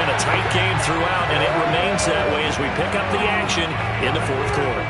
been a tight game throughout, and it remains that way as we pick up the action in the fourth quarter.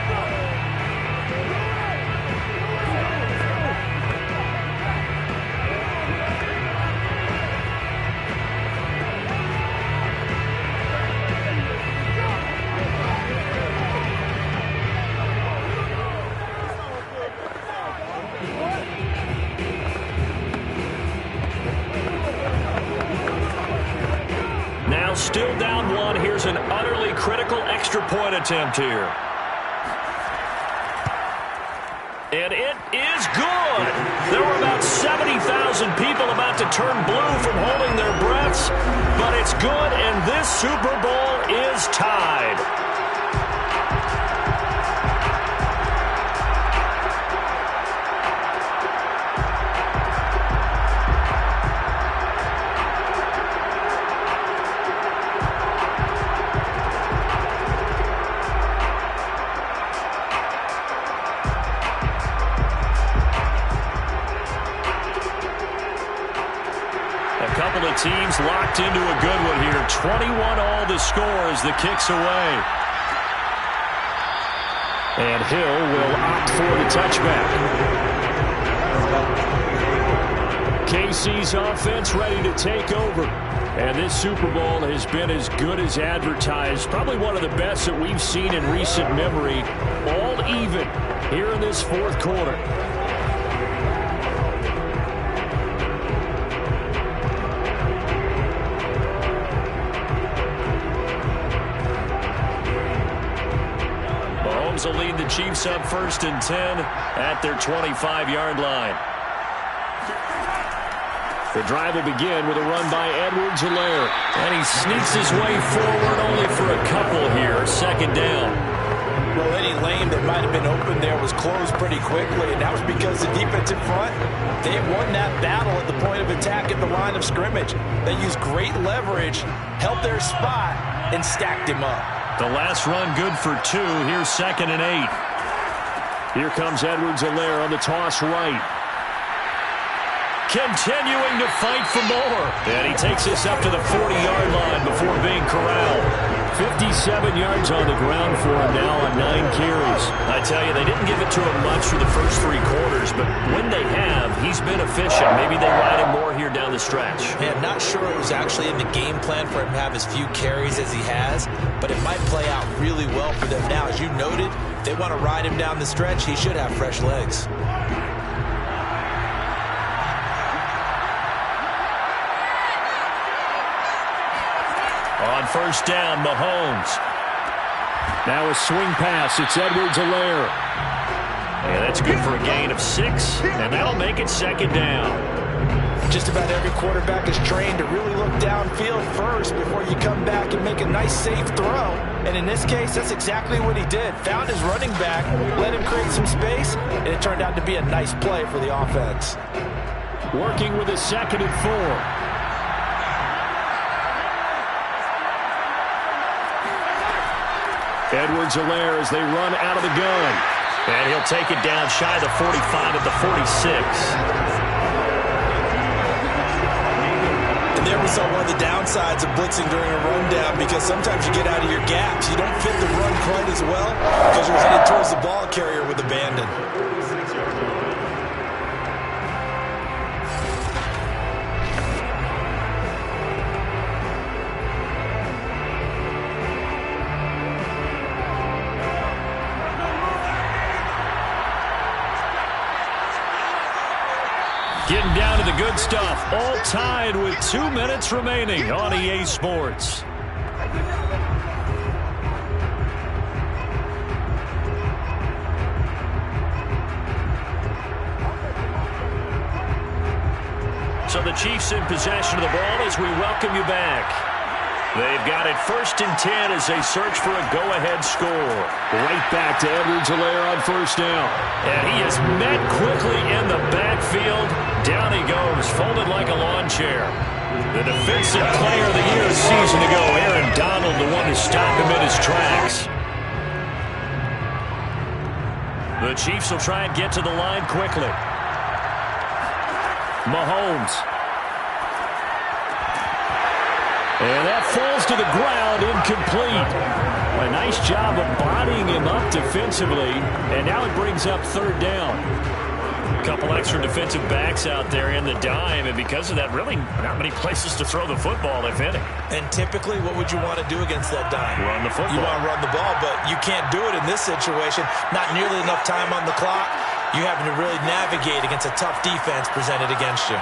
Still down one. Here's an utterly critical extra point attempt here. And it is good. There were about 70,000 people about to turn blue from holding their breaths, but it's good, and this Super Bowl is tied. Teams locked into a good one here. 21 all the score as the kick's away. And Hill will opt for the touchback. KC's offense ready to take over. And this Super Bowl has been as good as advertised. Probably one of the best that we've seen in recent memory. All even here in this fourth quarter. Will lead the Chiefs up 1st and 10 at their 25-yard line. The drive will begin with a run by Edwards-Helaire. And he sneaks his way forward only for a couple here. Second down. Well, any lane that might have been open there was closed pretty quickly, and that was because the defense in front, they won that battle at the point of attack at the line of scrimmage. They used great leverage, held their spot, and stacked him up. The last run good for 2. Here's 2nd and 8. Here comes Edwards-Helaire on the toss right. Continuing to fight for more. And he takes this up to the 40-yard line before being corralled. 57 yards on the ground for him now on 9 carries. I tell you, they didn't give it to him much for the first 3 quarters, but when they have, he's been efficient. Maybe they ride him more here down the stretch. Yeah, I'm not sure it was actually in the game plan for him to have as few carries as he has, but it might play out really well for them now. As you noted, if they want to ride him down the stretch, he should have fresh legs. On first down, Mahomes. Now a swing pass. It's Edwards-Helaire. And that's good for a gain of 6, and that'll make it 2nd down. Just about every quarterback is trained to really look downfield first before you come back and make a nice, safe throw. And in this case, that's exactly what he did. Found his running back, let him create some space, and it turned out to be a nice play for the offense. Working with a 2nd and 4. Edwards-Helaire as they run out of the gun. And he'll take it down shy of the 45 at the 46. And there we saw one of the downsides of blitzing during a rundown, because sometimes you get out of your gaps. You don't fit the run quite as well because you're headed towards the ball carrier with abandon. Getting down to the good stuff. All tied with 2 minutes remaining on EA Sports. So the Chiefs in possession of the ball as we welcome you back. They've got it 1st and 10 as they search for a go-ahead score. Right back to Edwards-Helaire on first down. And he is met quickly in the backfield. Down he goes, folded like a lawn chair. The defensive player of the year a season ago, Aaron Donald, the one to stop him in his tracks. The Chiefs will try and get to the line quickly. Mahomes. And that falls to the ground, incomplete. A nice job of bodying him up defensively, and now it brings up third down. A couple extra defensive backs out there in the dime, and because of that, really not many places to throw the football, if any. And typically, what would you want to do against that dime? Run the football. You want to run the ball, but you can't do it in this situation. Not nearly enough time on the clock. You having to really navigate against a tough defense presented against you.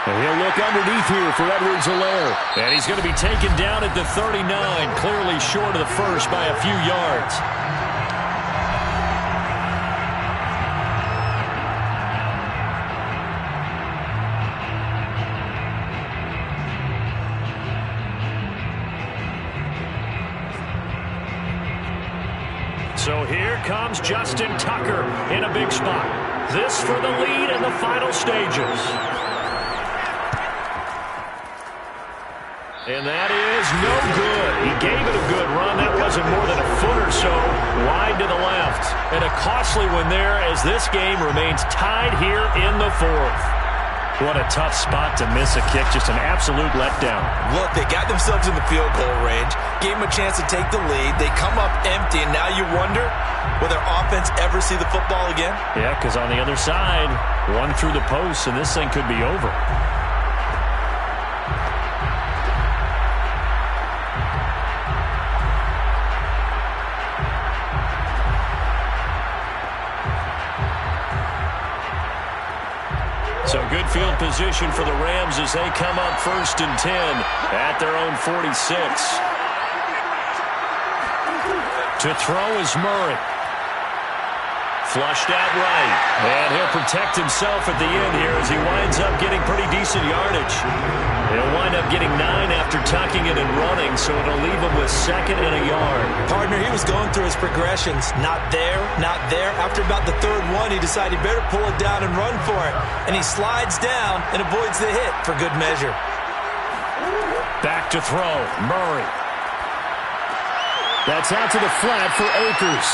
And he'll look underneath here for Edwards-Helaire. And he's going to be taken down at the 39, clearly short of the first by a few yards. So here comes Justin Tucker in a big spot. This for the lead in the final stages. And that is no good. He gave it a good run. That wasn't more than a foot or so wide to the left. And a costly one there as this game remains tied here in the fourth. What a tough spot to miss a kick. Just an absolute letdown. Look, they got themselves in the field goal range, gave them a chance to take the lead. They come up empty, and now you wonder, will their offense ever see the football again? Yeah, because on the other side, one through the post, and this thing could be over. So good field position for the Rams as they come up 1st and 10 at their own 46. To throw is Murray. Flushed out right. And he'll protect himself at the end here as he winds up getting pretty decent yardage. He'll wind up getting 9 after tucking it and running, so it'll leave him with 2nd and a yard. Partner, he was going through his progressions. Not there, not there. After about the 3rd one, he decided he better pull it down and run for it. And he slides down and avoids the hit for good measure. Back to throw, Murray. That's out to the flat for Akers.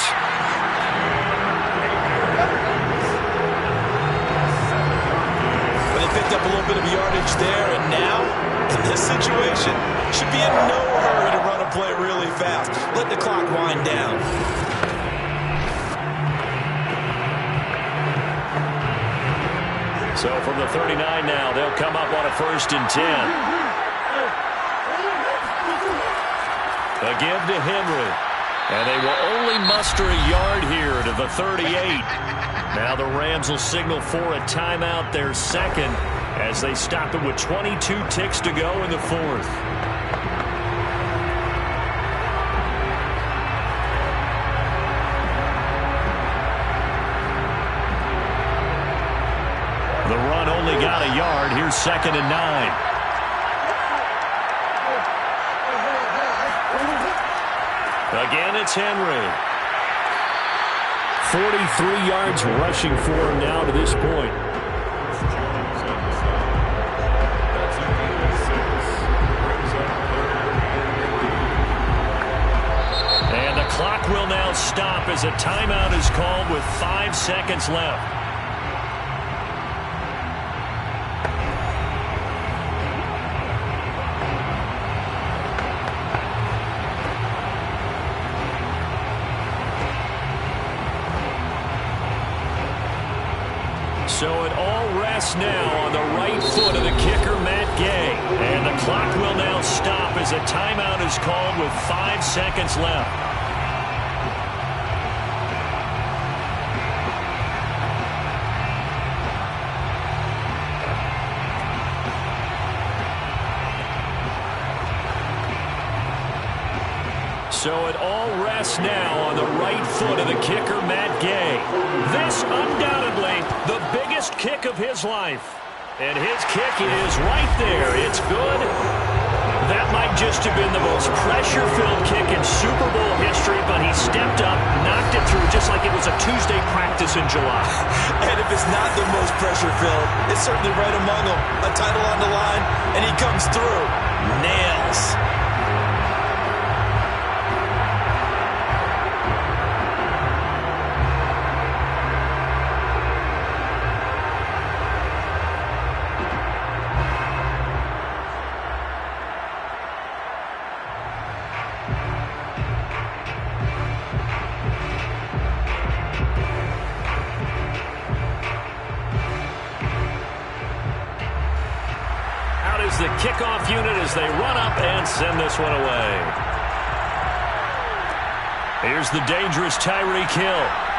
Picked up a little bit of yardage there, and now, in this situation, should be in no hurry to run a play really fast. Let the clock wind down. So from the 39 now, they'll come up on a 1st and 10. A give to Henry. And they will only muster a yard here to the 38. Now the Rams will signal for a timeout, their 2nd, as they stop it with 22 ticks to go in the 4th. The run only got a yard. Here's 2nd and 9. Again, it's Henry. 43 yards rushing for him now to this point. And the clock will now stop as a timeout is called with 5 seconds left. So it all rests now on the right foot of the kicker, Matt Gay. And the clock will now stop as a timeout is called with 5 seconds left. So it all rests now on the right foot of the kicker, Matt Gay. This undoubtedly the biggest kick of his life. And his kick is right there. It's good. That might just have been the most pressure-filled kick in Super Bowl history, but he stepped up, knocked it through just like it was a Tuesday practice in July. And if it's not the most pressure-filled, it's certainly right among them. A title on the line, and he comes through. Nails. unit as they run up and send this one away. Here's the dangerous Tyreek Hill.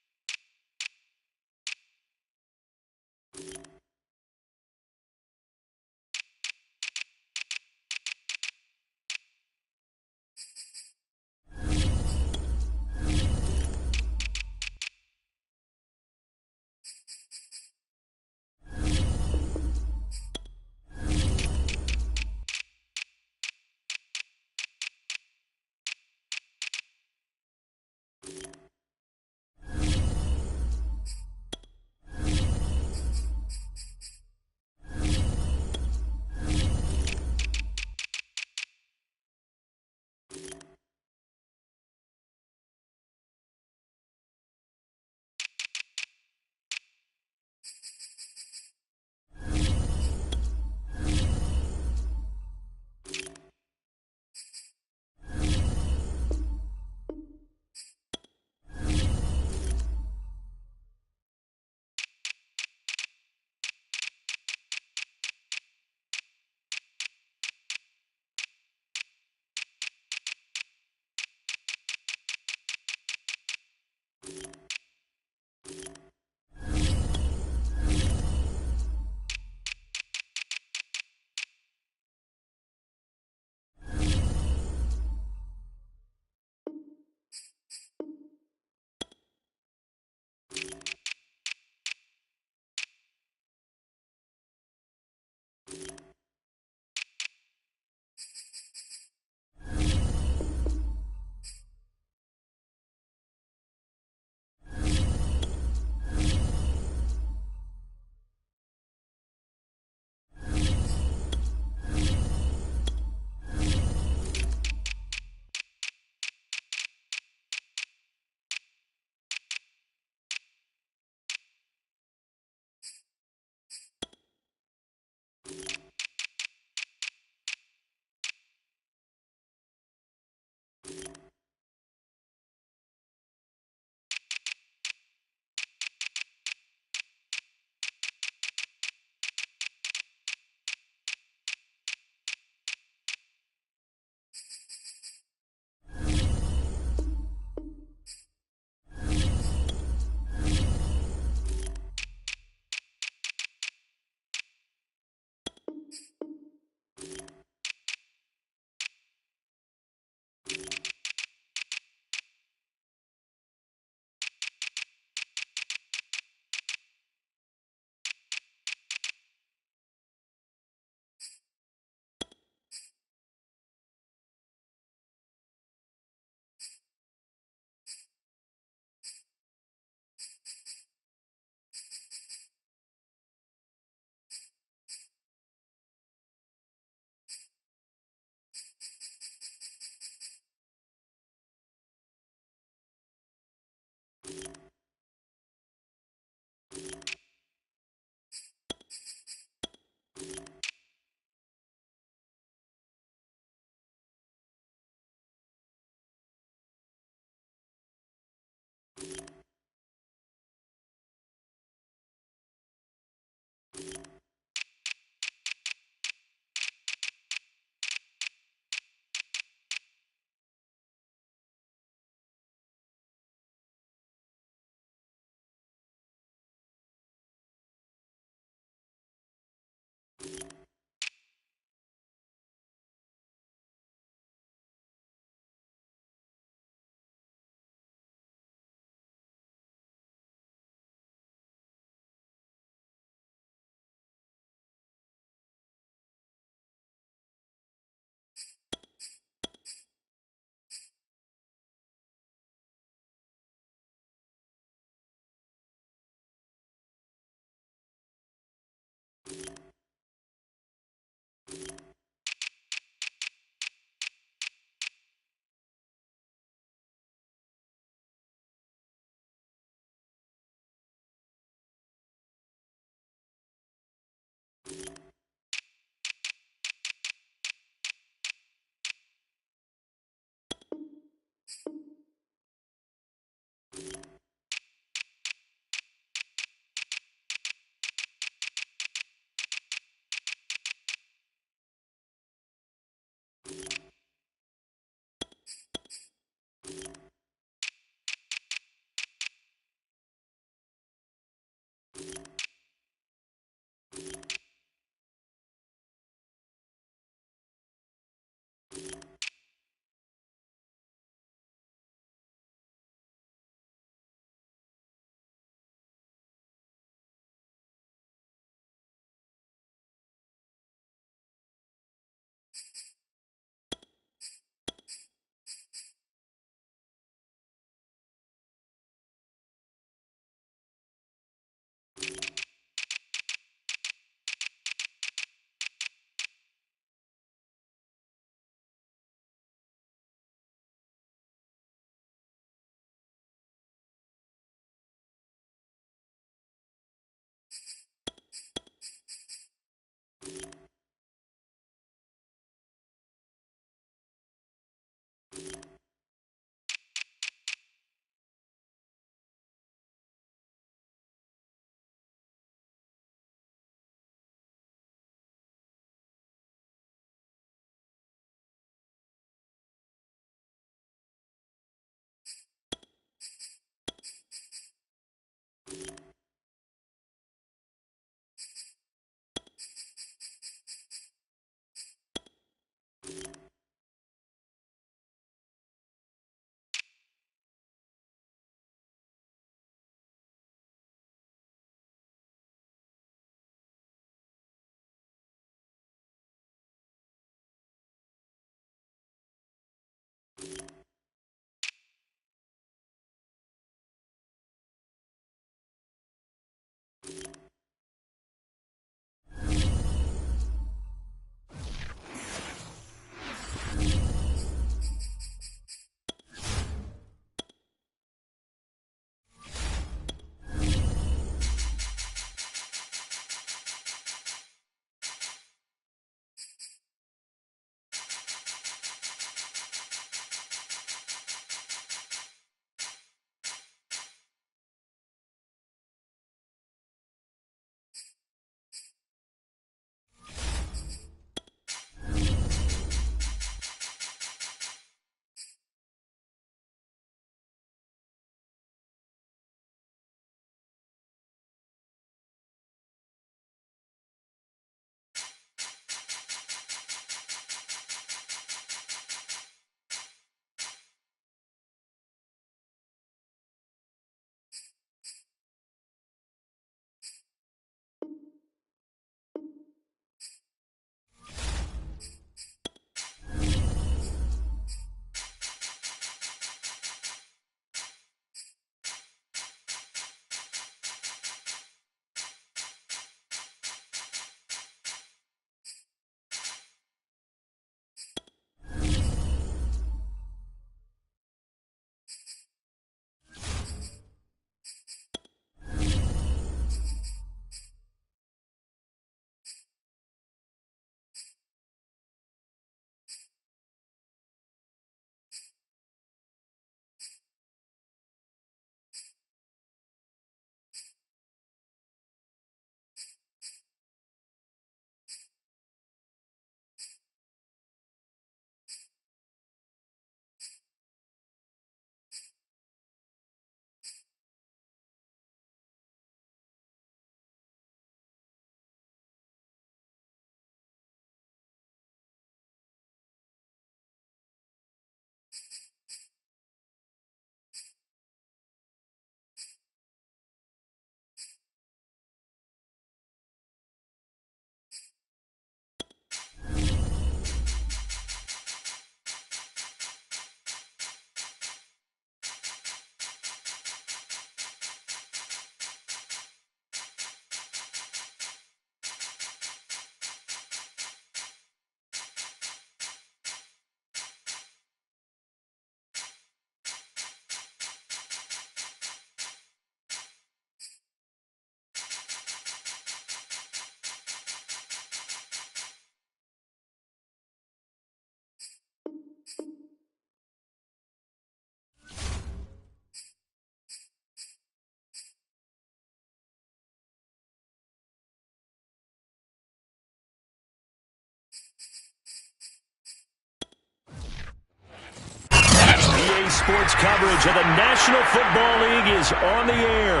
Sports coverage of the National Football League is on the air.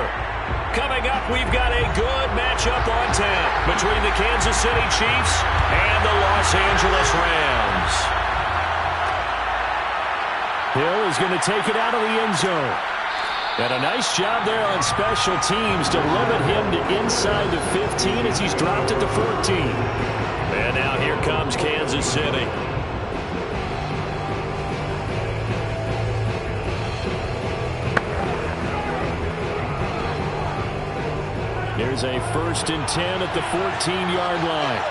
Coming up, we've got a good matchup on tap between the Kansas City Chiefs and the Los Angeles Rams. Hill is going to take it out of the end zone. And a nice job there on special teams to limit him to inside the 15 as he's dropped at the 14. And now here comes Kansas City. Here's a 1st and 10 at the 14-yard line.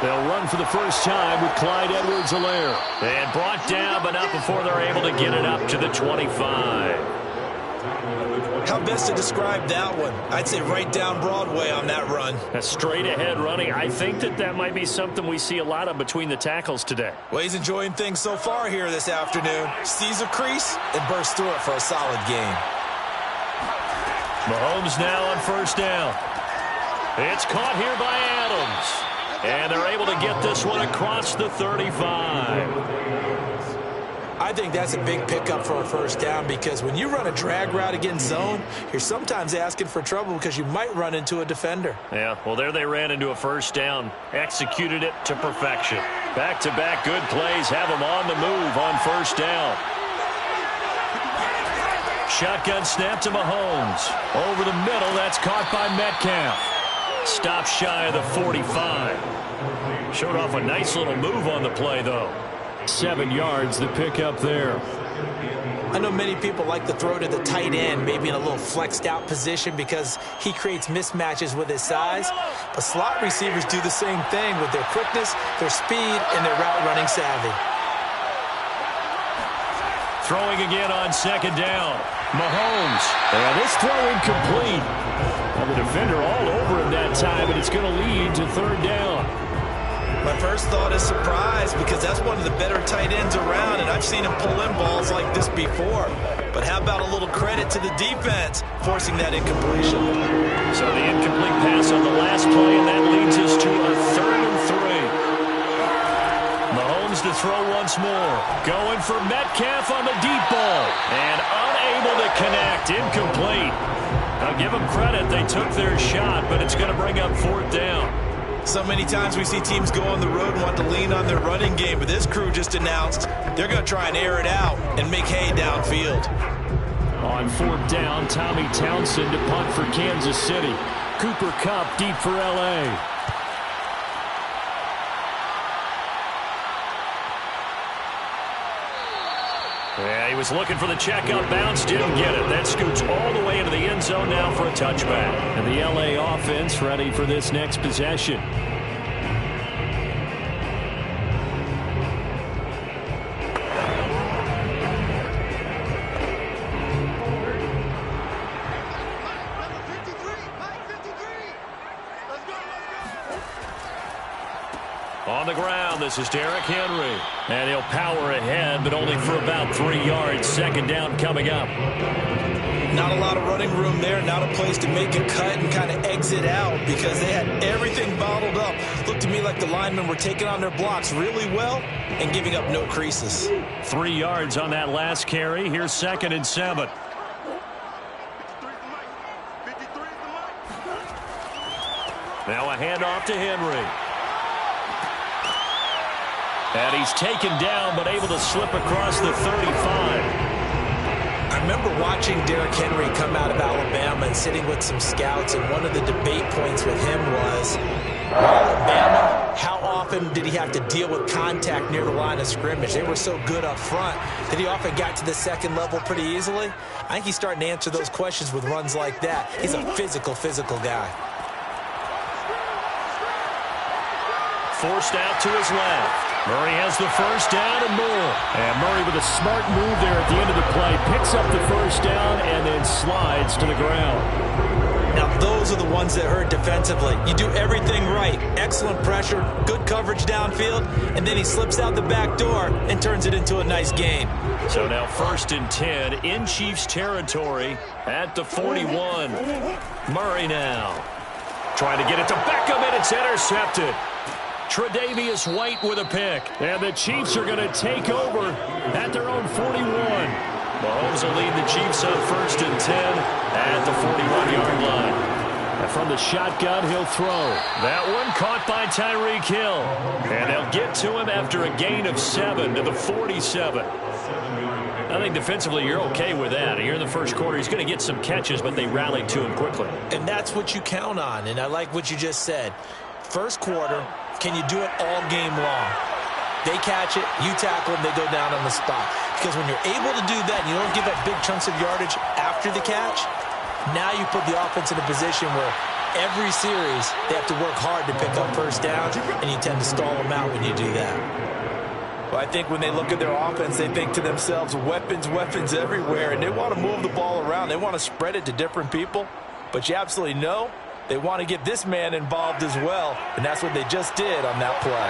They'll run for the first time with Clyde Edwards-Helaire. And brought down, but not before they're able to get it up to the 25. How best to describe that one? I'd say right down Broadway on that run. A straight-ahead running. I think that might be something we see a lot of between the tackles today. Well, he's enjoying things so far here this afternoon. Sees a crease and bursts through it for a solid gain. Mahomes now on 1st down. It's caught here by Adams. And they're able to get this one across the 35. I think that's a big pickup for a 1st down because when you run a drag route against zone, you're sometimes asking for trouble because you might run into a defender. Yeah, well, there they ran into a 1st down. Executed it to perfection. Back-to-back good plays have them on the move on 1st down. Shotgun snap to Mahomes. Over the middle, that's caught by Metcalf. Stop shy of the 45. Showed off a nice little move on the play, though. 7 yards, the pickup there. I know many people like to throw to the tight end, maybe in a little flexed out position because he creates mismatches with his size. But slot receivers do the same thing with their quickness, their speed, and their route running savvy. Throwing again on 2nd down. Mahomes. And this throw incomplete. And the defender all over him that time, and it's going to lead to 3rd down. My first thought is surprise because that's one of the better tight ends around, and I've seen him pull in balls like this before. But how about a little credit to the defense forcing that incompletion? So the incomplete pass on the last play, and that leads us to a 3rd and 3. Mahomes to throw once more. Going for Metcalf on the deep ball. And unable to connect. Incomplete. I'll give them credit. They took their shot, but it's going to bring up 4th down. So many times we see teams go on the road and want to lean on their running game, but this crew just announced they're going to try and air it out and make hay downfield. On 4th down, Tommy Townsend to punt for Kansas City. Cooper Kupp deep for L.A. Yeah, he was looking for the checkout bounce, didn't get it. That scoots all the way into the end zone now for a touchback. And the L.A. offense ready for this next possession. On the ground, this is Derrick Henry. And he'll power ahead, but only for about 3 yards. 2nd down coming up. Not a lot of running room there. Not a place to make a cut and kind of exit out because they had everything bottled up. Looked to me like the linemen were taking on their blocks really well and giving up no creases. 3 yards on that last carry. Here's 2nd and 7. Now a handoff to Henry. And he's taken down, but able to slip across the 35. I remember watching Derrick Henry come out of Alabama and sitting with some scouts, and one of the debate points with him was, Alabama, how often did he have to deal with contact near the line of scrimmage? They were so good up front that he often got to the 2nd level pretty easily. I think he's starting to answer those questions with runs like that. He's a physical guy. Forced out to his left. Murray has the 1st down and more. And Murray with a smart move there at the end of the play. Picks up the 1st down and then slides to the ground. Now those are the ones that hurt defensively. You do everything right. Excellent pressure, good coverage downfield, and then he slips out the back door and turns it into a nice gain. So now 1st and 10 in Chiefs territory at the 41. Murray now trying to get it to Beckham, and it's intercepted. Tre'Davious White with a pick. And the Chiefs are going to take over at their own 41. Mahomes will lead the Chiefs on 1st and 10 at the 41-yard line. And from the shotgun, he'll throw. That one caught by Tyreek Hill. And they'll get to him after a gain of 7 to the 47. I think defensively you're okay with that. Here in the first quarter, he's going to get some catches, but they rallied to him quickly. And that's what you count on, and I like what you just said. First quarter, can you do it all game long? They catch it, you tackle them, they go down on the spot. Because when you're able to do that, and you don't give up big chunks of yardage after the catch, now you put the offense in a position where every series they have to work hard to pick up first downs, and you tend to stall them out when you do that. Well, I think when they look at their offense, they think to themselves, weapons, weapons everywhere, and they want to move the ball around. They want to spread it to different people, but you absolutely know they want to get this man involved as well, and that's what they just did on that play.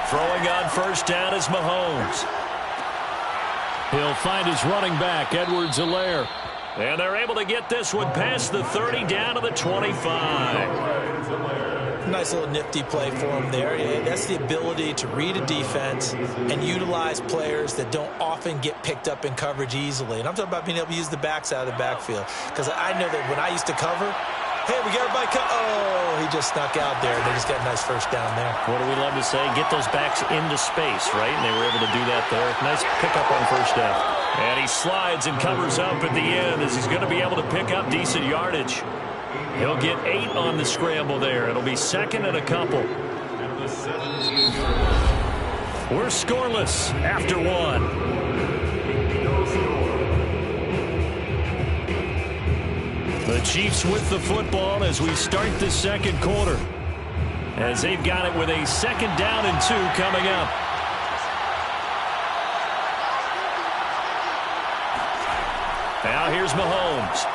Throwing on first down is Mahomes. He'll find his running back, Edwards-Helaire. And they're able to get this one past the 30 down to the 25. Nice little nifty play for him there. Yeah, that's the ability to read a defense and utilize players that don't often get picked up in coverage easily. And I'm talking about being able to use the backs out of the backfield. Because I know that when I used to cover, hey, we got everybody oh, he just snuck out there, and they just got a nice first down there. What do we love to say? Get those backs into space, right? And they were able to do that there. Nice pickup on first down. And he slides and covers up at the end as he's going to be able to pick up decent yardage. He'll get 8 on the scramble there. It'll be second and a couple. We're scoreless after 1. The Chiefs with the football as we start the second quarter. As they've got it with a 2nd down and 2 coming up. Now here's Mahomes.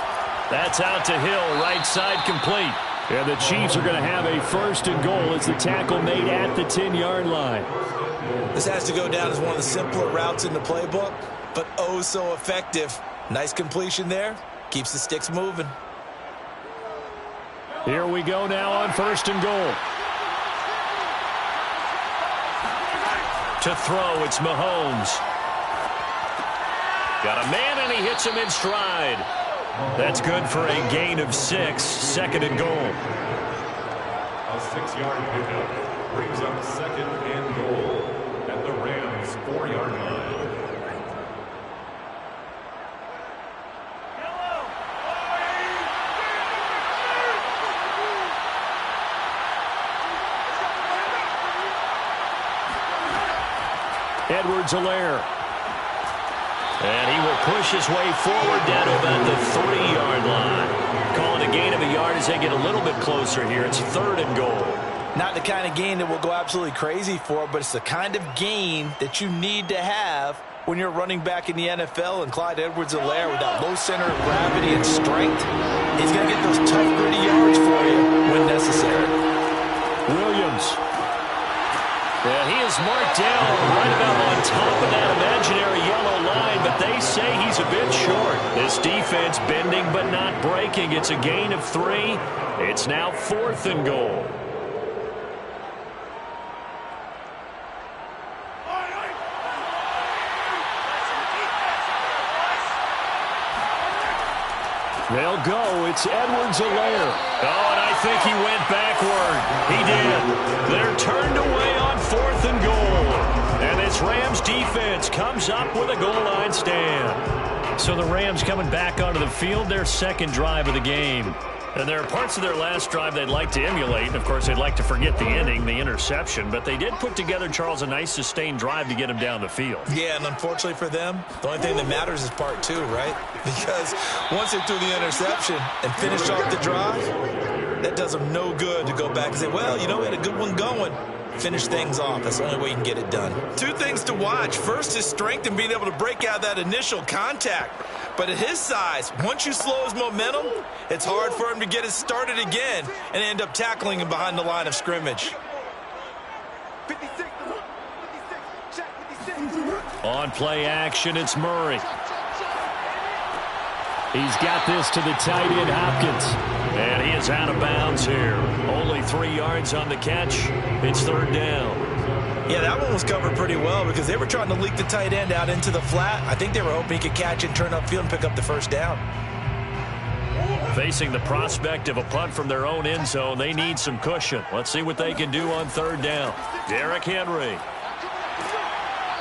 That's out to Hill, right side complete. And the Chiefs are going to have a 1st and goal as the tackle made at the 10-yard line. This has to go down as one of the simpler routes in the playbook, but oh so effective. Nice completion there. Keeps the sticks moving. Here we go now on 1st and goal. To throw, it's Mahomes. Got a man, and he hits him in stride. That's good for a gain of 6, 2nd and goal. A 6-yard pickup brings up 2nd and goal at the Rams' 4-yard line. Edwards-Helaire. And he will push his way forward down to about the 3-yard line. Calling a gain of a yard as they get a little bit closer here. It's 3rd and goal. Not the kind of gain that we'll go absolutely crazy for, but it's the kind of gain that you need to have when you're running back in the NFL. And Clyde Edwards-Helaire, with that low center of gravity and strength, he's going to get those tough, gritty yards for you when necessary. Williams. And he is marked down right about on top of that imaginary yellow line, but they say he's a bit short. This defense bending but not breaking. It's a gain of 3. It's now 4th and goal. They'll go. It's Edwards-Helaire. Oh, and I think he went backward. He did. They're turned away on 4th and goal. And this Rams defense comes up with a goal line stand. So the Rams coming back onto the field, their 2nd drive of the game. And there are parts of their last drive they'd like to emulate. And, of course, they'd like to forget the ending, the interception. But they did put together, Charles, a nice sustained drive to get him down the field. Yeah, and unfortunately for them, the only thing that matters is part 2, right? Because once they threw the interception and finished off the drive, that does them no good to go back and say, well, you know, we had a good one going. Finish things off. That's the only way you can get it done. 2 things to watch. First is strength and being able to break out that initial contact. But at his size, once you slow his momentum, it's hard for him to get it started again and end up tackling him behind the line of scrimmage. On play action, it's Murray. He's got this to the tight end, Hopkins. And he is out of bounds here. Only 3 yards on the catch. It's third down. Yeah, that one was covered pretty well because they were trying to leak the tight end out into the flat. I think they were hoping he could catch and turn upfield and pick up the first down. Facing the prospect of a punt from their own end zone, they need some cushion. Let's see what they can do on third down. Derrick Henry.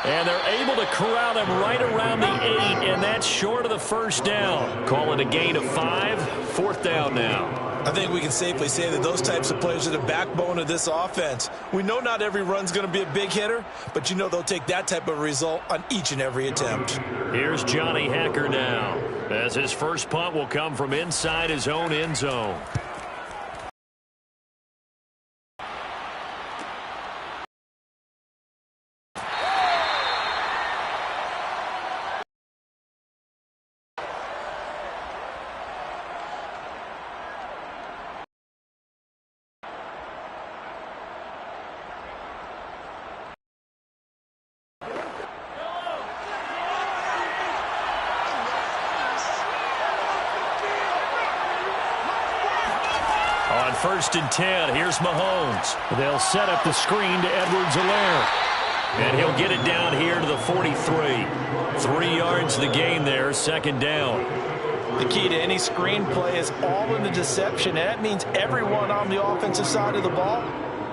And they're able to corral him right around the 8, and that's short of the first down. Call it a gain of 5, fourth down now. I think we can safely say that those types of players are the backbone of this offense. We know not every run's going to be a big hitter, but you know they'll take that type of result on each and every attempt. Here's Johnny Hekker now, as his first punt will come from inside his own end zone. On 1st and 10, here's Mahomes. They'll set up the screen to Edwards-Helaire. And he'll get it down here to the 43. 3 yards the gain there, second down. The key to any screen play is all in the deception, and that means everyone on the offensive side of the ball.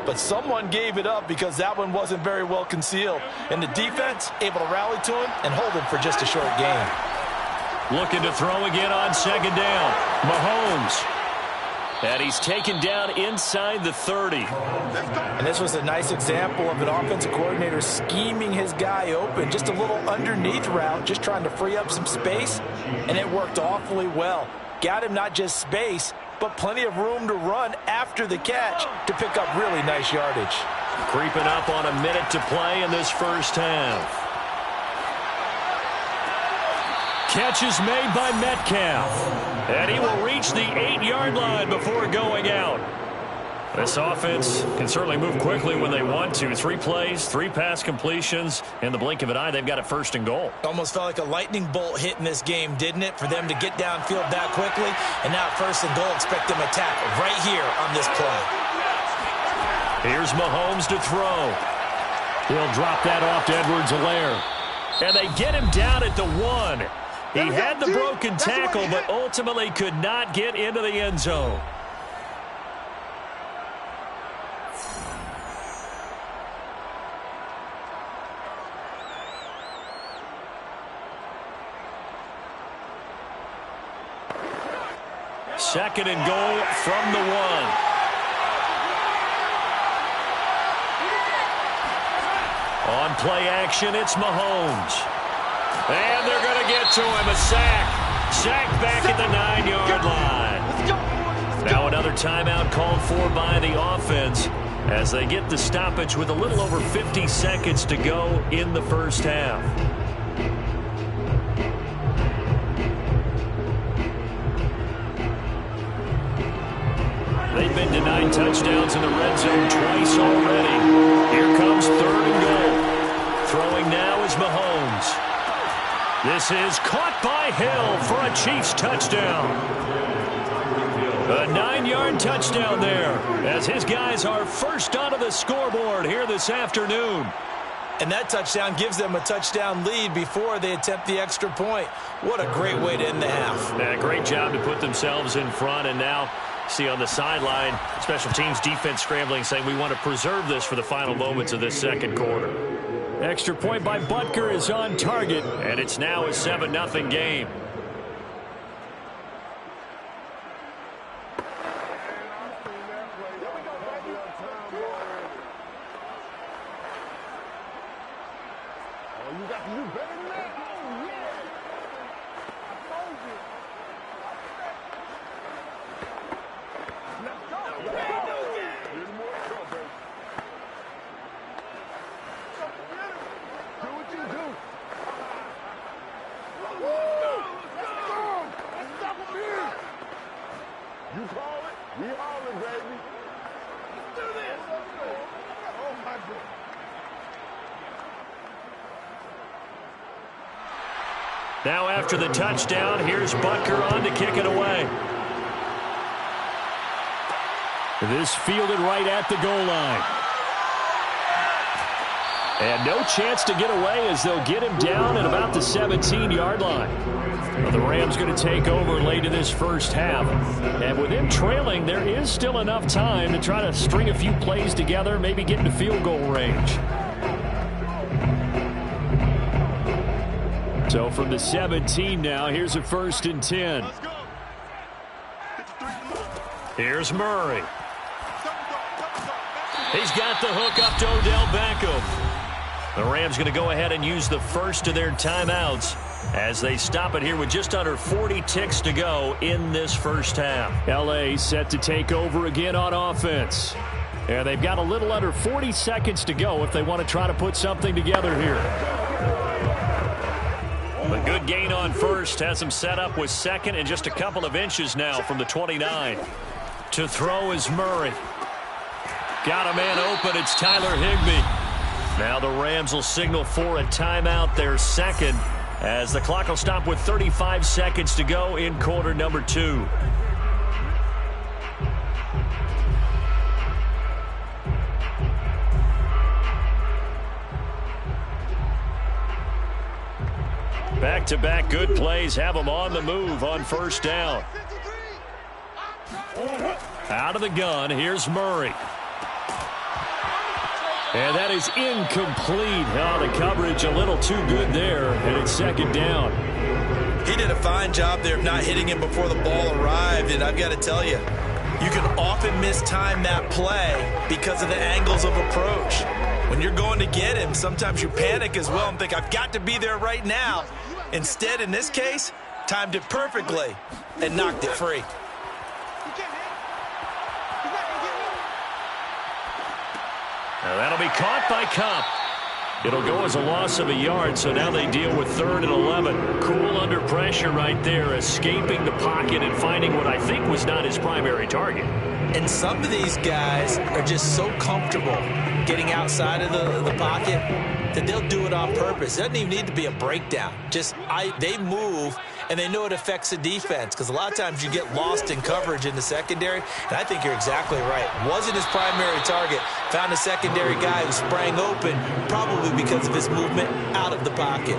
But someone gave it up because that one wasn't very well concealed. And the defense able to rally to him and hold him for just a short gain. Looking to throw again on second down. Mahomes. And he's taken down inside the 30. And this was a nice example of an offensive coordinator scheming his guy open. Just a little underneath route, just trying to free up some space. And it worked awfully well. Got him not just space, but plenty of room to run after the catch to pick up really nice yardage. Creeping up on a minute to play in this first half. Catch is made by Metcalf. And he will reach the 8-yard line before going out. This offense can certainly move quickly when they want to. 3 plays, 3 pass completions. In the blink of an eye, they've got it first and goal. Almost felt like a lightning bolt hit in this game, didn't it? For them to get downfield that quickly. And now first and goal, expect them to attack right here on this play. Here's Mahomes to throw. He'll drop that off to Edwards-Helaire. And they get him down at the 1. He had the broken tackle, but ultimately could not get into the end zone. Second and goal from the 1. On play action, it's Mahomes. And they're going to get to him. A sack. Sack back at the 9-yard line. Now another timeout called for by the offense as they get the stoppage with a little over 50 seconds to go in the first half. They've been denied touchdowns in the red zone twice already. Here comes third and goal. Throwing now is Mahomes. This is caught by Hill for a Chiefs touchdown. A 9-yard touchdown there as his guys are first onto the scoreboard here this afternoon. And that touchdown gives them a touchdown lead before they attempt the extra point. What a great way to end the half. Yeah, great job to put themselves in front, and now see on the sideline, special teams defense scrambling, saying we want to preserve this for the final moments of this second quarter. Extra point by Butker is on target, and it's now a 7-0 game. Now after the touchdown, here's Butker on to kick it away. This fielded right at the goal line. And no chance to get away as they'll get him down at about the 17-yard line. Well, the Rams going to take over late in this first half. And with them trailing, there is still enough time to try to string a few plays together, maybe get into field goal range. So from the 17 now, here's a 1st and 10. Here's Murray. He's got the hook up to Odell Beckham. The Rams going to go ahead and use the first of their timeouts as they stop it here with just under 40 ticks to go in this first half. L.A. set to take over again on offense. And they've got a little under 40 seconds to go if they want to try to put something together here. A good gain on first has them set up with second and just a couple of inches now from the 29. To throw is Murray. Got a man open. It's Tyler Higbee. Now the Rams will signal for a timeout, their second, as the clock will stop with 35 seconds to go in quarter number 2. Back-to-back good plays have them on the move on first down. Out of the gun, here's Murray. And that is incomplete. Oh, the coverage a little too good there, and it's second down. He did a fine job there of not hitting him before the ball arrived, and I've got to tell you, you can often mistime that play because of the angles of approach. When you're going to get him, sometimes you panic as well and think, I've got to be there right now. Instead, in this case, timed it perfectly and knocked it free. Now that'll be caught by Kupp. It'll go as a loss of a yard, so now they deal with 3rd and 11. Cool under pressure right there, escaping the pocket and finding what I think was not his primary target. And some of these guys are just so comfortable getting outside of the pocket that they'll do it on purpose. It doesn't even need to be a breakdown. They move, and they know it affects the defense because a lot of times you get lost in coverage in the secondary, and I think you're exactly right. Wasn't his primary target. Found a secondary guy who sprang open, probably because of his movement out of the pocket.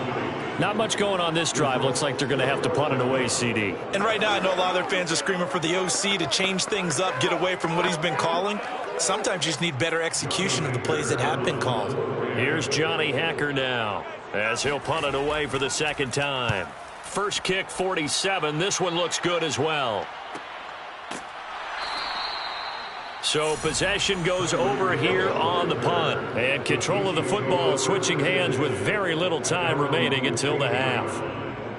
Not much going on this drive. Looks like they're going to have to punt it away, CD. And right now I know a lot of their fans are screaming for the OC to change things up, get away from what he's been calling. Sometimes you just need better execution of the plays that have been called. Here's Johnny Hacker now as he'll punt it away for the second time. First kick, 47. This one looks good as well. So possession goes over here on the punt. And control of the football switching hands with very little time remaining until the half.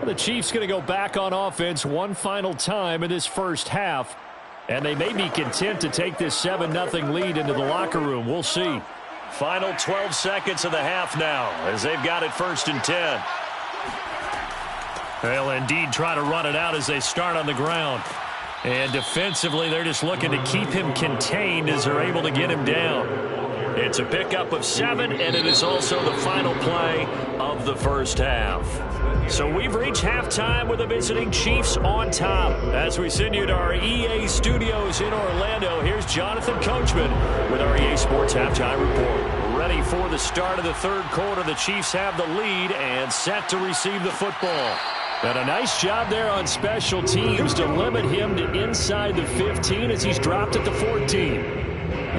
The Chiefs going to go back on offense one final time in this first half. And they may be content to take this 7-0 lead into the locker room. We'll see. Final 12 seconds of the half now as they've got it 1st and 10. They'll indeed try to run it out as they start on the ground. And defensively, they're just looking to keep him contained as they're able to get him down. It's a pickup of 7, and it is also the final play of the first half. So we've reached halftime with the visiting Chiefs on top. As we send you to our EA studios in Orlando, here's Jonathan Coachman with our EA Sports Halftime Report. Ready for the start of the third quarter. The Chiefs have the lead and set to receive the football. And a nice job there on special teams to limit him to inside the 15 as he's dropped at the 14.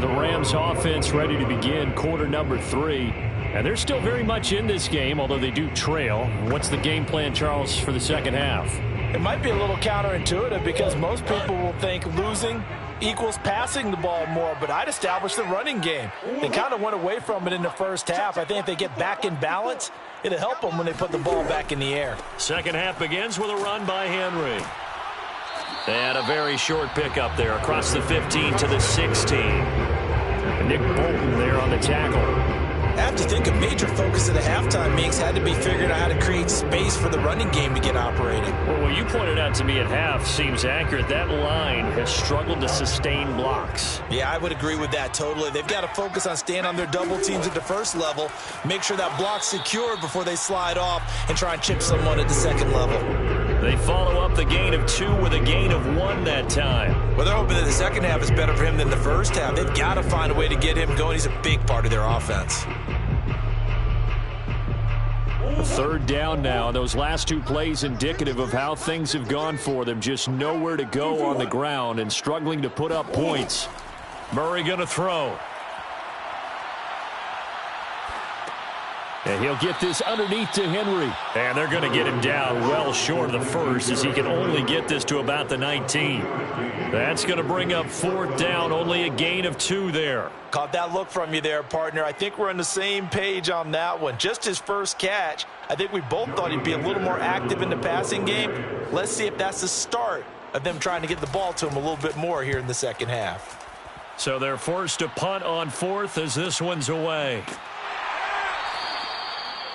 The Rams offense ready to begin quarter number 3. And they're still very much in this game, although they do trail. What's the game plan, Charles, for the second half? It might be a little counterintuitive because most people will think losing equals passing the ball more, but I'd establish the running game. They kind of went away from it in the first half. I think if they get back in balance, it'll help them when they put the ball back in the air. Second half begins with a run by Henry. And a very short pickup there across the 15 to the 16. Nick Bolton there on the tackle. After have to think a major focus of the halftime mix had to be figuring out how to create space for the running game to get operating. Well, what you pointed out to me at half seems accurate. That line has struggled to sustain blocks. Yeah, I would agree with that totally. They've got to focus on staying on their double teams at the first level, make sure that block's secured before they slide off and try and chip someone at the second level. They follow up the gain of 2 with a gain of 1 that time. Well, they're hoping that the second half is better for him than the first half. They've got to find a way to get him going. He's a big part of their offense. Third down now. Those last 2 plays indicative of how things have gone for them. Just nowhere to go on the ground and struggling to put up points. Murray going to throw. And he'll get this underneath to Henry. And they're going to get him down well short of the first as he can only get this to about the 19. That's going to bring up 4th down. Only a gain of 2 there. Caught that look from you there, partner. I think we're on the same page on that one. Just his first catch. I think we both thought he'd be a little more active in the passing game. Let's see if that's the start of them trying to get the ball to him a little bit more here in the second half. So they're forced to punt on 4th as this one's away.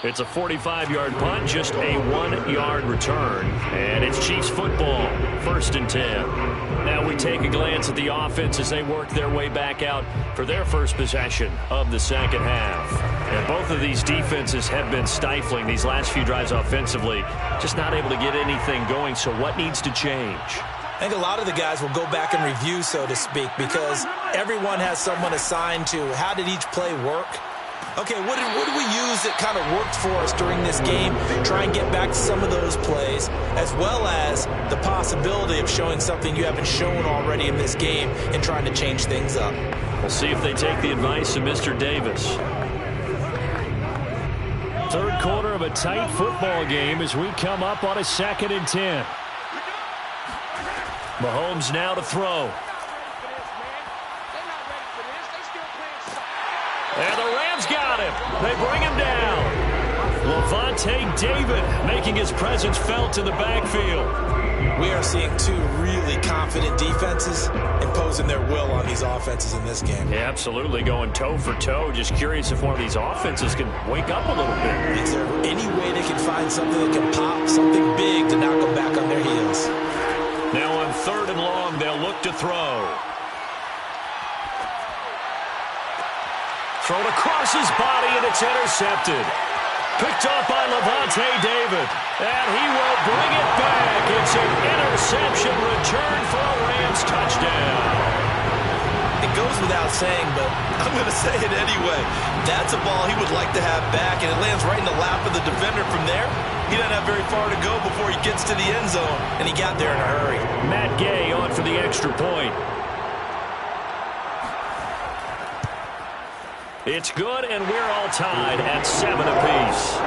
It's a 45-yard punt, just a 1-yard return. And it's Chiefs football, 1st and 10. Now we take a glance at the offense as they work their way back out for their first possession of the second half. And both of these defenses have been stifling these last few drives offensively, just not able to get anything going. So what needs to change? I think a lot of the guys will go back and review, so to speak, because everyone has someone assigned to how did each play work. Okay, what did we use that kind of worked for us during this game? Try and get back to some of those plays, as well as the possibility of showing something you haven't shown already in this game and trying to change things up. We'll see if they take the advice of Mr. Davis. Third quarter of a tight football game as we come up on a 2nd and 10. Mahomes now to throw. And the Rams got him. They bring him down. Lavonte David making his presence felt in the backfield. We are seeing 2 really confident defenses imposing their will on these offenses in this game. Yeah, absolutely, going toe for toe. Just curious if one of these offenses can wake up a little bit. Is there any way they can find something that can pop, something big to knock them back on their heels? Now on 3rd and long, they'll look to throw. Thrown across his body, and it's intercepted. Picked up by Lavonte David. And he will bring it back. It's an interception return for a Rams touchdown. It goes without saying, but I'm going to say it anyway. That's a ball he would like to have back, and it lands right in the lap of the defender from there. He doesn't have very far to go before he gets to the end zone, and he got there in a hurry. Matt Gay on for the extra point. It's good, and we're all tied at 7 apiece.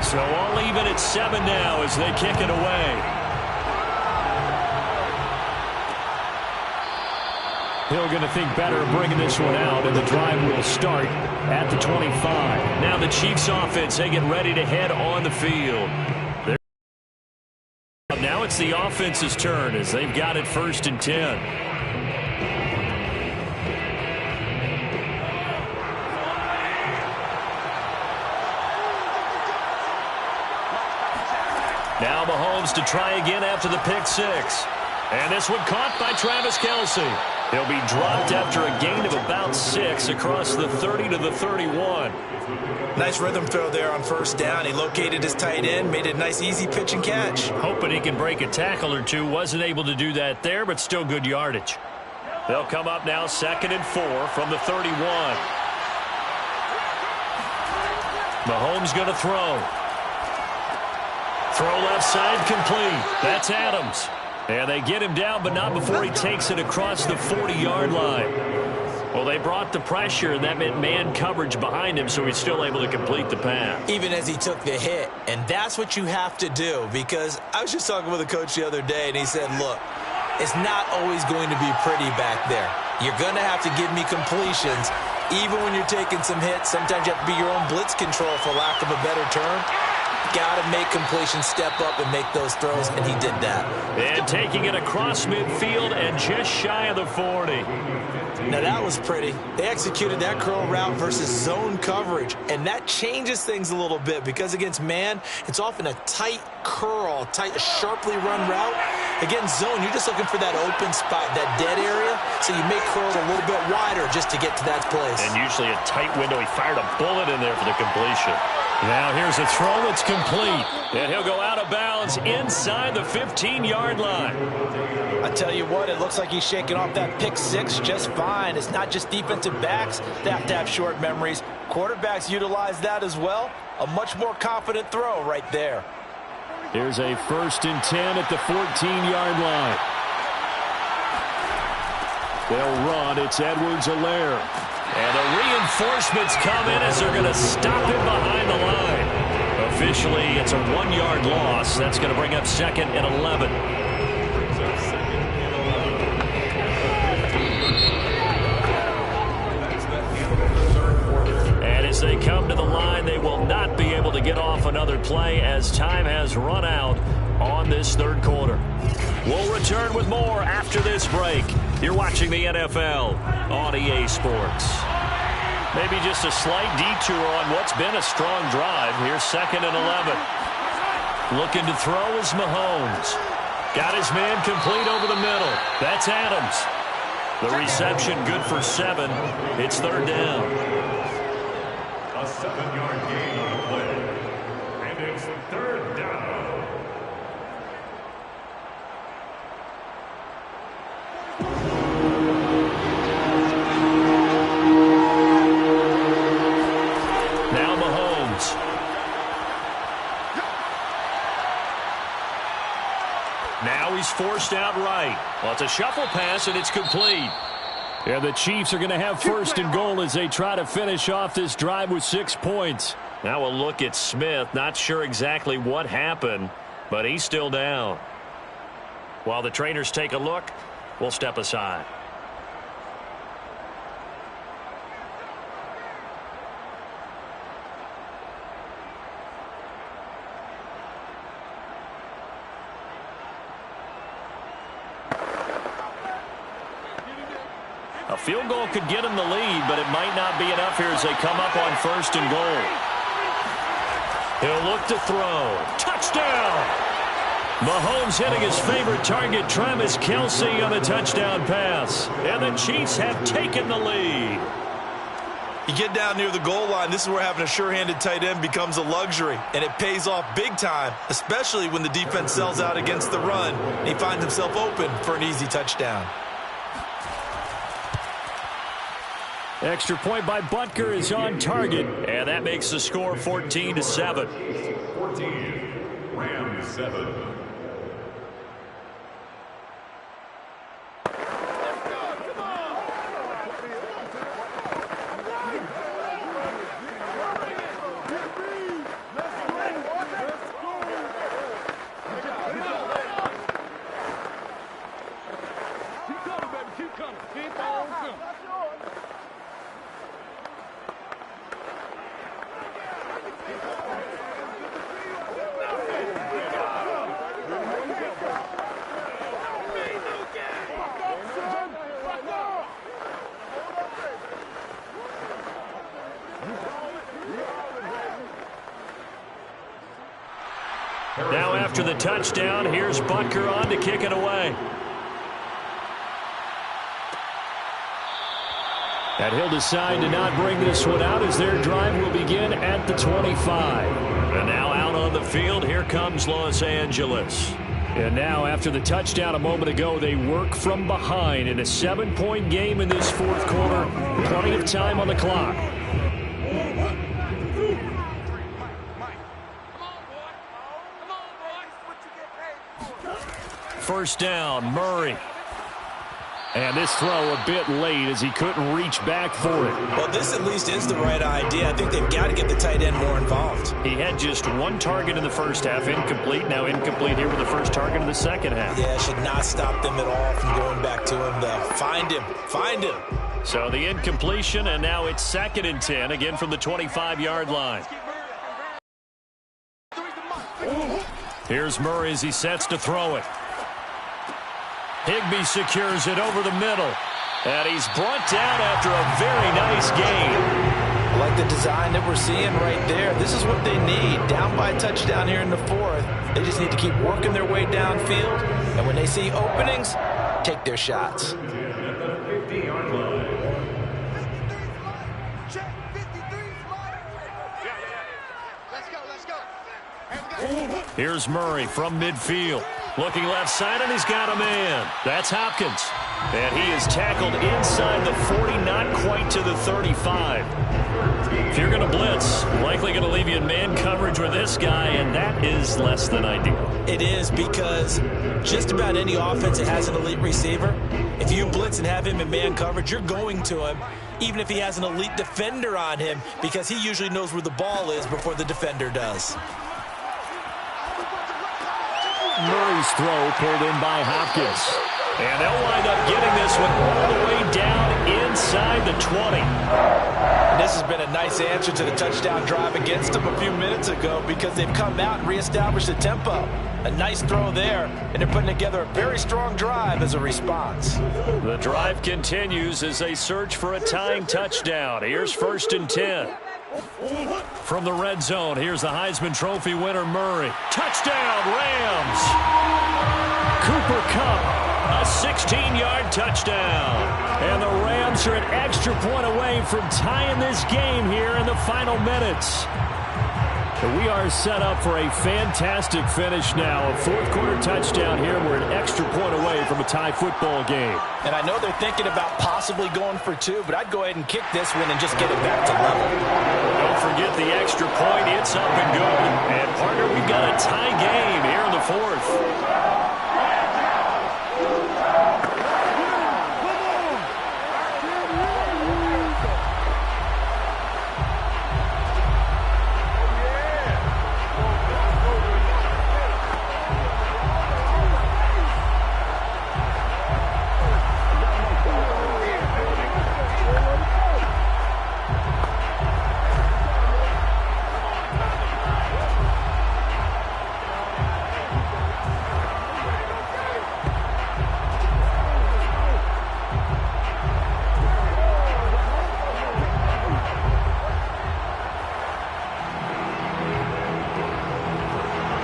So all even at 7 now as they kick it away. Hill going to think better of bringing this one out, and the drive will start at the 25. Now the Chiefs offense, they get ready to head on the field. Now it's the offense's turn as they've got it 1st and 10. Now Mahomes to try again after the pick 6. And this one caught by Travis Kelce. He'll be dropped after a gain of about 6 across the 30 to the 31. Nice rhythm throw there on 1st down. He located his tight end, made it a nice easy pitch and catch. Hoping he can break a tackle or two. Wasn't able to do that there, but still good yardage. They'll come up now 2nd and 4 from the 31. Mahomes going to throw. Throw left side complete. That's Adams. And they get him down, but not before he takes it across the 40-yard line. Well, they brought the pressure, and that meant man coverage behind him, so he's still able to complete the pass. Even as he took the hit, and that's what you have to do, because I was just talking with a coach the other day, and he said, look, it's not always going to be pretty back there. You're going to have to give me completions. Even when you're taking some hits, sometimes you have to be your own blitz control, for lack of a better term. Got to make completions step up and make those throws, and he did that. And taking it across midfield and just shy of the 40. Now, that was pretty. They executed that curl route versus zone coverage, and that changes things a little bit because against man, it's often a tight curl, tight, sharply run route. Against zone, you're just looking for that open spot, that dead area, so you make curls a little bit wider just to get to that place. And usually a tight window. He fired a bullet in there for the completion. Now here's a throw that's complete. And he'll go out of bounds inside the 15-yard line. I tell you what, it looks like he's shaking off that pick six just fine. It's not just defensive backs that have to have short memories. Quarterbacks utilize that as well. A much more confident throw right there. Here's a 1st and 10 at the 14-yard line. They'll run. It's Edwards-Helaire. And the reinforcements come in as they're going to stop him behind the line. Officially, it's a 1-yard loss. That's going to bring up 2nd and 11. And as they come to the line, they will not be able to get off another play as time has run out on this 3rd quarter. We'll return with more after this break. You're watching the NFL on EA Sports. Maybe just a slight detour on what's been a strong drive. Here's 2nd and 11. Looking to throw is Mahomes. Got his man complete over the middle. That's Adams. The reception good for 7. It's 3rd down. A 7-yard gain on the play. And it's 3rd down. Now Mahomes. Now he's forced out right. Well, it's a shuffle pass, and it's complete. And the Chiefs are going to have 1st and goal as they try to finish off this drive with 6 points. Now a look at Smith. Not sure exactly what happened, but he's still down. While the trainers take a look, we'll step aside. A field goal could get him the lead, but it might not be enough here as they come up on 1st and goal. He'll look to throw. Touchdown! Mahomes hitting his favorite target, Travis Kelce, on the touchdown pass. And the Chiefs have taken the lead. You get down near the goal line, this is where having a sure-handed tight end becomes a luxury, and it pays off big time, especially when the defense sells out against the run, and he finds himself open for an easy touchdown. Extra point by Butker is on target, and that makes the score 14-7. 14, Rams 7. Now after the touchdown, here's Butker on to kick it away. And he'll decide to not bring this one out as their drive will begin at the 25. And now out on the field, here comes Los Angeles. And now, after the touchdown a moment ago, they work from behind in a 7-point game in this fourth quarter. Plenty of time on the clock. First down, Murray. And this throw a bit late as he couldn't reach back for it. Well, this at least is the right idea. I think they've got to get the tight end more involved. He had just one target in the first half, incomplete. Now incomplete here with the first target in the second half. Yeah, should not stop them at all from going back to him, though. Find him. Find him. So the incompletion, and now it's 2nd and 10, again from the 25-yard line. Here's Murray as he sets to throw it. Higbee secures it over the middle. And he's brought down after a very nice game. I like the design that we're seeing right there. This is what they need. Down by a touchdown here in the fourth. They just need to keep working their way downfield. And when they see openings, take their shots. Here's Murray from midfield. Looking left side, and he's got a man. That's Hopkins. And he is tackled inside the 40, not quite to the 35. If you're going to blitz, likely going to leave you in man coverage with this guy, and that is less than ideal. It is, because just about any offense that has an elite receiver, if you blitz and have him in man coverage, you're going to him, even if he has an elite defender on him, because he usually knows where the ball is before the defender does. Murray's throw pulled in by Hopkins. And they'll wind up getting this one all the way down inside the 20. And this has been a nice answer to the touchdown drive against them a few minutes ago, because they've come out and reestablished the tempo. A nice throw there, and they're putting together a very strong drive as a response. The drive continues as they search for a tying touchdown. Here's 1st and 10. From the red zone, here's the Heisman Trophy winner, Murray. Touchdown, Rams! Cooper Kupp, a 16-yard touchdown. And the Rams are an extra point away from tying this game here in the final minutes. We are set up for a fantastic finish now. A fourth-quarter touchdown here. We're an extra point away from a tie football game. And I know they're thinking about possibly going for 2, but I'd go ahead and kick this one and just get it back to level. Don't forget the extra point. It's up and good. And, partner, we've got a tie game here in the fourth.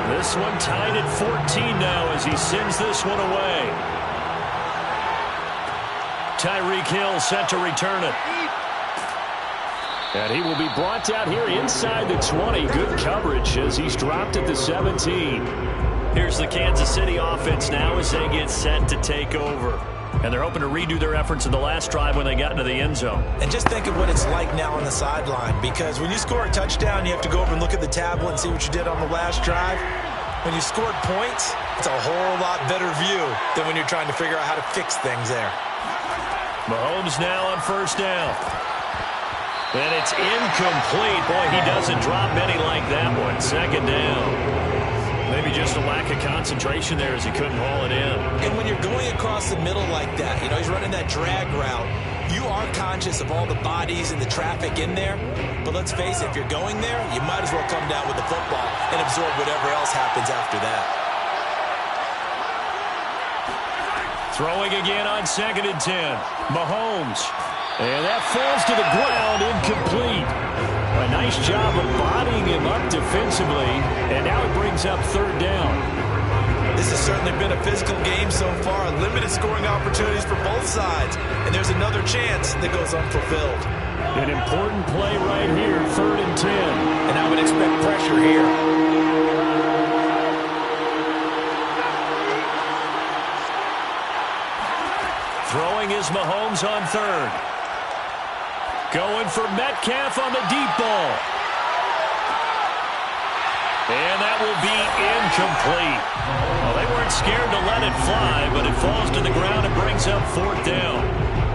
This one tied at 14 now as he sends this one away. Tyreek Hill set to return it. And he will be brought down here inside the 20. Good coverage as he's dropped at the 17. Here's the Kansas City offense now as they get set to take over. And they're hoping to redo their efforts in the last drive when they got into the end zone. And just think of what it's like now on the sideline, because when you score a touchdown, you have to go over and look at the tablet and see what you did on the last drive. When you scored points, it's a whole lot better view than when you're trying to figure out how to fix things there. Mahomes now on 1st down. And it's incomplete. Boy, he doesn't drop many like that one. 2nd down. Maybe just a lack of concentration there as he couldn't haul it in. And when you're going across the middle like that, you know, he's running that drag route, you are conscious of all the bodies and the traffic in there. But let's face it, if you're going there, you might as well come down with the football and absorb whatever else happens after that. Throwing again on 2nd and 10. Mahomes. And that falls to the ground, incomplete. A nice job of bodying him up defensively, and now it brings up 3rd down. This has certainly been a physical game so far. Limited scoring opportunities for both sides, and there's another chance that goes unfulfilled. An important play right here, 3rd and 10. And I would expect pressure here. Throwing is Mahomes on third. Going for Metcalf on the deep ball. And that will be incomplete. Well, they weren't scared to let it fly, but it falls to the ground and brings up fourth down.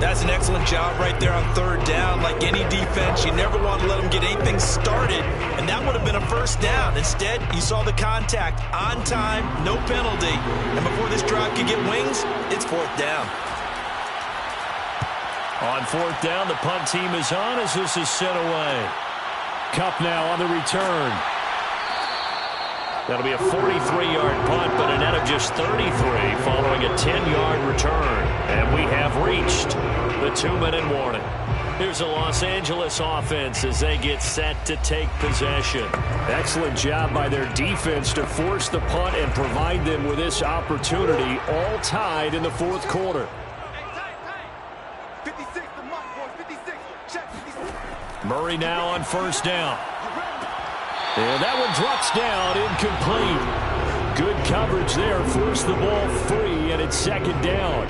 That's an excellent job right there on third down. Like any defense, you never want to let them get anything started, and that would have been a first down. Instead, you saw the contact on time, no penalty. And before this drive could get wings, it's fourth down. On fourth down, the punt team is on as this is sent away. Kupp now on the return. That'll be a 43-yard punt, but a net of just 33 following a 10-yard return. And we have reached the 2-minute warning. Here's the Los Angeles offense as they get set to take possession. Excellent job by their defense to force the punt and provide them with this opportunity, all tied in the fourth quarter. Murray now on first down. And that one drops down, incomplete. Good coverage there, forced the ball free, and it's second down.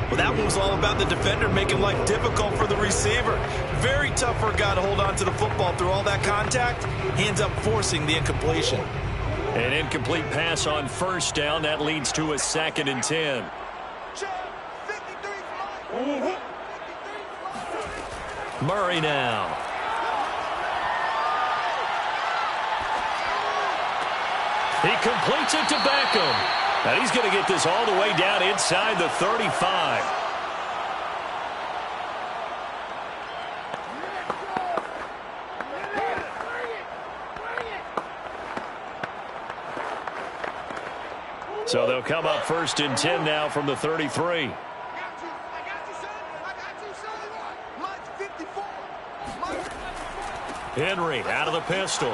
Well, that one was all about the defender making life difficult for the receiver. Very tough for a guy to hold on to the football through all that contact. He ends up forcing the incompletion. An incomplete pass on first down. That leads to a 2nd and 10. Murray now. He completes it to Beckham. Now he's going to get this all the way down inside the 35. So they'll come up 1st and 10 now from the 33. Henry out of the pistol.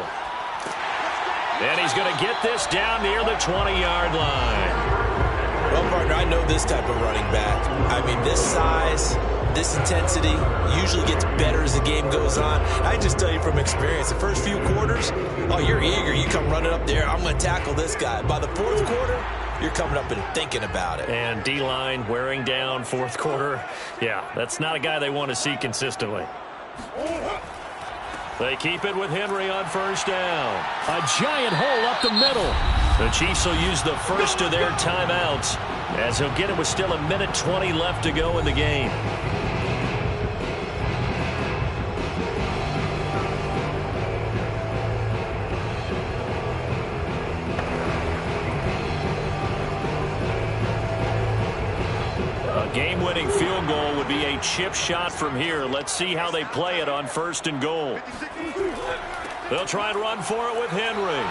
And he's going to get this down near the 20-yard line. Well, partner, I know this type of running back. I mean, this size, this intensity usually gets better as the game goes on. I just tell you from experience, the first few quarters, oh, you're eager. You come running up there, I'm going to tackle this guy. By the fourth quarter, you're coming up and thinking about it. And D-line wearing down fourth quarter. Yeah, that's not a guy they want to see consistently. They keep it with Henry on first down. A giant hole up the middle. The Chiefs will use the first of their timeouts as he'll get it with still 1:20 left to go in the game. Game-winning field goal would be a chip shot from here. Let's see how they play it on 1st and goal. They'll try and run for it with Henry.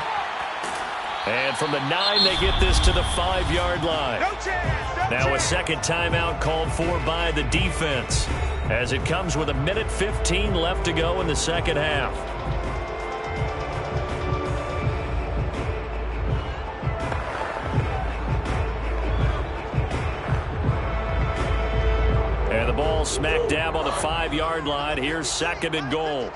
And from the 9, they get this to the 5-yard line. Now a second timeout called for by the defense as it comes with 1:15 left to go in the second half. And the ball smack dab on the 5-yard line. Here's 2nd and goal.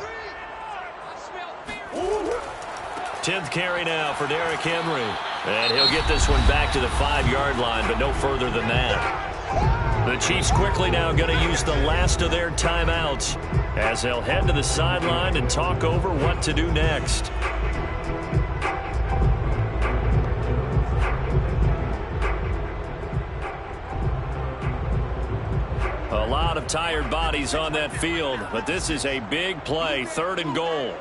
10th carry now for Derrick Henry. And he'll get this one back to the 5-yard line, but no further than that. The Chiefs quickly now going to use the last of their timeouts as they'll head to the sideline and talk over what to do next. A lot of tired bodies on that field, but this is a big play, 3rd and goal.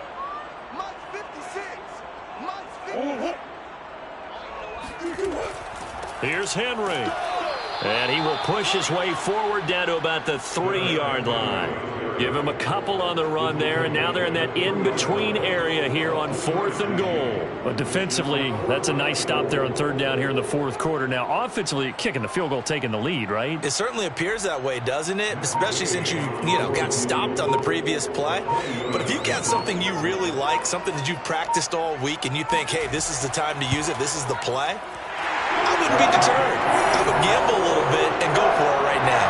Here's Henry. And he will push his way forward down to about the 3-yard line. Give him a couple on the run there, and now they're in that in-between area here on 4th and goal. But defensively, that's a nice stop there on 3rd down here in the 4th quarter. Now, offensively, kicking the field goal, taking the lead, right? It certainly appears that way, doesn't it? Especially since you got stopped on the previous play. But if you got something you really like, something that you've practiced all week, and you think, hey, this is the time to use it, this is the play, I wouldn't be deterred. I would gamble a little bit and go for it right now.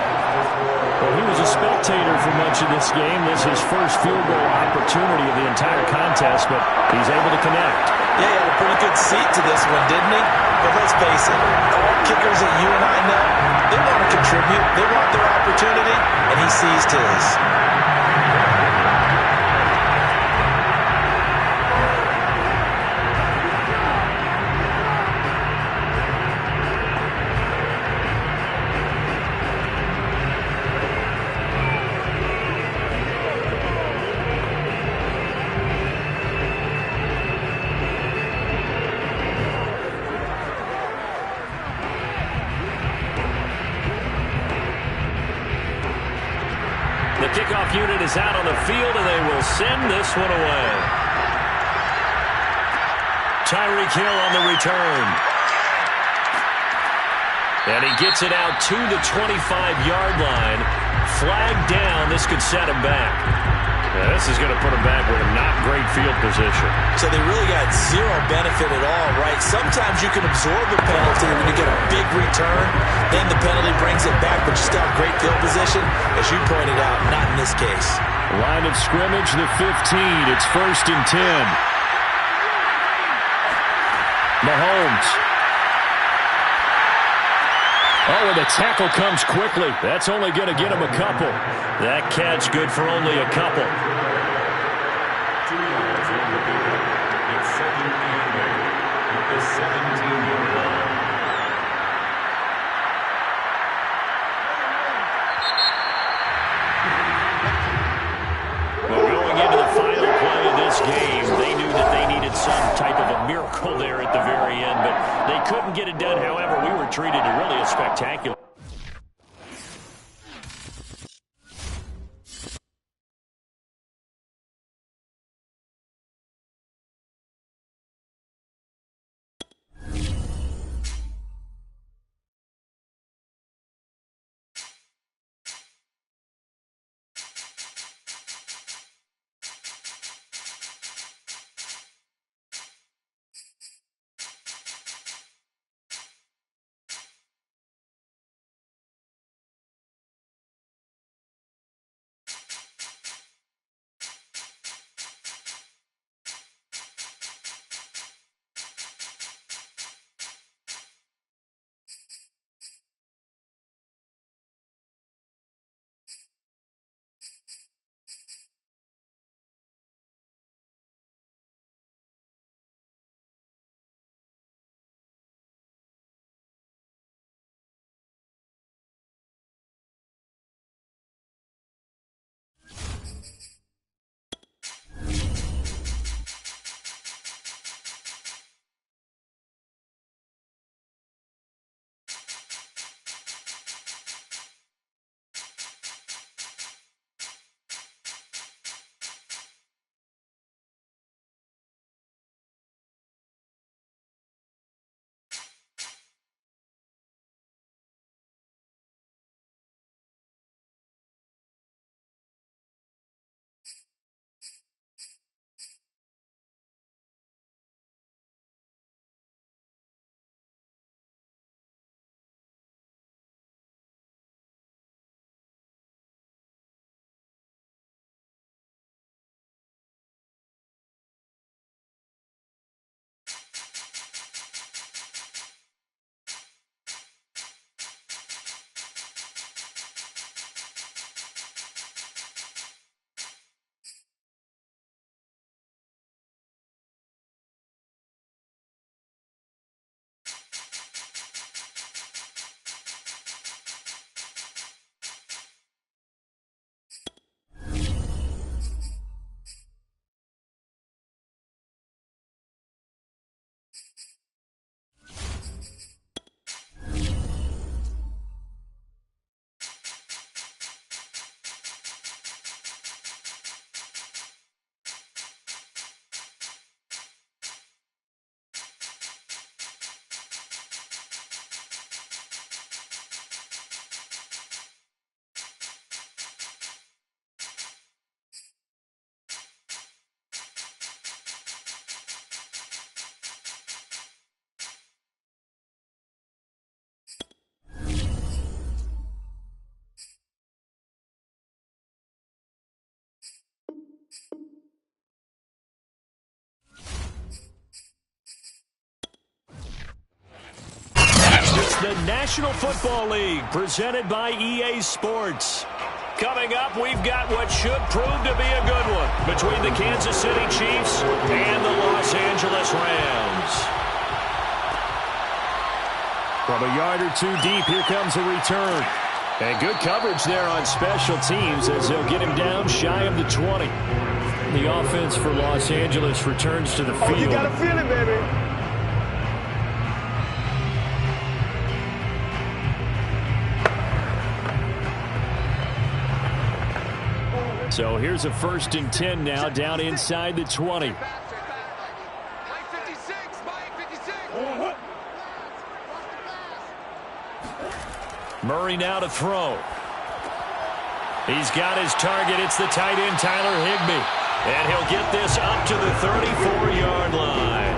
Well, he was a spectator for much of this game. This is his first field goal opportunity of the entire contest, but he's able to connect. Yeah, he had a pretty good seat to this one, didn't he? But let's face it, all kickers that you and I know, they want to contribute. They want their opportunity, and he seized his. The kickoff unit is out on the field, and they will send this one away. Tyreek Hill on the return. And he gets it out to the 25-yard line. Flag down. This could set him back. Yeah, this is going to put him back with a not great field position. So they really got zero benefit at all, right? Sometimes you can absorb a penalty when you get a big return. Then the penalty brings it back, but you still have great field position. As you pointed out, not in this case. Line of scrimmage, the 15. It's 1st and 10. Mahomes. Oh, and the tackle comes quickly. That's only going to get him a couple. That catch good for only a couple. 2 yards on the pickup. It's 2nd and 8 at the 17-yard line. Well, going into the final play of this game, they knew that they needed some type of a miracle there at the very end, but they couldn't get it done. However, we were treated to really a spectacular the National Football League, presented by EA Sports. Coming up, we've got what should prove to be a good one between the Kansas City Chiefs and the Los Angeles Rams. From a yard or two deep, here comes a return. And good coverage there on special teams as they'll get him down shy of the 20. The offense for Los Angeles returns to the field. You got to feel it, baby. So here's a 1st and 10 now, down inside the 20. Murray now to throw. He's got his target. It's the tight end, Tyler Higbee. And he'll get this up to the 34-yard line.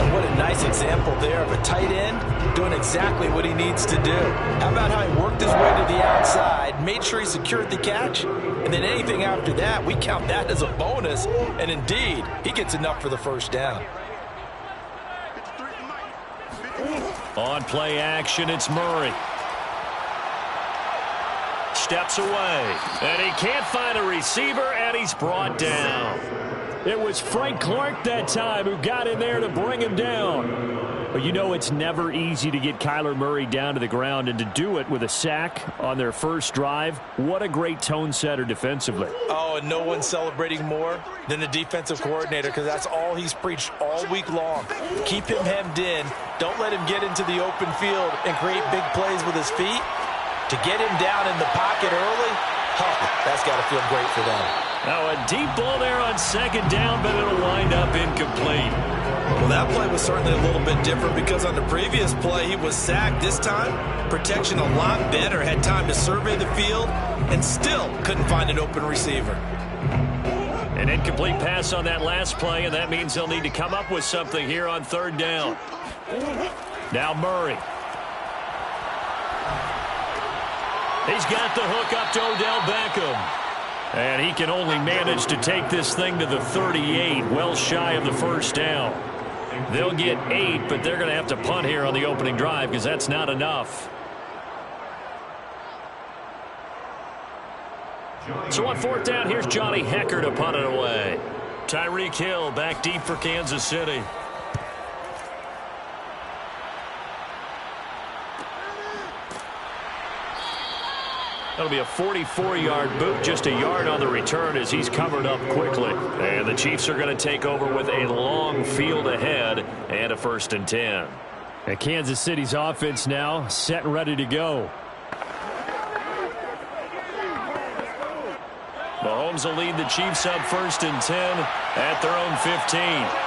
And what a nice example there of a tight end doing exactly what he needs to do. How about how he worked his way to the outside, made sure he secured the catch, and then anything after that, we count that as a bonus. And indeed, he gets enough for the first down. On play action, it's Murray. Steps away, and he can't find a receiver, and he's brought down. It was Frank Clark that time who got in there to bring him down. But you know it's never easy to get Kyler Murray down to the ground, and to do it with a sack on their first drive, what a great tone setter defensively. Oh, and no one's celebrating more than the defensive coordinator, because that's all he's preached all week long. Keep him hemmed in. Don't let him get into the open field and create big plays with his feet. To get him down in the pocket early, that's got to feel great for them. Now a deep ball there on 2nd down, but it'll wind up incomplete. Well, that play was certainly a little bit different because on the previous play, he was sacked. This time, protection a lot better, had time to survey the field, and still couldn't find an open receiver. An incomplete pass on that last play, and that means they'll need to come up with something here on 3rd down. Now Murray. He's got the hook up to Odell Beckham. And he can only manage to take this thing to the 38, well shy of the first down. They'll get 8, but they're going to have to punt here on the opening drive because that's not enough. So on 4th down, here's Johnny Hekker to punt it away. Tyreek Hill back deep for Kansas City. That'll be a 44-yard boot, just a yard on the return as he's covered up quickly. And the Chiefs are going to take over with a long field ahead and a 1st and 10. And Kansas City's offense now set and ready to go. Mahomes will lead the Chiefs up 1st and 10 at their own 15.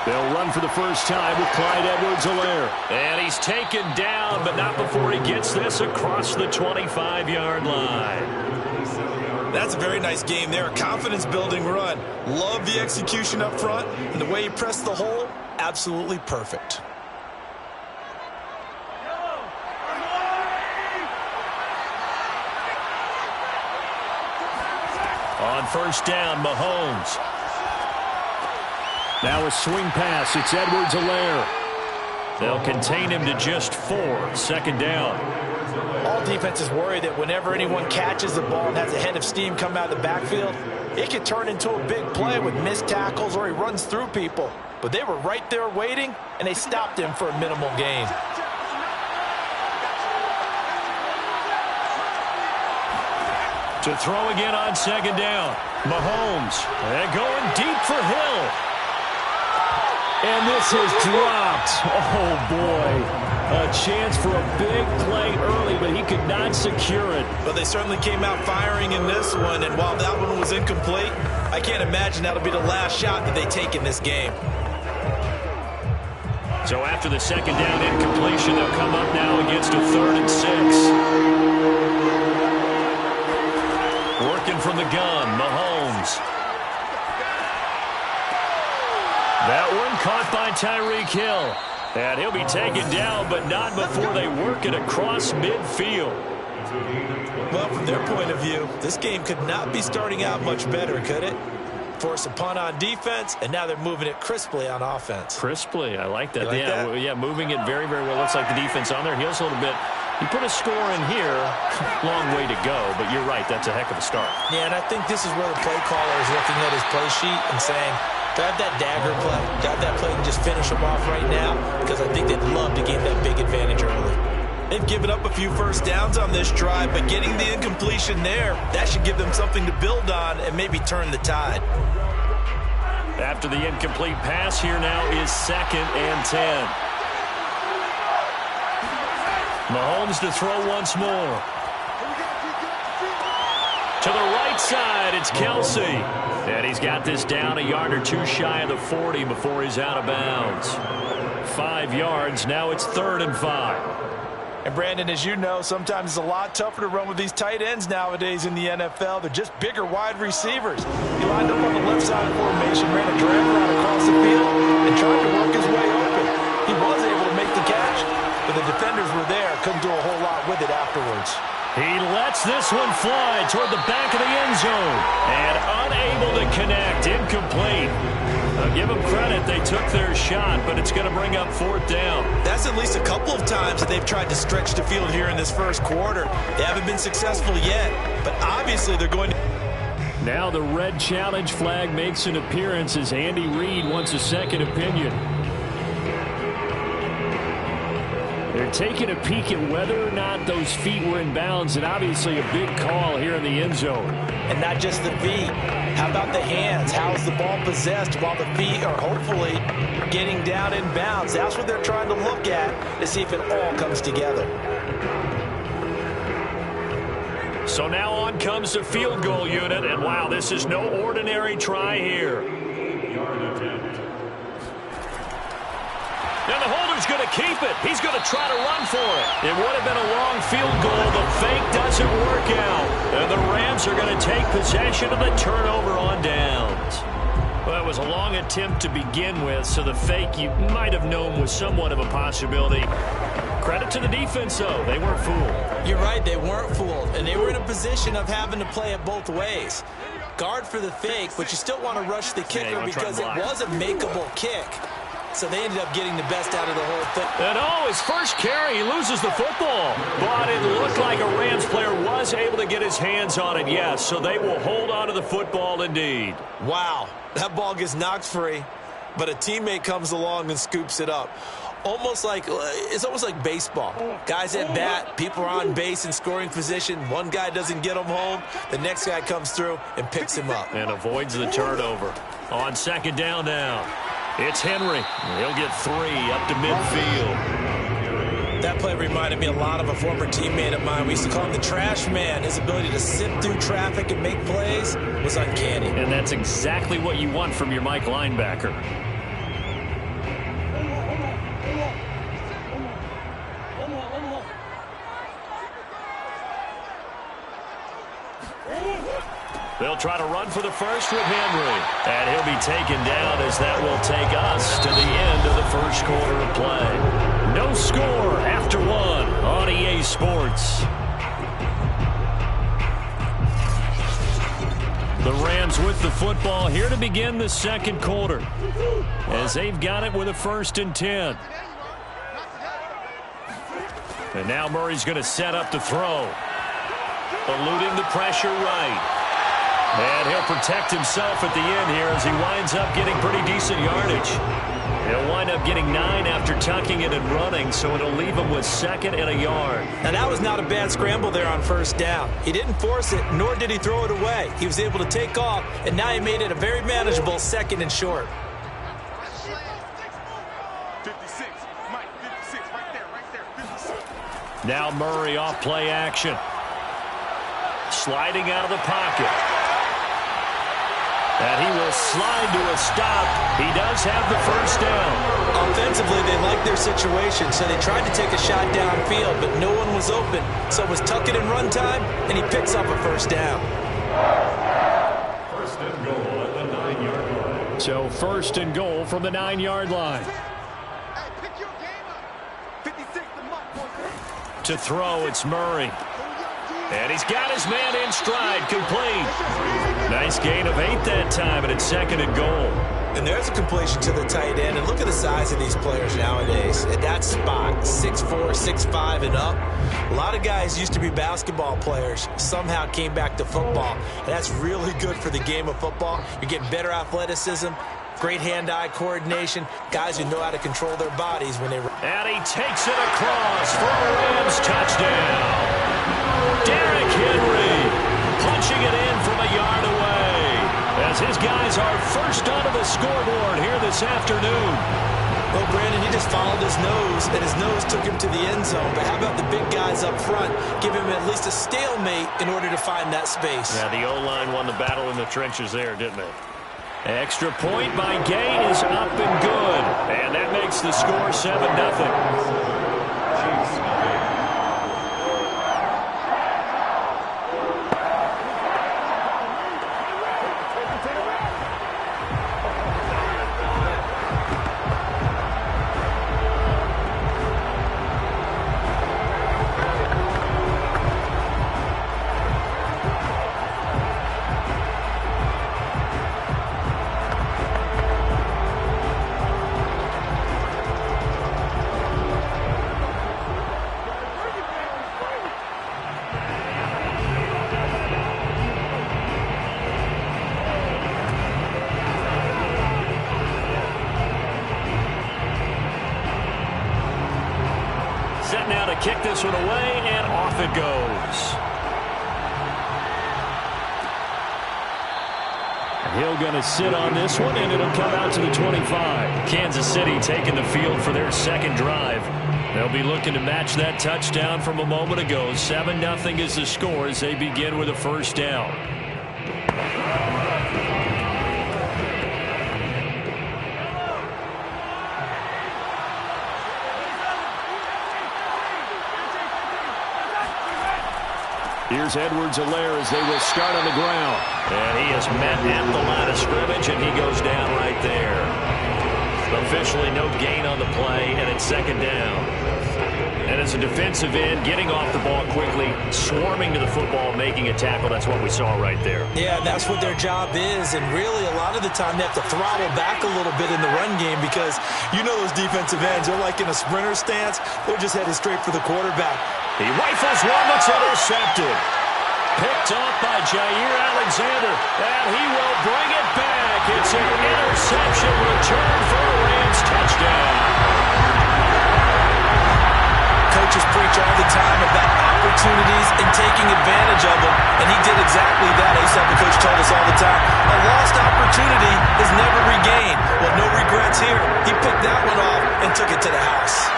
They'll run for the first time with Clyde Edwards-Helaire. And he's taken down, but not before he gets this across the 25-yard line. That's a very nice game there. Confidence-building run. Love the execution up front. And the way he pressed the hole, absolutely perfect. On 1st down, Mahomes. Now a swing pass. It's Edwards-Helaire. They'll contain him to just 4. 2nd down. All defenses worry that whenever anyone catches the ball and has a head of steam come out of the backfield, it could turn into a big play with missed tackles or he runs through people. But they were right there waiting, and they stopped him for a minimal gain. To throw again on 2nd down. Mahomes. And going deep for Hill. And this is dropped. Oh, boy. A chance for a big play early, but he could not secure it. But they certainly came out firing in this one, and while that one was incomplete, I can't imagine that'll be the last shot that they take in this game. So after the 2nd down incompletion, they'll come up now against a 3rd and 6. Working from the gun, Mahomes. That one caught by Tyreek Hill. And he'll be taken down, but not before they work it across midfield. Well, from their point of view, this game could not be starting out much better, could it? force a punt on defense, and now they're moving it crisply on offense. Crisply, I like that. You like that? Yeah, moving it very, very well. Looks like the defense on their heels a little bit. You put a score in here, long way to go, but you're right, that's a heck of a start. Yeah, and I think this is where the play caller is looking at his play sheet and saying, grab that dagger play, grab that play and just finish them off right now, because I think they'd love to gain that big advantage early. They've given up a few first downs on this drive, but getting the incompletion there, that should give them something to build on and maybe turn the tide. After the incomplete pass, here now is 2nd and 10. Mahomes to throw once more. To the right side, it's Kelsey. And he's got this down a yard or two shy of the 40 before he's out of bounds. 5 yards, now it's 3rd and 5. And Brandon, as you know, sometimes it's a lot tougher to run with these tight ends nowadays in the NFL. They're just bigger wide receivers. He lined up on the left side of the formation, ran a drag route across the field, and tried to work his way open. He was able to make the catch, but the defenders were there, couldn't do a whole lot with it afterwards. He lets this one fly toward the back of the end zone, and unable to connect, incomplete. I'll give them credit, they took their shot, but it's going to bring up 4th down. That's at least a couple of times that they've tried to stretch the field here in this first quarter. They haven't been successful yet, but obviously they're going to... Now the red challenge flag makes an appearance as Andy Reid wants a second opinion. They're taking a peek at whether or not those feet were in bounds, and obviously a big call here in the end zone. And not just the feet. How about the hands? How's the ball possessed while the feet are hopefully getting down in bounds? That's what they're trying to look at to see if it all comes together. So now on comes the field goal unit, and wow, this is no ordinary try here. And the holder's going to keep it. He's going to try to run for it. It would have been a long field goal. The fake doesn't work out. And the Rams are going to take possession of the turnover on downs. Well, it was a long attempt to begin with, so the fake you might have known was somewhat of a possibility. Credit to the defense, though. They weren't fooled. You're right. They weren't fooled. And they were in a position of having to play it both ways. Guard for the fake, but you still want to rush the kicker because it was a makeable kick. So they ended up getting the best out of the whole thing. And his first carry, he loses the football. But it looked like a Rams player was able to get his hands on it, yes. So they will hold on to the football indeed. Wow, that ball gets knocked free, but a teammate comes along and scoops it up. It's almost like baseball. Guys at bat, people are on base in scoring position. One guy doesn't get him home. The next guy comes through and picks him up. And avoids the turnover. On 2nd down now. It's Henry. He'll get 3 up to midfield. That play reminded me a lot of a former teammate of mine. We used to call him the trash man. His ability to sift through traffic and make plays was uncanny. And that's exactly what you want from your Mike linebacker. They'll try to run for the first with Henry. And he'll be taken down as that will take us to the end of the first quarter of play. No score after 1 on EA Sports. The Rams with the football here to begin the second quarter, as they've got it with a 1st and 10. And now Murray's going to set up the throw. Eluding the pressure right. And he'll protect himself at the end here as he winds up getting pretty decent yardage. He'll wind up getting 9 after tucking it and running, so it'll leave him with 2nd and a yard. Now, that was not a bad scramble there on 1st down. He didn't force it, nor did he throw it away. He was able to take off, and now he made it a very manageable 2nd and short. 56, Mike, 56, right there, 56. Now Murray off play action. Sliding out of the pocket. And he will slide to a stop. He does have the 1st down. Offensively, they liked their situation, so they tried to take a shot downfield, but no one was open. So it was tuck it and run time, and he picks up a 1st down. 1st and goal at the 9-yard line. So 1st and goal from the 9-yard line. Hey, pick your game up. 56, the mark. To throw, it's Murray. And he's got his man in stride, complete. Nice gain of 8 that time, and it's 2nd and goal. And there's a completion to the tight end. And look at the size of these players nowadays. At that spot, 6'4", 6'5", and up. A lot of guys used to be basketball players, somehow came back to football. And that's really good for the game of football. You're getting better athleticism, great hand-eye coordination, guys who know how to control their bodies when they... And he takes it across for a Rams touchdown. Derrick Henry punching it in from a yard away as his guys are first onto the scoreboard here this afternoon. Well, Brandon, he just followed his nose, and his nose took him to the end zone. But how about the big guys up front? Give him at least a stalemate in order to find that space. Yeah, the O-line won the battle in the trenches there, didn't it? Extra point by Gain is up and good. And that makes the score 7-0. Set now to kick this one away, and off it goes. Hill going to sit on this one, and it'll come out to the 25. Kansas City taking the field for their second drive. They'll be looking to match that touchdown from a moment ago. 7-0 is the score as they begin with a first down. Here's Edwards-Helaire as they will start on the ground. And he is met at the line of scrimmage, and he goes down right there. Officially no gain on the play, and it's 2nd down. And as a defensive end, getting off the ball quickly, swarming to the football, making a tackle. That's what we saw right there. Yeah, that's what their job is. And really, a lot of the time, they have to throttle back a little bit in the run game because you know those defensive ends, they're like in a sprinter stance. They're just headed straight for the quarterback. He rifles one that's intercepted. Picked off by Jair Alexander, and he will bring it back. It's an interception return for a Rams touchdown. Coaches preach all the time about opportunities and taking advantage of them, and he did exactly that. I used to have a coach told us all the time, a lost opportunity is never regained. Well, no regrets here. He picked that one off and took it to the house.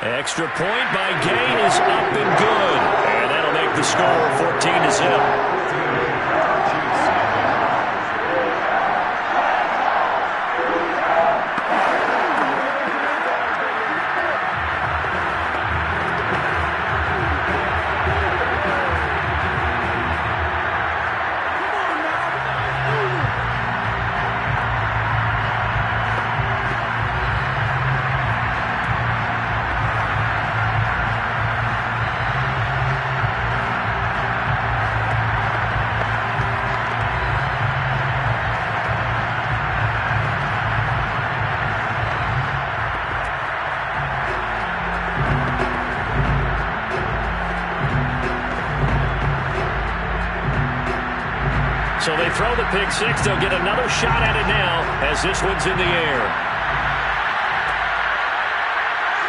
Extra point by Gain is up and good. And that'll make the score 14-0. So they throw the pick six. They'll get another shot at it now as this one's in the air.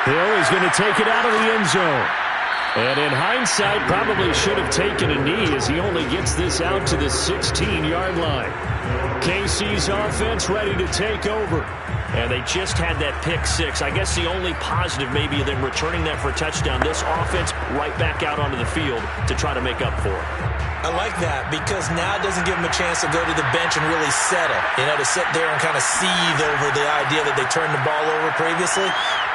Hill is going to take it out of the end zone. And in hindsight, probably should have taken a knee as he only gets this out to the 16-yard line. KC's offense ready to take over. And they just had that pick six. I guess the only positive maybe of them returning that for a touchdown. This offense right back out onto the field to try to make up for it. I like that because now it doesn't give them a chance to go to the bench and really settle. You know, to sit there and kind of seethe over the idea that they turned the ball over previously.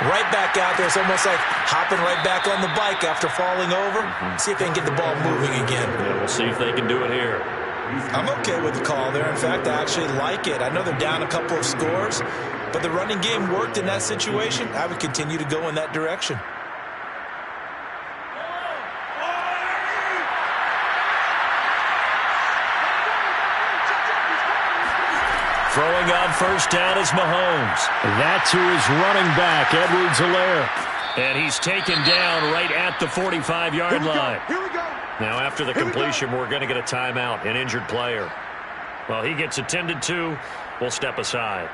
Right back out there. It's almost like hopping right back on the bike after falling over. See if they can get the ball moving again. Yeah, we'll see if they can do it here. I'm okay with the call there. In fact, I actually like it. I know they're down a couple of scores, but the running game worked in that situation. I would continue to go in that direction. on first down is Mahomes. That to his running back, Edwards-Helaire. And he's taken down right at the 45-yard line. Here we go. Now, after the completion, we're going to get a timeout, an injured player. Well, he gets attended to. We'll step aside.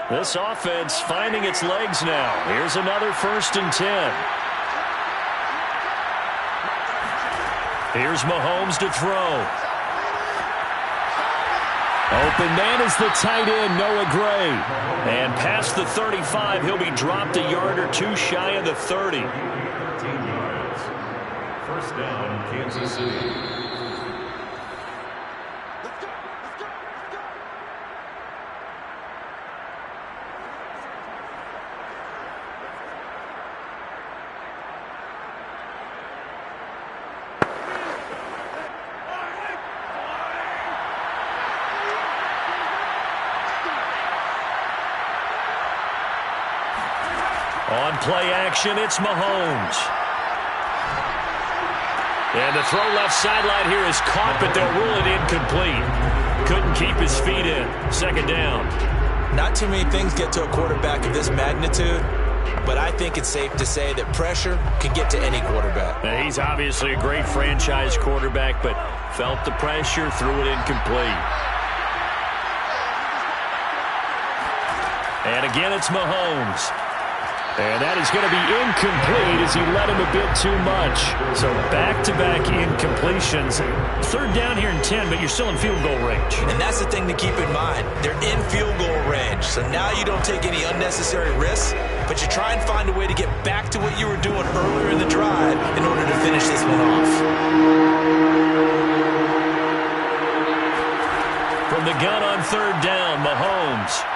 This offense finding its legs now. Here's another 1st and 10. Here's Mahomes to throw. Open man is the tight end, Noah Gray. And past the 35, he'll be dropped a yard or two shy of the 30. 13 yards. First down, Kansas City. On play action, it's Mahomes. And the throw left sideline here is caught, but they'll rule it incomplete. Couldn't keep his feet in. 2nd down. Not too many things get to a quarterback of this magnitude, but I think it's safe to say that pressure can get to any quarterback. Now, he's obviously a great franchise quarterback, but felt the pressure, threw it incomplete. And again, it's Mahomes. And that is going to be incomplete as he led him a bit too much. So back-to-back incompletions. 3rd down here in 10, but you're still in field goal range. And that's the thing to keep in mind. They're in field goal range. So now you don't take any unnecessary risks, but you try and find a way to get back to what you were doing earlier in the drive in order to finish this one off. From the gun on 3rd down, Mahomes.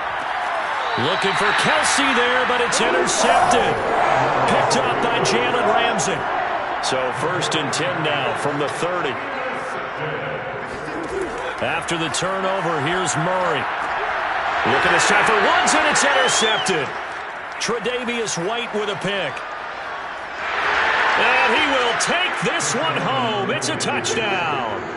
Looking for Kelsey there, but it's intercepted. Picked up by Jalen Ramsey. So 1st and 10 now from the 30. After the turnover, here's Murray. Looking to start for Woods, and it's intercepted. Tre'Davious White with a pick. And he will take this one home. It's a touchdown.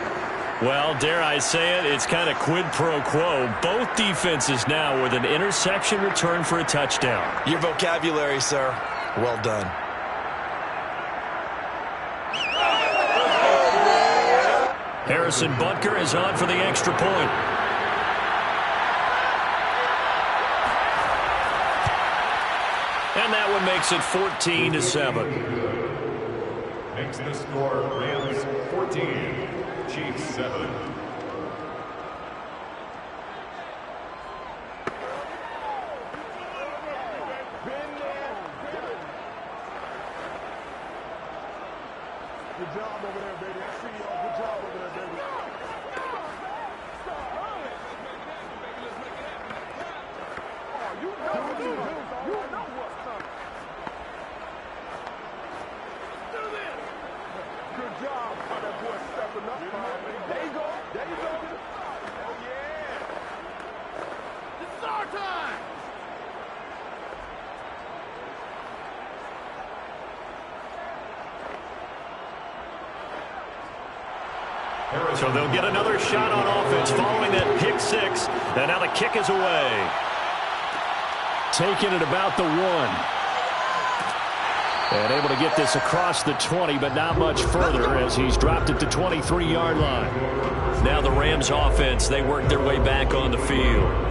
Well, dare I say it, it's kind of quid pro quo. Both defenses now with an interception return for a touchdown. Your vocabulary, sir. Well done. Harrison Butker is on for the extra point. And that one makes it 14-7. Makes the score Rams 14. Chiefs 7. Good job over there, baby. I see y'all. Good job over there, baby. Oh, you know what you do. You know what's coming. Do this. Good job. How that boy stepping up. There you go. There you go. Oh, yeah. It's our time. So they'll get another shot on offense following that pick 6. And now the kick is away. Taking it about the 1. And able to get this across the 20, but not much further as he's dropped it to 23-yard line. Now the Rams offense, they work their way back on the field.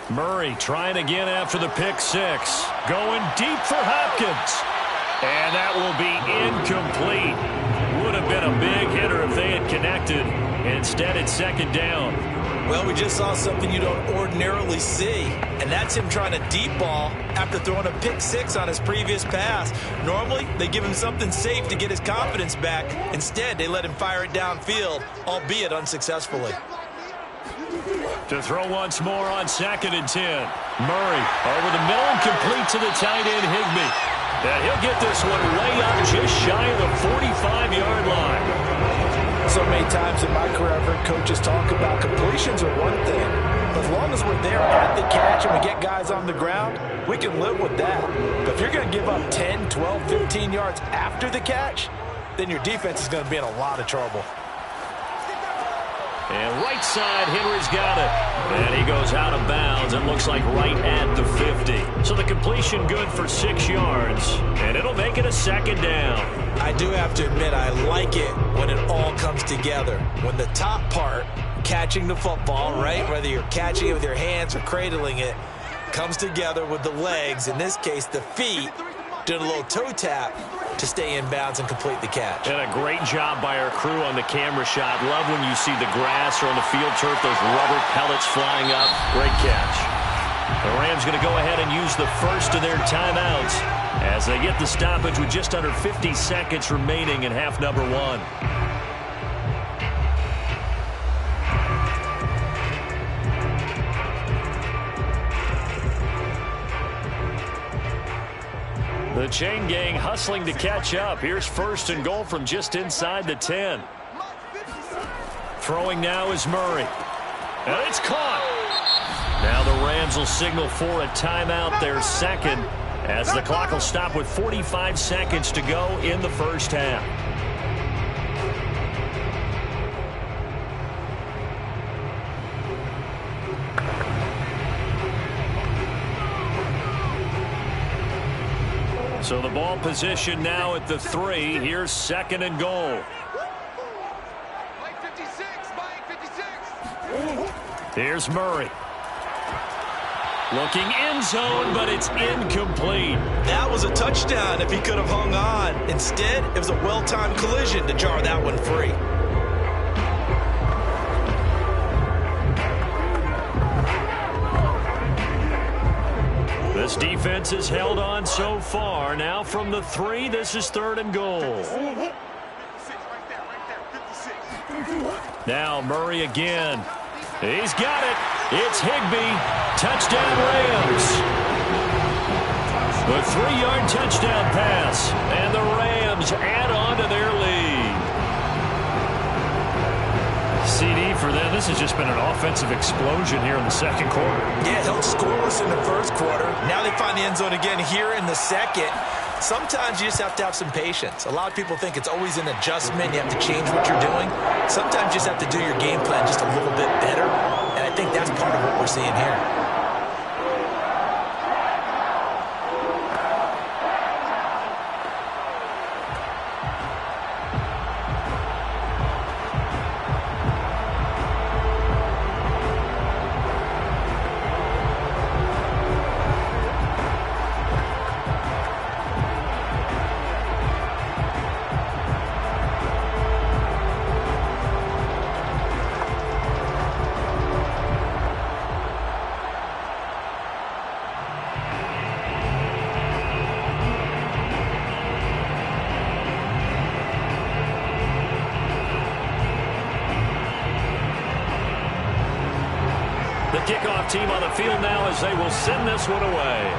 Murray trying again after the pick 6. Going deep for Hopkins. And that will be incomplete. Would have been a big hitter if they had connected. Instead, it's 2nd down. Well, we just saw something you don't ordinarily see, and that's him trying to deep ball after throwing a pick six on his previous pass. Normally, they give him something safe to get his confidence back. Instead, they let him fire it downfield, albeit unsuccessfully. To throw once more on 2nd and 10. Murray over the middle and complete to the tight end, Higbee. And he'll get this one way up just shy of the 45-yard line. So many times in my career, I've heard coaches talk about completions are one thing. But as long as we're there at the catch and we get guys on the ground, we can live with that. But if you're going to give up 10, 12, 15 yards after the catch, then your defense is going to be in a lot of trouble. And right side, Henry's got it. And he goes out of bounds. It looks like right at the 50. So the completion good for 6 yards. And it'll make it a 2nd down. I do have to admit, I like it when it all comes together. When the top part, catching the football, right, whether you're catching it with your hands or cradling it, comes together with the legs, in this case the feet, doing a little toe tap to stay in bounds and complete the catch. And a great job by our crew on the camera shot. Love when you see the grass or on the field turf, those rubber pellets flying up. Great catch. The Rams going to go ahead and use the first of their timeouts as they get the stoppage with just under 50 seconds remaining in half number 1. The chain gang hustling to catch up. Here's 1st and goal from just inside the 10. Throwing now is Murray. And it's caught. Now the Rams will signal for a timeout, their 2nd, as the clock will stop with 45 seconds to go in the first half. So the ball position now at the 3. Here's 2nd and goal. Here's Murray. Looking end zone, but it's incomplete. That was a touchdown if he could have hung on. Instead, it was a well-timed collision to jar that one free. This defense has held on so far. Now from the 3, this is 3rd and goal. Now Murray again. He's got it. It's Higbee. Touchdown Rams. The 3-yard touchdown pass. And the Rams add on to their lead. CD for them. This has just been an offensive explosion here in the 2nd quarter. Yeah, held scoreless in the 1st quarter. Now they find the end zone again here in the 2nd. Sometimes you just have to have some patience. A lot of people think it's always an adjustment. You have to change what you're doing. Sometimes you just have to do your game plan just a little bit better. And I think that's part of what we're seeing here. The kickoff team on the field now as they will send this one away.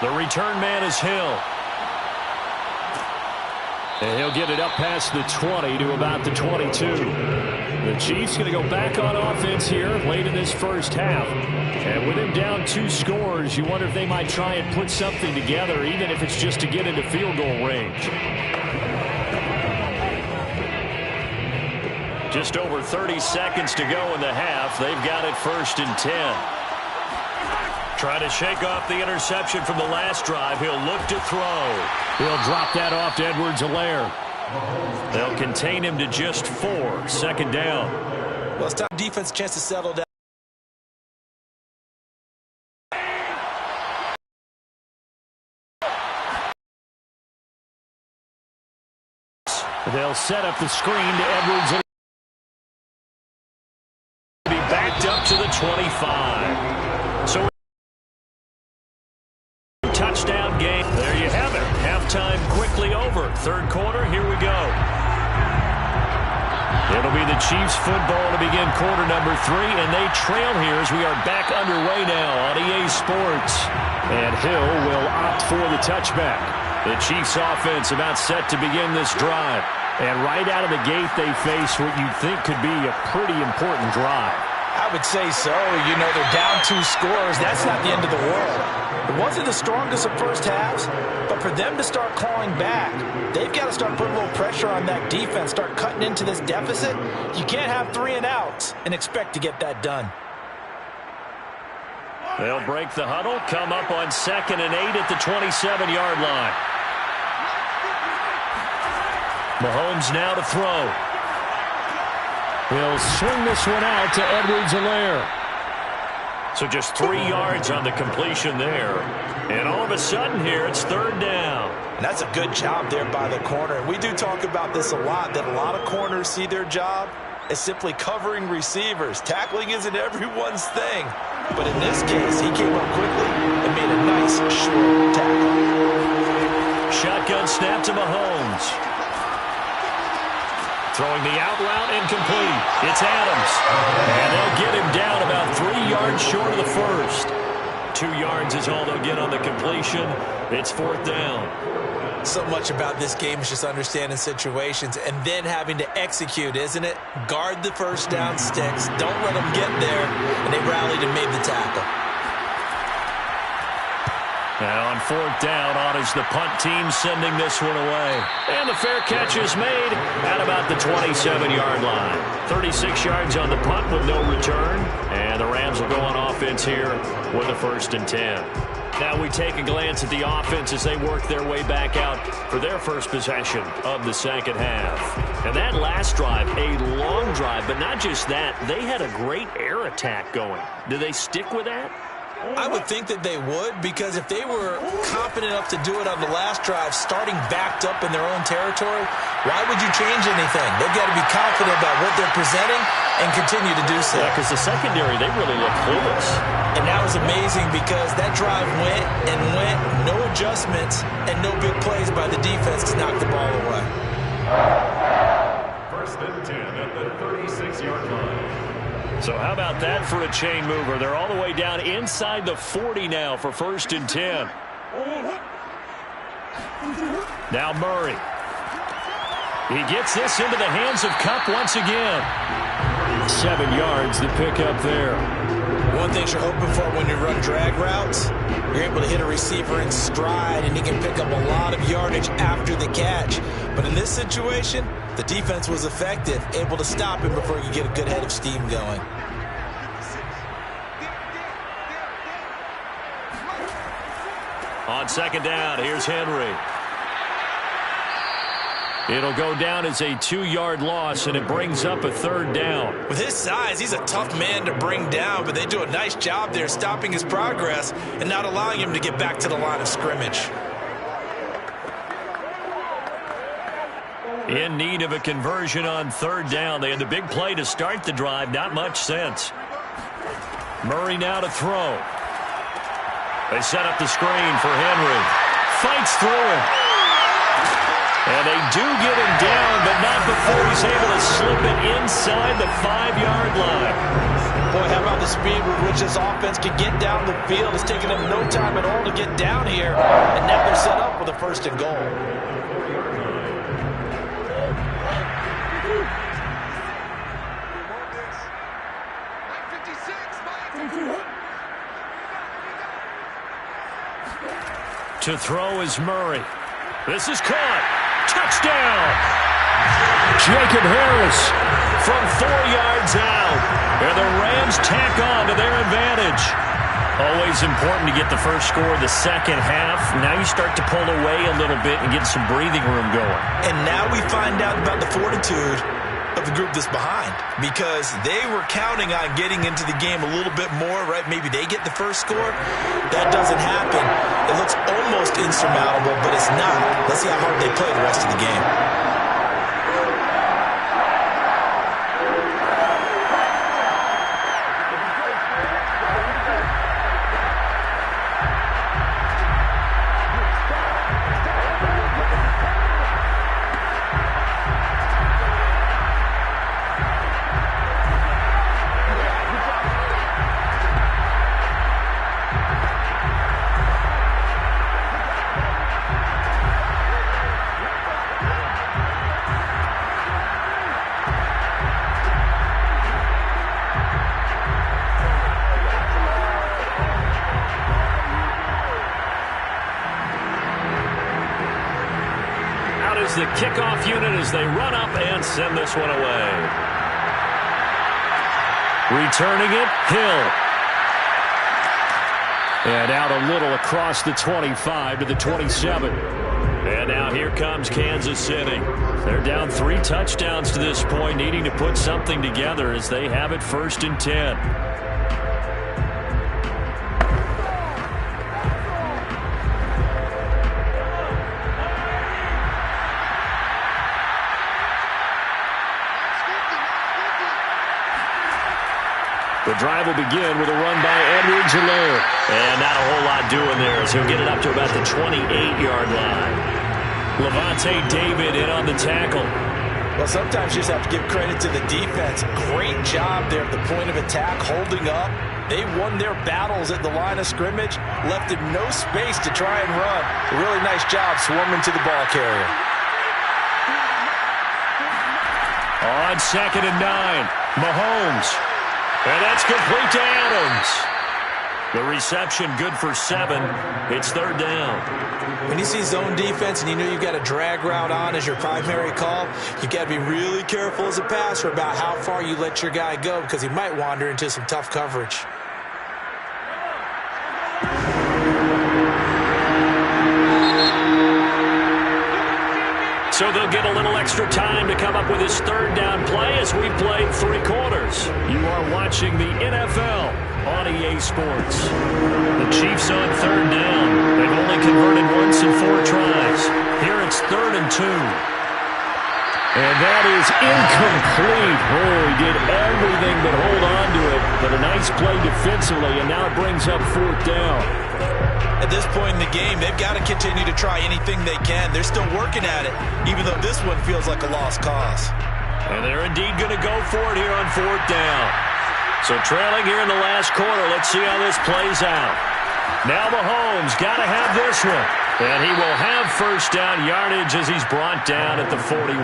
The return man is Hill. And he'll get it up past the 20 to about the 22. The Chiefs going to go back on offense here late in this first half. And with him down 2 scores, you wonder if they might try and put something together, even if it's just to get into field goal range. Just over 30 seconds to go in the half. They've got it 1st and 10. Trying to shake off the interception from the last drive. He'll look to throw. He'll drop that off to Edwards-Helaire. They'll contain him to just 4. 2nd down. Well, it's time defense a chance to settle down. They'll set up the screen to Edwards-Helaire. picked up to the 25. So touchdown game. There you have it. Halftime quickly over. Third quarter, here we go. It'll be the Chiefs football to begin quarter number 3, and they trail here as we are back underway now on EA Sports. And Hill will opt for the touchback. The Chiefs offense about set to begin this drive. And right out of the gate, they face what you'd think could be a pretty important drive. I would say so. You know, they're down 2 scores. That's not the end of the world. It wasn't the strongest of first halves, but for them to start clawing back, they've got to start putting a little pressure on that defense, start cutting into this deficit. You can't have 3 and outs and expect to get that done. They'll break the huddle, come up on 2nd and 8 at the 27-yard line. Mahomes now to throw. He'll swing this one out to Edwards-Helaire. So just 3 yards on the completion there. And all of a sudden here, it's 3rd down. And that's a good job there by the corner. We do talk about this a lot, that a lot of corners see their job as simply covering receivers. Tackling isn't everyone's thing. But in this case, he came up quickly and made a nice short tackle. Shotgun snap to Mahomes. Throwing the out route incomplete. It's Adams. And they'll get him down about 3 yards short of the first. 2 yards is all they'll get on the completion. It's 4th down. So much about this game is just understanding situations and then having to execute, isn't it? Guard the first down sticks. Don't let them get there. And they rallied and made the tackle. Now on 4th down, on is the punt team sending this one away. And the fair catch is made at about the 27-yard line. 36 yards on the punt with no return. And the Rams will go on offense here with a 1st and 10. Now we take a glance at the offense as they work their way back out for their first possession of the second half. And that last drive, a long drive, but not just that. They had a great air attack going. Do they stick with that? I would think that they would, because if they were confident enough to do it on the last drive, starting backed up in their own territory, why would you change anything? They've got to be confident about what they're presenting and continue to do so. Yeah, because the secondary, they really look clueless. And that was amazing because that drive went and went, no adjustments and no big plays by the defense to knock the ball away. 1st and 10 at the 36-yard line. So how about that for a chain mover? They're all the way down inside the 40 now for 1st and 10. Now Murray. He gets this into the hands of Kupp once again. 7 yards to pick up there. One thing you're hoping for when you run drag routes, you're able to hit a receiver in stride and he can pick up a lot of yardage after the catch. But in this situation, the defense was effective, able to stop him before you get a good head of steam going. On 2nd down, here's Henry. It'll go down as a 2-yard loss, and it brings up a 3rd down. With his size, he's a tough man to bring down, but they do a nice job there stopping his progress and not allowing him to get back to the line of scrimmage. In need of a conversion on 3rd down. They had the big play to start the drive. Not much sense. Murray now to throw. They set up the screen for Henry. Fights through it. And they do get him down, but not before he's able to slip it inside the 5-yard line. Boy, how about the speed with which this offense can get down the field? It's taken them no time at all to get down here. And now they're set up with a 1st and goal. To throw is Murray. This is caught. Touchdown! Jacob Harris from 4 yards out. And the Rams tack on to their advantage. Always important to get the first score of the second half. Now you start to pull away a little bit and get some breathing room going. And now we find out about the fortitude of the group that's behind, because they were counting on getting into the game a little bit more, right? Maybe they get the first score. That doesn't happen. It looks almost insurmountable, but it's not. Let's see how hard they play the rest of the game. defensive unit as they run up and send this one away. Returning it, Hill. And out a little across the 25 to the 27. And now here comes Kansas City. They're down 3 touchdowns to this point, needing to put something together as they have it 1st and 10. The drive will begin with a run by Edwards-Helaire. And not a whole lot doing there as he'll get it up to about the 28-yard line. Levante David in on the tackle. Well, sometimes you just have to give credit to the defense. Great job there at the point of attack, holding up. They won their battles at the line of scrimmage, left him no space to try and run. A really nice job swarming to the ball carrier. On 2nd and 9, Mahomes. And that's complete to Adams. The reception good for 7. It's 3rd down. When you see zone defense and you know you've got a drag route on as your primary call, you've got to be really careful as a passer about how far you let your guy go because he might wander into some tough coverage. So they'll get a little extra time to come up with his 3rd down play as we played 3 quarters. You are watching the NFL on EA Sports. The Chiefs on 3rd down. They've only converted once in 4 tries. Here it's 3rd and 2. And that is incomplete. Oh, he did everything but hold on to it. But a nice play defensively, and now it brings up 4th down. At this point in the game, they've got to continue to try anything they can. They're still working at it, even though this one feels like a lost cause. And they're indeed going to go for it here on 4th down. So trailing here in the last quarter, let's see how this plays out. Now Mahomes got to have this one. And he will have 1st down yardage as he's brought down at the 41.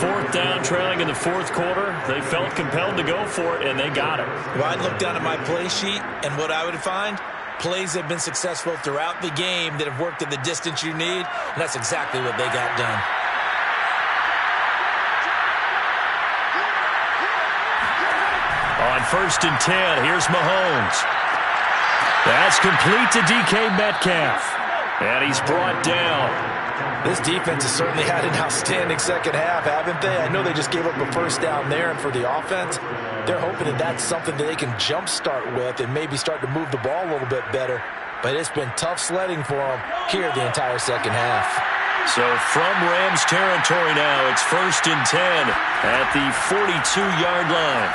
4th down, trailing in the 4th quarter. They felt compelled to go for it, and they got it. Well, I'd look down at my play sheet, and what I would find, plays have been successful throughout the game that have worked at the distance you need, and that's exactly what they got done. On 1st and 10, here's Mahomes. That's complete to DK Metcalf. And he's brought down. This defense has certainly had an outstanding second half, haven't they? I know they just gave up a 1st down there, and for the offense, they're hoping that that's something that they can jumpstart with and maybe start to move the ball a little bit better. But it's been tough sledding for them here the entire second half. So from Rams territory now, it's 1st and 10 at the 42-yard line.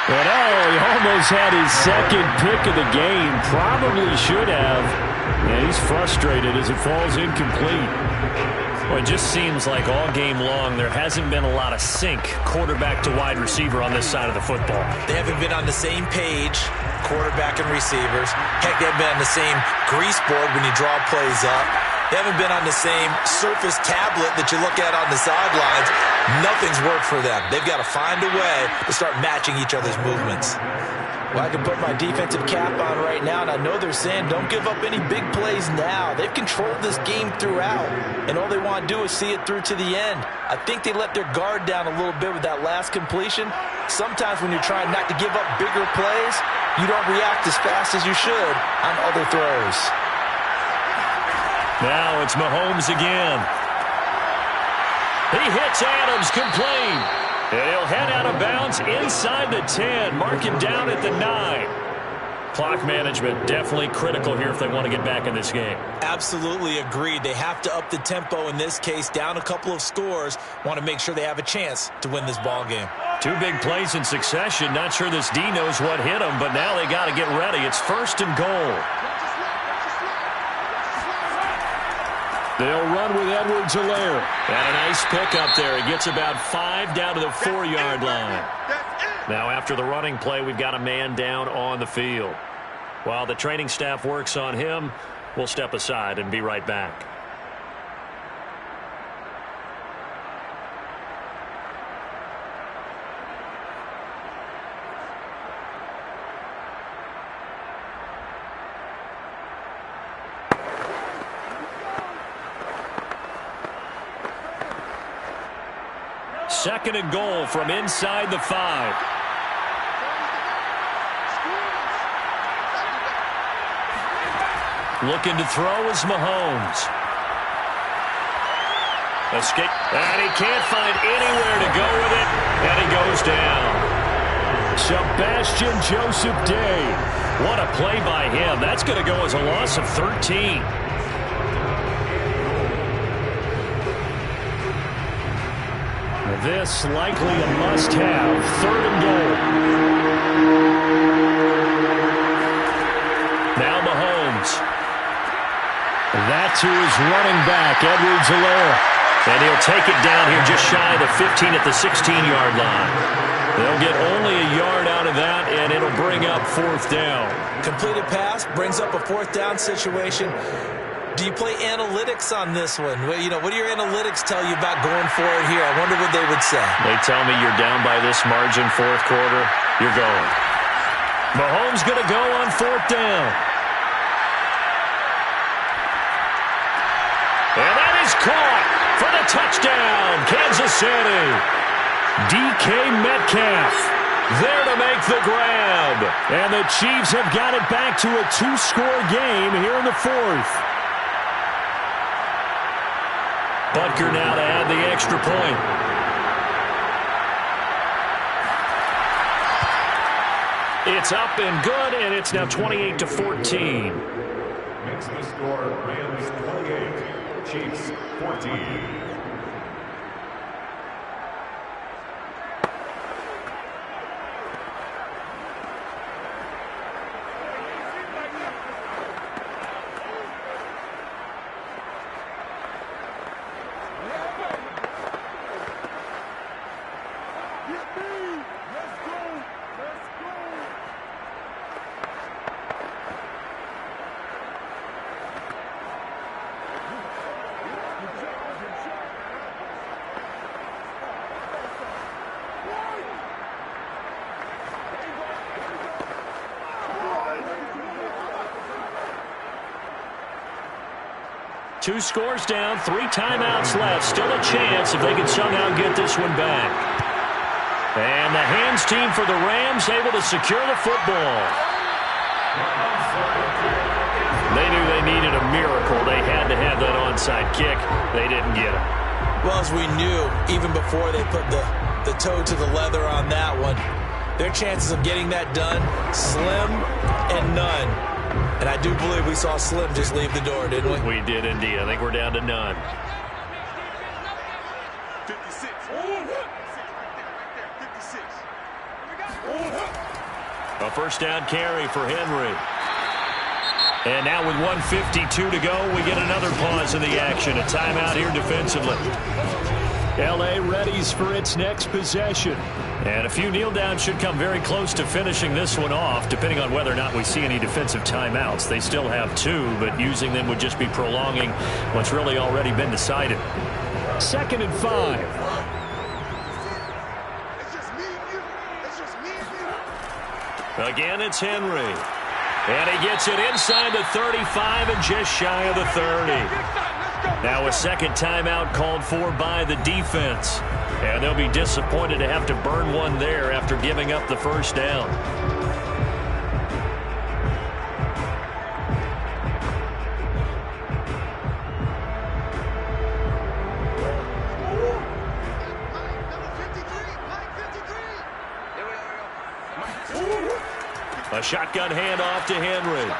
And he almost had his 2nd pick of the game. Probably should have. Yeah, he's frustrated as it falls incomplete. Well, it just seems like all game long there hasn't been a lot of sync quarterback to wide receiver on this side of the football. They haven't been on the same page, quarterback and receivers. Heck, they haven't been on the same grease board when you draw plays up. They haven't been on the same Surface tablet that you look at on the sidelines. Nothing's worked for them. They've got to find a way to start matching each other's movements. Well, I can put my defensive cap on right now, and I know they're saying don't give up any big plays now. They've controlled this game throughout, and all they want to do is see it through to the end. I think they let their guard down a little bit with that last completion. Sometimes when you're trying not to give up bigger plays, you don't react as fast as you should on other throws. Now it's Mahomes again. He hits Adams complete. And he'll head out of bounds inside the 10. Mark him down at the 9. Clock management definitely critical here if they want to get back in this game. Absolutely agreed. They have to up the tempo in this case, down a couple of scores. Want to make sure they have a chance to win this ball game. 2 big plays in succession. Not sure this D knows what hit him, but now they got to get ready. It's 1st and goal. They'll run with Edwards-Helaire. And a nice pickup there. He gets about 5 down to the 4-yard line. Now after the running play, we've got a man down on the field. While the training staff works on him, we'll step aside and be right back. Second and goal from inside the 5. Looking to throw is Mahomes. Escape. And he can't find anywhere to go with it. And he goes down. Sebastian Joseph Day. What a play by him. That's going to go as a loss of 13. This likely a must-have. Third and goal. Now Mahomes. That to his running back, Edwards-Helaire. And he'll take it down here just shy of the 15 at the 16-yard line. They'll get only a yard out of that, and it'll bring up fourth down. Completed pass brings up a fourth down situation. Do you play analytics on this one? What do your analytics tell you about going for it here? I wonder what they would say. They tell me you're down by this margin fourth quarter, you're going. Mahomes going to go on fourth down. And that is caught for the touchdown, Kansas City. DK Metcalf there to make the grab. And the Chiefs have got it back to a 2-score game here in the fourth. Butker now to add the extra point. It's up and good, and it's now 28-14. Makes the score Rams 28, Chiefs 14. Two scores down, 3 timeouts left. Still a chance if they can somehow get this one back. And the hands team for the Rams able to secure the football. They knew they needed a miracle. They had to have that onside kick. They didn't get it. Well, as we knew, even before they put the toe to the leather on that one, their chances of getting that done, slim and none. And I do believe we saw Slim just leave the door, didn't we? We did indeed. I think we're down to none. 56. A first down carry for Henry. And now with 1:52 to go, we get another pause in the action. A timeout here defensively. L.A. readies for its next possession. And a few kneel downs should come very close to finishing this one off, depending on whether or not we see any defensive timeouts. They still have 2, but using them would just be prolonging what's really already been decided. 2nd and 5. Again, it's Henry. And he gets it inside the 35 and just shy of the 30. Now a second timeout called for by the defense. And they'll be disappointed to have to burn one there after giving up the first down. A shotgun handoff to Henry.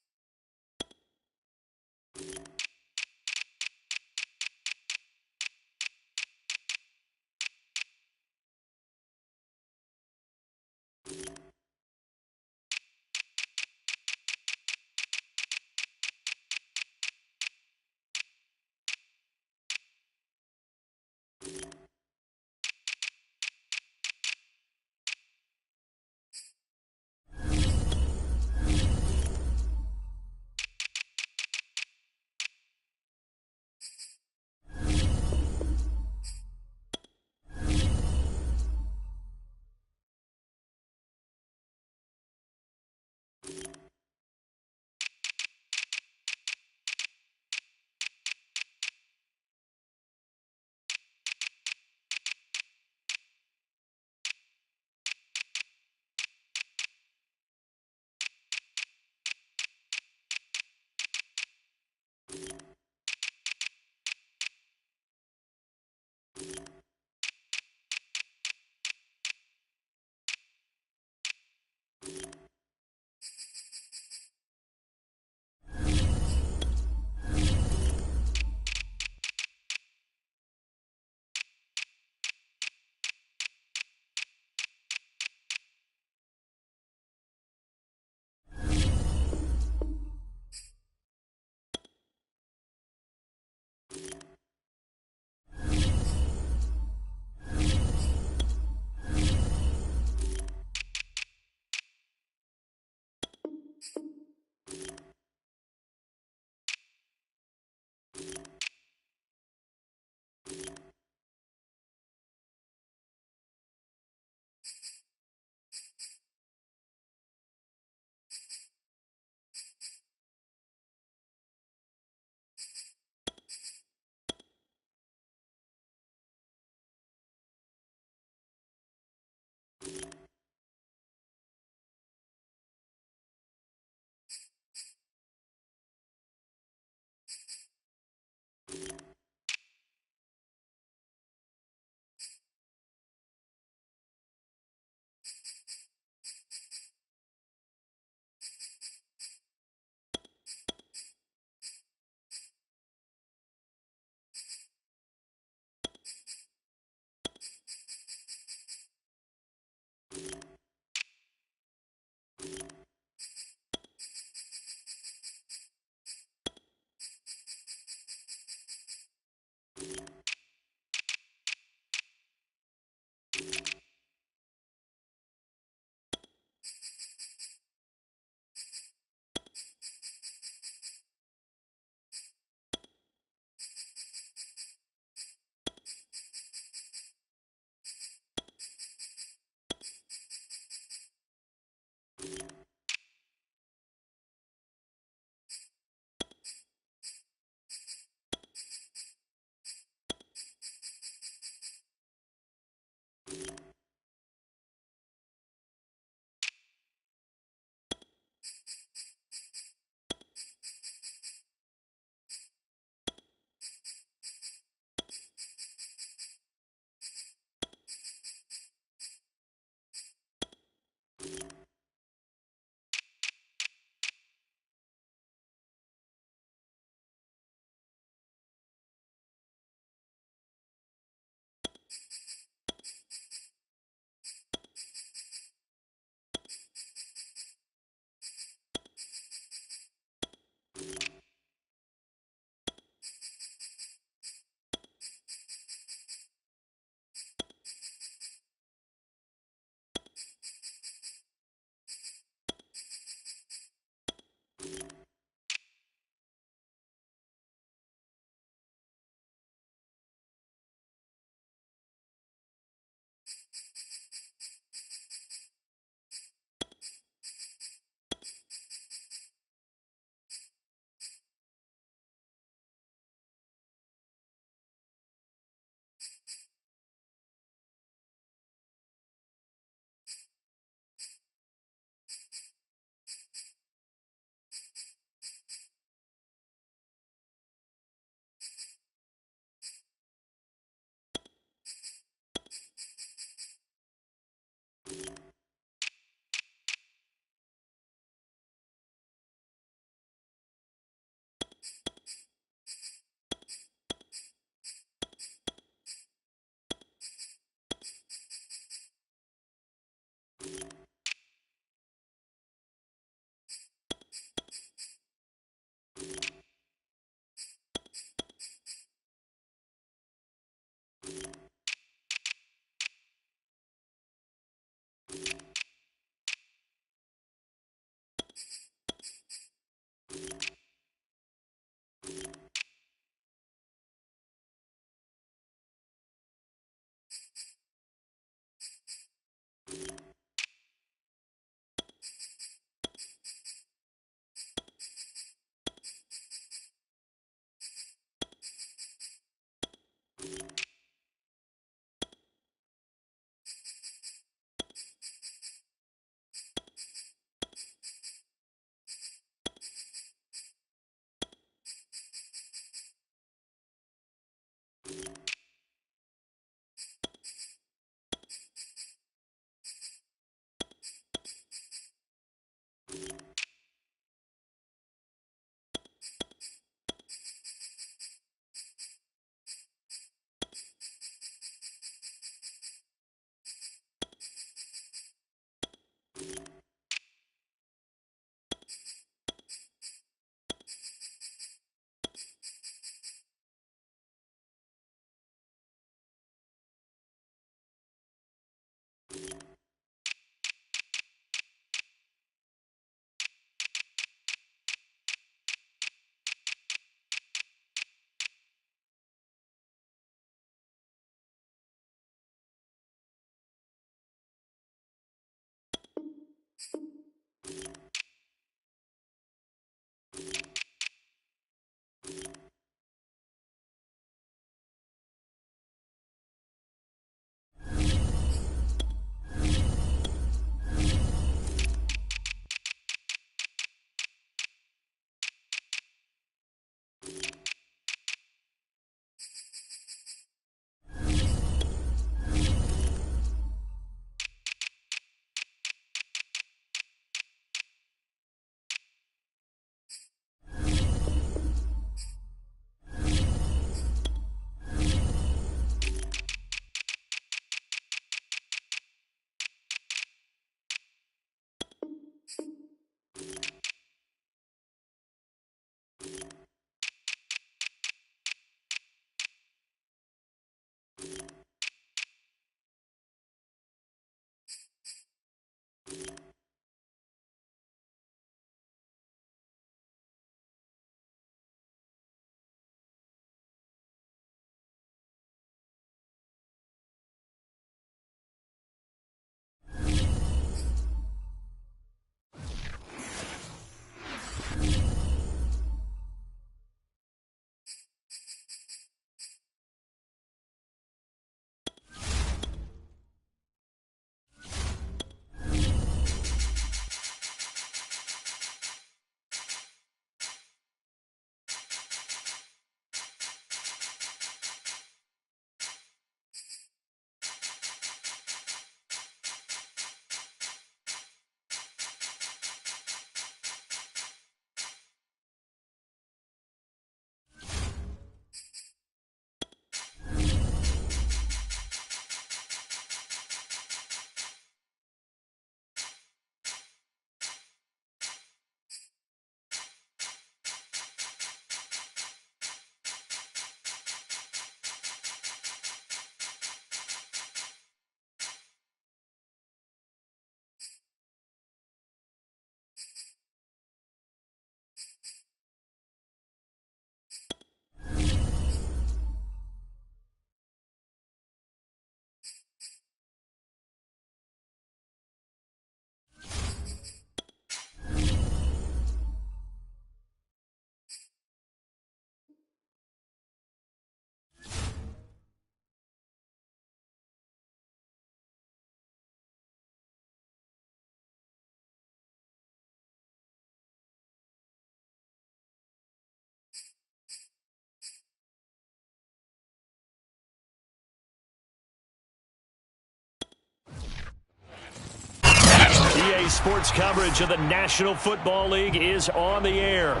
Sports coverage of the National Football League is on the air.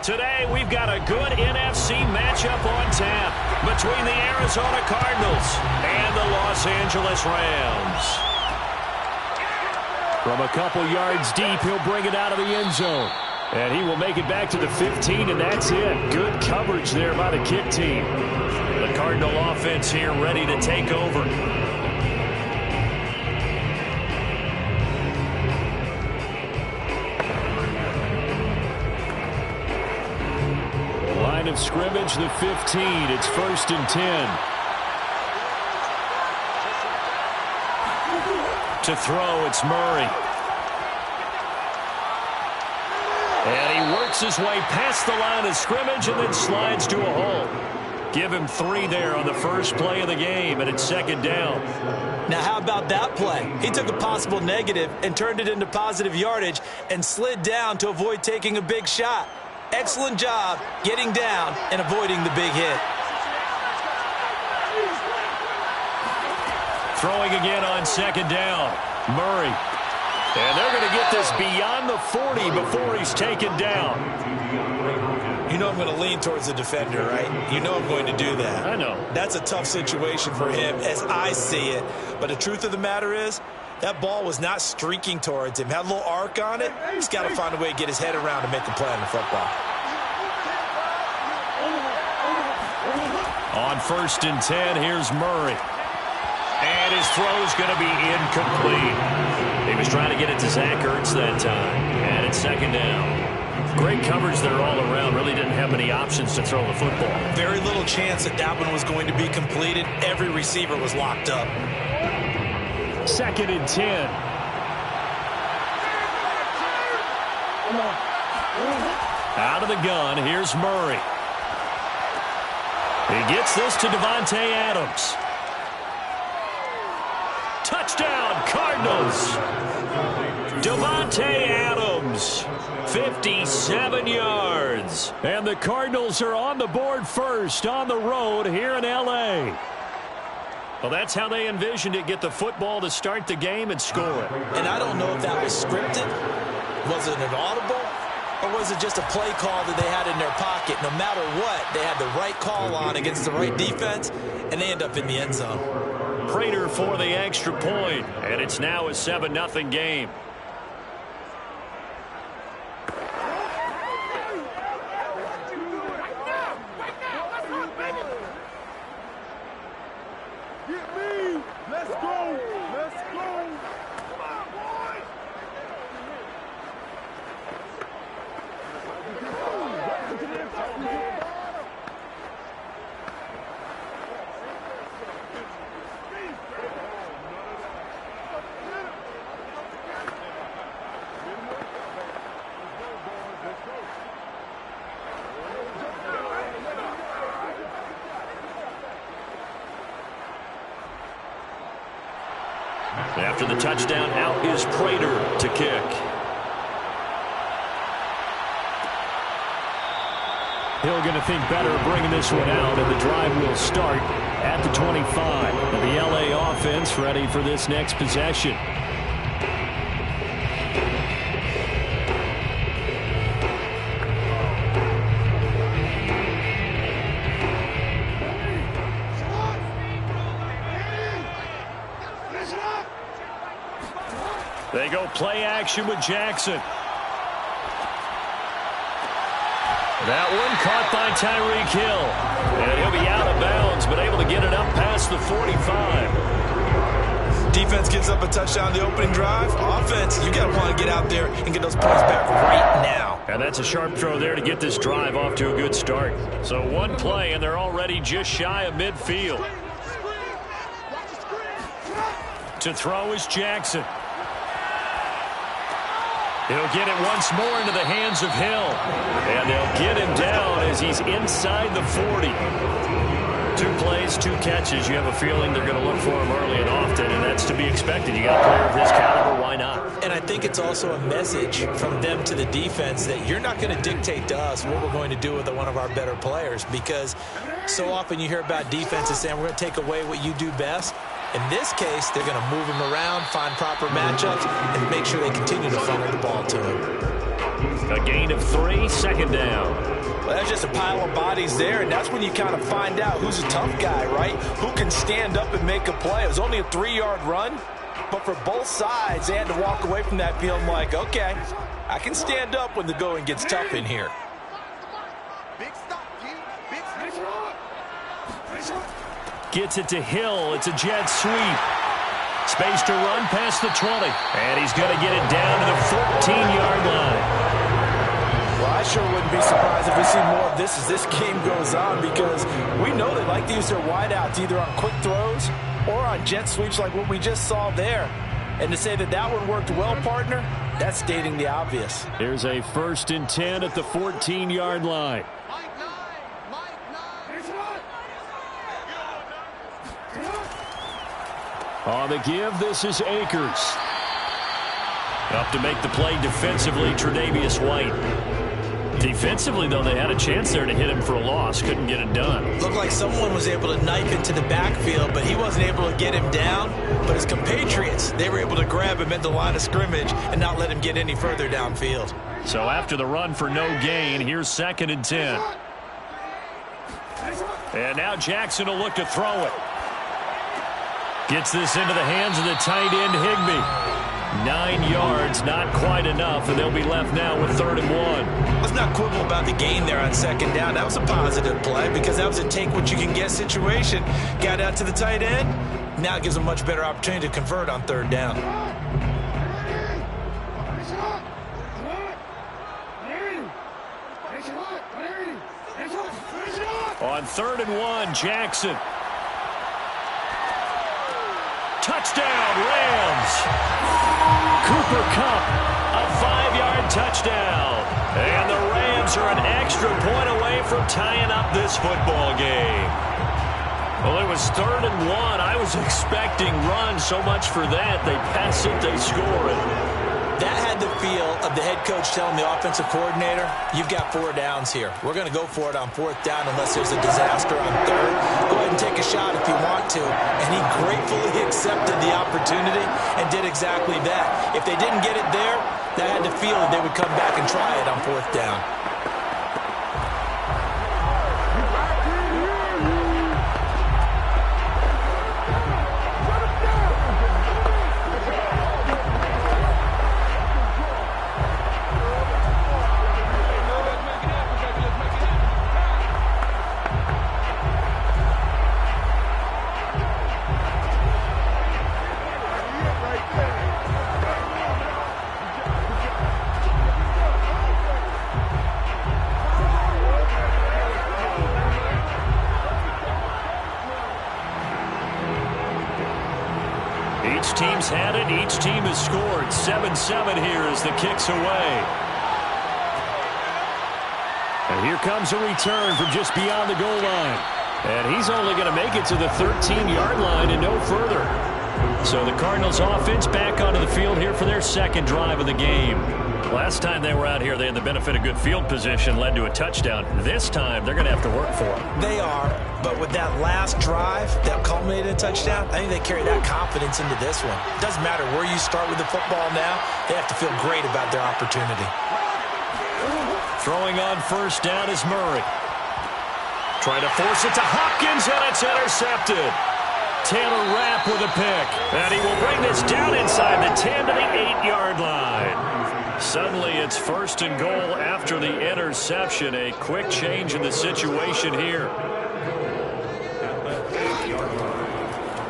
Today, we've got a good NFC matchup on tap between the Arizona Cardinals and the Los Angeles Rams. From a couple yards deep, he'll bring it out of the end zone. And he will make it back to the 15, and that's it. Good coverage there by the kick team. The Cardinal offense here ready to take over. Line of scrimmage, the 15. It's 1st and 10. To throw, it's Murray. And he works his way past the line of scrimmage and then slides to a hole. Give him 3 there on the first play of the game, and it's 2nd down. Now, how about that play? He took a possible negative and turned it into positive yardage and slid down to avoid taking a big shot. Excellent job getting down and avoiding the big hit. Throwing again on 2nd down. Murray. And they're going to get this beyond the 40 before he's taken down. You know I'm going to lean towards the defender, right? You know I'm going to do that. I know. That's a tough situation for him as I see it. But the truth of the matter is, that ball was not streaking towards him. Had a little arc on it. He's got to find a way to get his head around and make a play on the football. On 1st and 10, here's Murray. And his throw's going to be incomplete. He was trying to get it to Zach Ertz that time. And it's 2nd down. Great coverage there all around. Really didn't have many options to throw the football. Very little chance that that one was going to be completed. Every receiver was locked up. 2nd and 10. Out of the gun, here's Murray. He gets this to Davante Adams. Touchdown, Cardinals. Davante Adams, 57 yards. And the Cardinals are on the board first on the road here in L.A. Well, that's how they envisioned it, get the football to start the game and score it. And I don't know if that was scripted. Was it an audible? Or was it just a play call that they had in their pocket? No matter what, they had the right call on against the right defense, and they end up in the end zone. Prater for the extra point, and it's now a 7-0 game. Get me! Let's go! Let's go! Come on, boys! After the touchdown, out is Prater to kick. Hill going to think better of bringing this one out, and the drive will start at the 25. The LA offense ready for this next possession. They go play action with Jackson. That one caught by Tyreek Hill. And he'll be out of bounds, but able to get it up past the 45. Defense gives up a touchdown the opening drive. Offense, you got to want to get out there and get those points back right now. And that's a sharp throw there to get this drive off to a good start. So one play, and they're already just shy of midfield. To throw is Jackson. He'll get it once more into the hands of Hill. And they'll get him down as he's inside the 40. 2 plays, 2 catches. You have a feeling they're going to look for him early and often, and that's to be expected. You got a player of his caliber, why not? And I think it's also a message from them to the defense that you're not going to dictate to us what we're going to do with one of our better players, because so often you hear about defenses saying we're going to take away what you do best. In this case, they're going to move him around, find proper matchups, and make sure they continue to funnel the ball to him. A gain of 3, second down. Well, that's just a pile of bodies there, and that's when you kind of find out who's a tough guy, right? Who can stand up and make a play. It was only a 3-yard run, but for both sides, they had to walk away from that feeling like, okay, I can stand up when the going gets tough in here. Gets it to Hill. It's a jet sweep. Space to run past the 20. And he's going to get it down to the 14-yard line. Well, I sure wouldn't be surprised if we see more of this as this game goes on, because we know they like to use their wideouts either on quick throws or on jet sweeps like what we just saw there. And to say that that one worked well, partner, that's stating the obvious. Here's a 1st and 10 at the 14-yard line. On the give, this is Akers. Up to make the play defensively, Tre'Davious White. Defensively, though, they had a chance there to hit him for a loss. Couldn't get it done. Looked like someone was able to knife into the backfield, but he wasn't able to get him down. But his compatriots, they were able to grab him at the line of scrimmage and not let him get any further downfield. So after the run for no gain, here's 2nd and 10. And now Jackson will look to throw it. Gets this into the hands of the tight end, Higbee. 9 yards, not quite enough, and they'll be left now with 3rd and 1. Let's not quibble about the gain there on 2nd down. That was a positive play because that was a take-what-you-can-get situation. Got out to the tight end. Now it gives a much better opportunity to convert on 3rd down. On 3rd and 1, Jackson. Touchdown, Rams. Cooper Kupp, a 5-yard touchdown. And the Rams are an extra point away from tying up this football game. Well, it was 3rd and 1. I was expecting run, so much for that. They pass it, they score it. That had the feel of the head coach telling the offensive coordinator, you've got 4 downs here. We're going to go for it on 4th down unless there's a disaster on 3rd. Go ahead and take a shot if you want to. And he gratefully accepted the opportunity and did exactly that. If they didn't get it there, that had the feel that they would come back and try it on 4th down. Each team's had it. Each team has scored. 7-7 here as the kick's away. And here comes a return from just beyond the goal line. And he's only going to make it to the 13-yard line and no further. So the Cardinals offense back onto the field here for their 2nd drive of the game. Last time they were out here, they had the benefit of good field position, led to a touchdown. This time, they're going to have to work for it. They are, but with that last drive that culminated in a touchdown, I think they carry that confidence into this one. It doesn't matter where you start with the football now, they have to feel great about their opportunity. Throwing on 1st down is Murray. Trying to force it to Hopkins, and it's intercepted. Taylor Rapp with a pick, and he will bring this down inside the 10 to the 8-yard line. Suddenly, it's 1st and goal after the interception. A quick change in the situation here.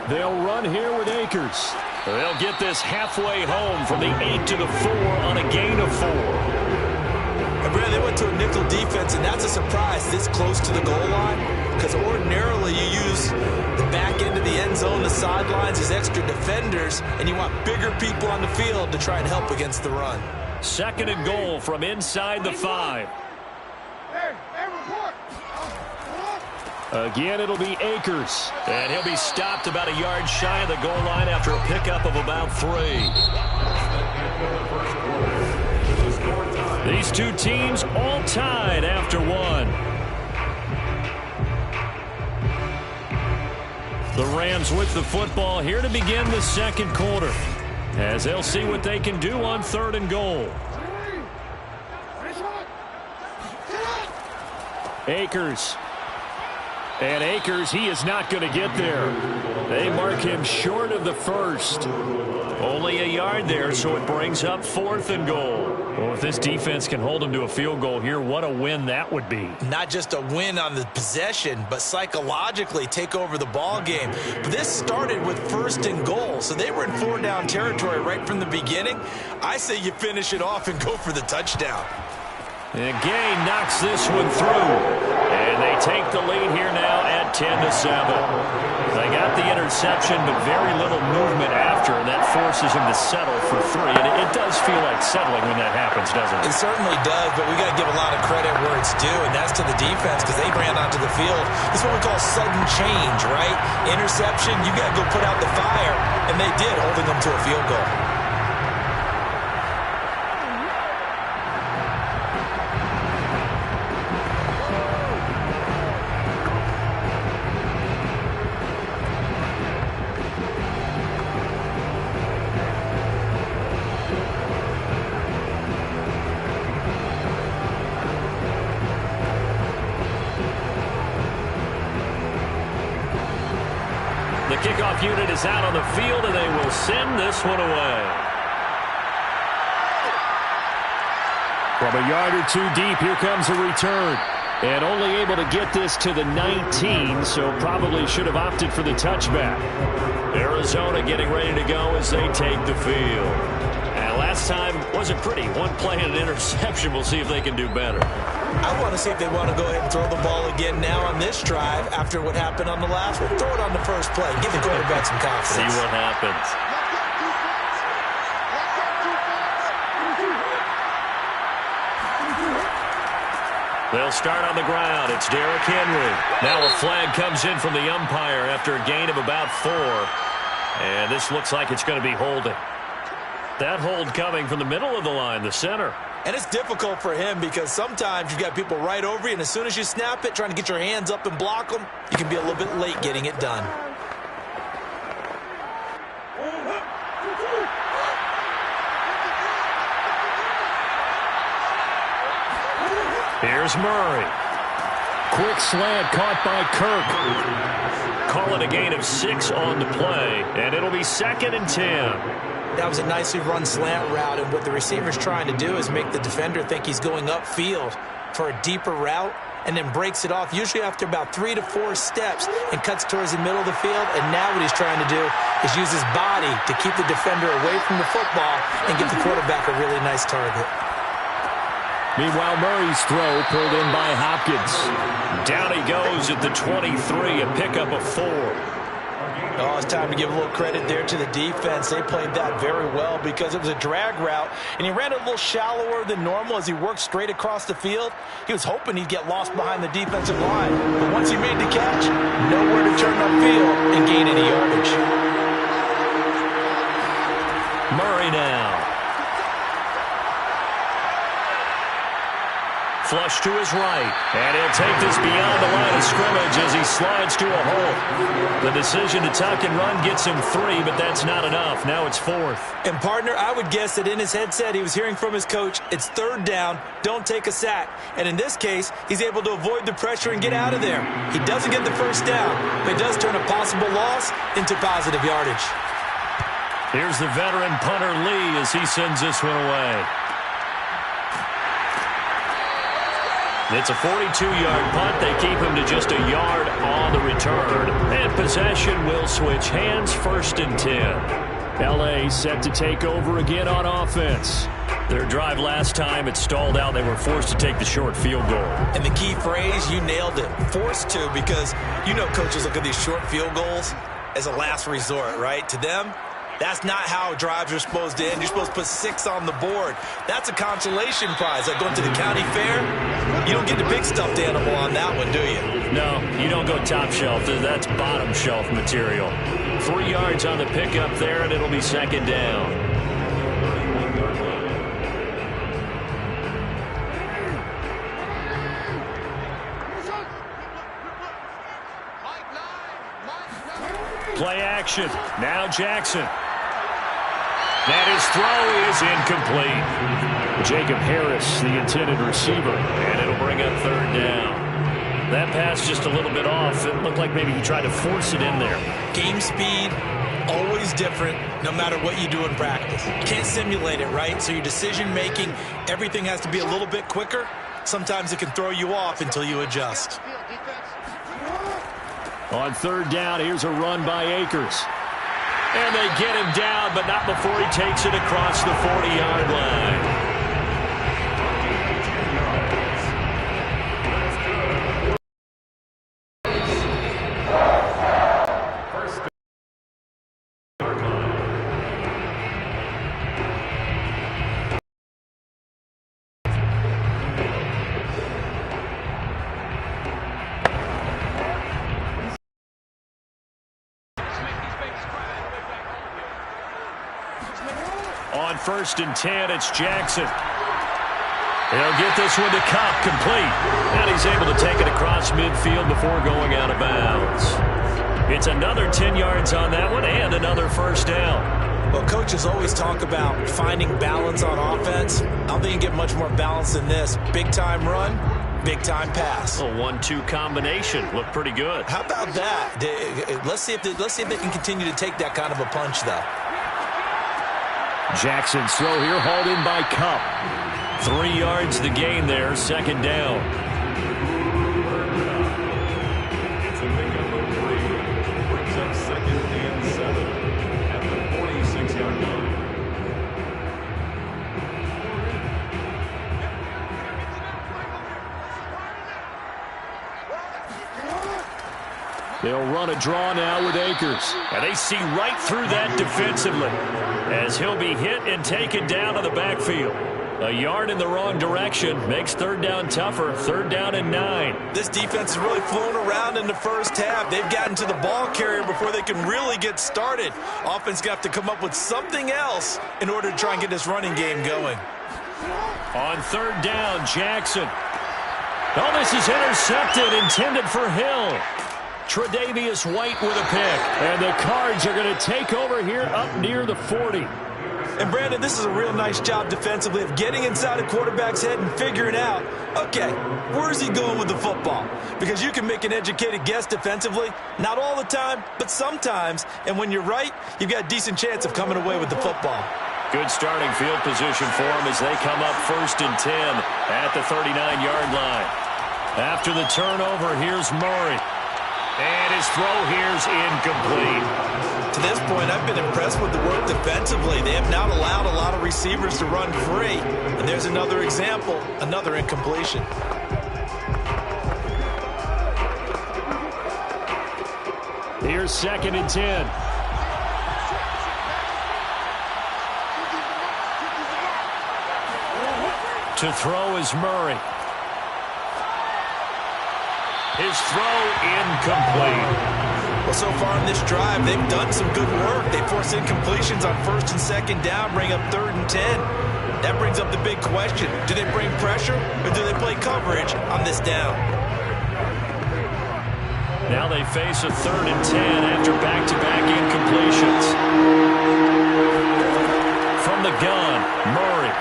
They'll run here with Akers. They'll get this halfway home from the 8 to the 4 on a gain of 4. And Brad, they went to a nickel defense, and that's a surprise this close to the goal line, because ordinarily you use the back end of the end zone, the sidelines as extra defenders, and you want bigger people on the field to try and help against the run. 2nd and goal from inside the 5. Again, it'll be Akers. And he'll be stopped about a yard shy of the goal line after a pickup of about 3. These two teams all tied after 1. The Rams with the football here to begin the second quarter, as they'll see what they can do on 3rd and goal. Akers. And Akers, he is not going to get there. They mark him short of the first. Only a yard there, so it brings up 4th and goal. Well, if this defense can hold them to a field goal here, what a win that would be. Not just a win on the possession, but psychologically take over the ball game. But this started with 1st and goal, so they were in 4-down territory right from the beginning. I say you finish it off and go for the touchdown. And Gay knocks this one through. And they take the lead here now at 10-7. They got the interception, but very little movement after, and that forces him to settle for 3. And it does feel like settling when that happens, doesn't it? It certainly does, but we got to give a lot of credit where it's due, and that's to the defense because they ran onto the field. This is what we call sudden change, right? Interception, you got to go put out the fire, and they did, holding them to a field goal. The kickoff unit is out on the field, and they will send this one away. From a yard or 2 deep, here comes a return. And only able to get this to the 19, so probably should have opted for the touchback. Arizona getting ready to go as they take the field. And last time wasn't pretty. One play and an interception. We'll see if they can do better. I want to see if they want to go ahead and throw the ball again now on this drive after what happened on the last one. Throw it on the first play. Give the quarterback some confidence. See what happens. They'll start on the ground. It's Derrick Henry. Now a flag comes in from the umpire after a gain of about 4. And this looks like it's going to be holding. That hold coming from the middle of the line, the center. And it's difficult for him because sometimes you've got people right over you, and as soon as you snap it, trying to get your hands up and block them, you can be a little bit late getting it done. Here's Murray. Quick slant caught by Kirk. Call it a gain of 6 on the play, and it'll be 2nd and 10. That was a nicely run slant route, and what the receiver's trying to do is make the defender think he's going upfield for a deeper route and then breaks it off, usually after about 3 to 4 steps, and cuts towards the middle of the field. And now what he's trying to do is use his body to keep the defender away from the football and give the quarterback a really nice target. Meanwhile, Murray's throw pulled in by Hopkins. Down he goes at the 23, a pickup of 4. Oh, it's time to give a little credit there to the defense. They played that very well because it was a drag route, and he ran a little shallower than normal as he worked straight across the field. He was hoping he'd get lost behind the defensive line, but once he made the catch, nowhere to turn upfield and gain any yardage. Murray now. Flush to his right, and he'll take this beyond the line of scrimmage as he slides to a hole. The decision to tuck and run gets him 3, but that's not enough. Now it's 4th. And, partner, I would guess that in his headset he was hearing from his coach, it's 3rd down, don't take a sack. And in this case, he's able to avoid the pressure and get out of there. He doesn't get the 1st down, but it does turn a possible loss into positive yardage. Here's the veteran punter Lee as he sends this one away. It's a 42-yard punt. They keep him to just a yard on the return. And possession will switch hands, 1st and 10. L.A. set to take over again on offense. Their drive last time, it stalled out. They were forced to take the short field goal. And the key phrase, you nailed it. Forced to, because you know coaches look at these short field goals as a last resort, right? To them, that's not how drives are supposed to end. You're supposed to put 6 on the board. That's a consolation prize. Like going to the county fair, you don't get the big stuffed animal on that one, do you? No, you don't go top shelf. That's bottom shelf material. 3 yards on the pickup there, and it'll be 2nd down. Play action. Now Jackson. And his throw is incomplete. Jacob Harris, the intended receiver, and it'll bring up third down. That pass just a little bit off. It looked like maybe he tried to force it in there. Game speed, always different, no matter what you do in practice. You can't simulate it, right? So your decision-making, everything has to be a little bit quicker. Sometimes it can throw you off until you adjust. On third down, here's a run by Akers. And they get him down, but not before he takes it across the 40-yard line. On 1st and 10, it's Jackson. He'll get this one to Kupp, complete. And he's able to take it across midfield before going out of bounds. It's another 10 yards on that one and another first down. Well, coaches always talk about finding balance on offense. I don't think you get much more balance than this. Big-time run, big-time pass. A 1-2 combination. Looked pretty good. How about that? Let's see if they can continue to take that kind of a punch, though. Jackson's throw here hauled in by Kupp. 3 yards the gain there, second down. It's a pickup of 3. Brings up 2nd and 7 at the 46-yard line. They'll run a draw now with Akers. And they see right through that defensively as he'll be hit and taken down to the backfield. A yard in the wrong direction makes third down tougher. Third down and 9. This defense is really flown around in the first half. They've gotten to the ball carrier before they can really get started. Offense got to come up with something else in order to try and get this running game going. On third down, Jackson. Oh, this is intercepted, intended for Hill. Tre'Davious White with a pick. And the Cards are going to take over here up near the 40. And, Brandon, this is a real nice job defensively of getting inside a quarterback's head and figuring out, okay, where's he going with the football? Because you can make an educated guess defensively. Not all the time, but sometimes. And when you're right, you've got a decent chance of coming away with the football. Good starting field position for them as they come up 1st and 10 at the 39-yard line. After the turnover, here's Murray. And his throw here's incomplete. To this point, I've been impressed with the work defensively. They have not allowed a lot of receivers to run free. And there's another example, another incompletion. Here's 2nd and 10. To throw is Murray. His throw incomplete. Well, so far in this drive, they've done some good work. They force incompletions on 1st and 2nd down, bring up 3rd and 10. That brings up the big question. Do they bring pressure or do they play coverage on this down? Now they face a 3rd and 10 after back-to-back incompletions. From the gun, Murray.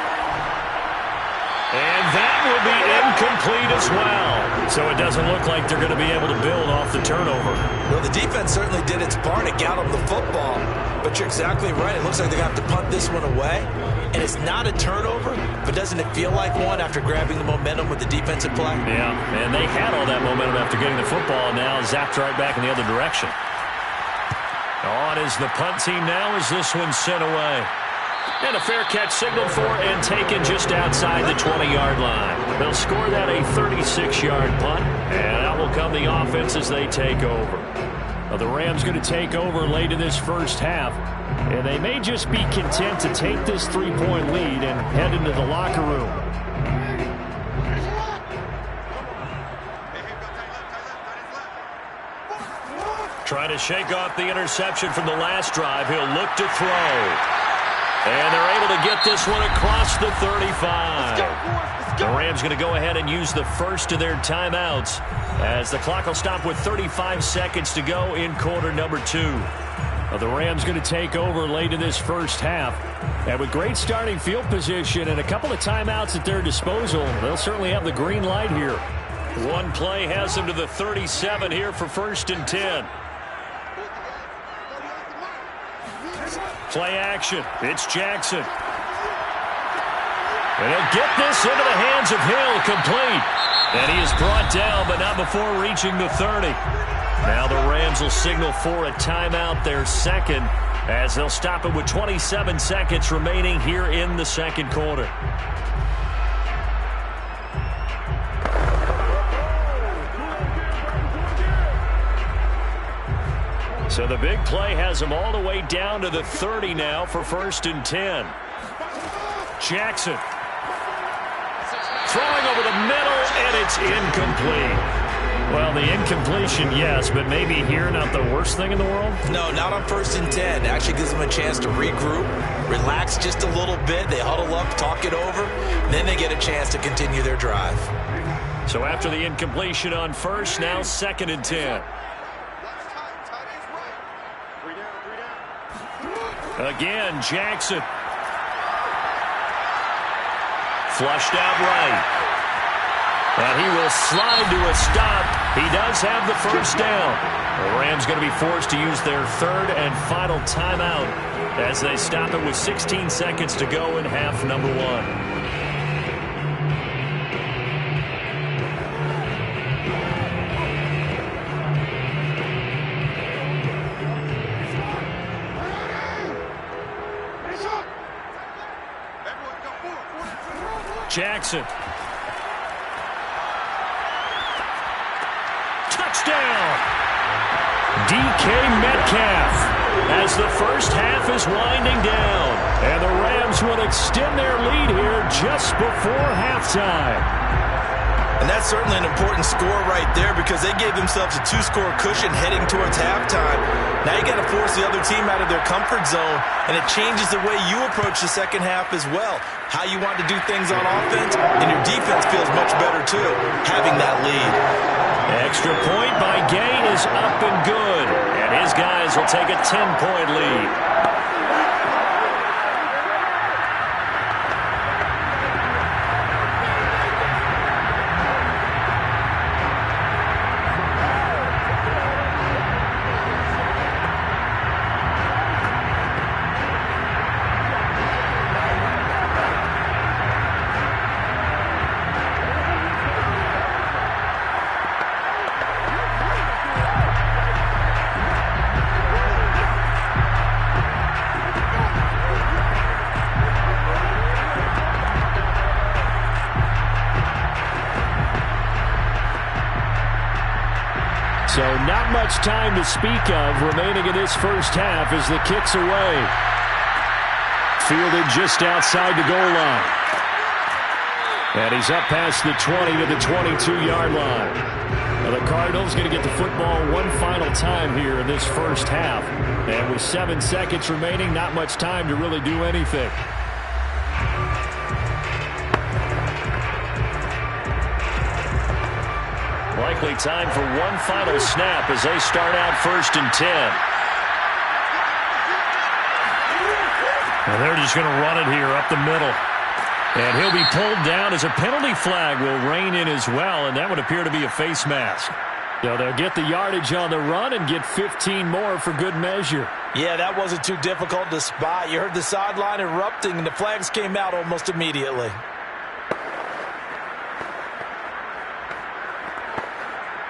And that will be incomplete as well. So it doesn't look like they're going to be able to build off the turnover. Well, the defense certainly did its part to get them the football. But you're exactly right. It looks like they're going to have to punt this one away. And it's not a turnover, but doesn't it feel like one after grabbing the momentum with the defensive play? Yeah, and they had all that momentum after getting the football, and now zapped right back in the other direction. On is the punt team now as this one's sent away. And a fair catch signaled for and taken just outside the 20-yard line. They'll score that a 36-yard punt, and out will come the offense as they take over. Now, the Rams going to take over late in this first half, and they may just be content to take this 3-point lead and head into the locker room. Trying to shake off the interception from the last drive. He'll look to throw. And they're able to get this one across the 35. The Rams going to go ahead and use the first of their timeouts as the clock will stop with 35 seconds to go in quarter number 2. The Rams going to take over late in this first half. And with great starting field position and a couple of timeouts at their disposal, they'll certainly have the green light here. One play has them to the 37 here for 1st and 10. Play action. It's Jackson. And he'll get this into the hands of Hill, complete. And he is brought down, but not before reaching the 30. Now the Rams will signal for a timeout, their second, as they'll stop it with 27 seconds remaining here in the second quarter. So the big play has them all the way down to the 30 now for 1st and 10. Jackson. Throwing over the middle, and it's incomplete. Well, the incompletion, yes, but maybe here not the worst thing in the world? No, not on 1st and 10. It actually gives them a chance to regroup, relax just a little bit. They huddle up, talk it over, then they get a chance to continue their drive. So after the incompletion on 1st, now 2nd and 10. Again, Jackson. Flushed out right. And he will slide to a stop. He does have the first down. The Rams going to be forced to use their 3rd and final timeout as they stop it with 16 seconds to go in half number 1. Jackson. Touchdown! DK Metcalf as the first half is winding down. And the Rams will extend their lead here just before halftime. And that's certainly an important score right there because they gave themselves a 2-score cushion heading towards halftime. Now you got to force the other team out of their comfort zone, and it changes the way you approach the second half as well. How you want to do things on offense, and your defense feels much better too, having that lead. Extra point by Gay is up and good, and his guys will take a 10-point lead. So not much time to speak of remaining in this first half as the kick's away. Fielded just outside the goal line. And he's up past the 20 to the 22-yard line. Now the Cardinals going to get the football one final time here in this first half. And with 7 seconds remaining, not much time to really do anything. Likely time for one final snap as they start out 1st and 10. And they're just going to run it here up the middle. And he'll be pulled down as a penalty flag will rein in as well, and that would appear to be a face mask. So they'll get the yardage on the run and get 15 more for good measure. Yeah, that wasn't too difficult to spot. You heard the sideline erupting, and the flags came out almost immediately.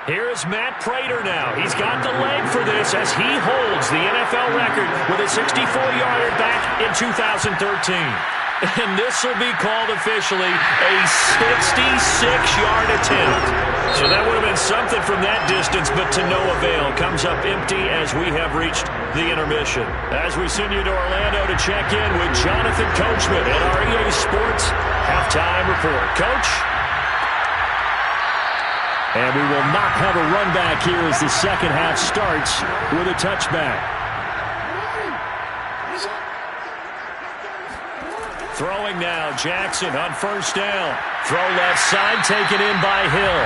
Here's Matt Prater now. He's got the leg for this as he holds the NFL record with a 64-yarder back in 2013. And this will be called officially a 66-yard attempt. So that would have been something from that distance, but to no avail. Comes up empty as we have reached the intermission. As we send you to Orlando to check in with Jonathan Coachman at our EA Sports Halftime Report. Coach? And we will not have a run back here as the second half starts with a touchback. Throwing now, Jackson on first down. Throw left side, taken in by Hill.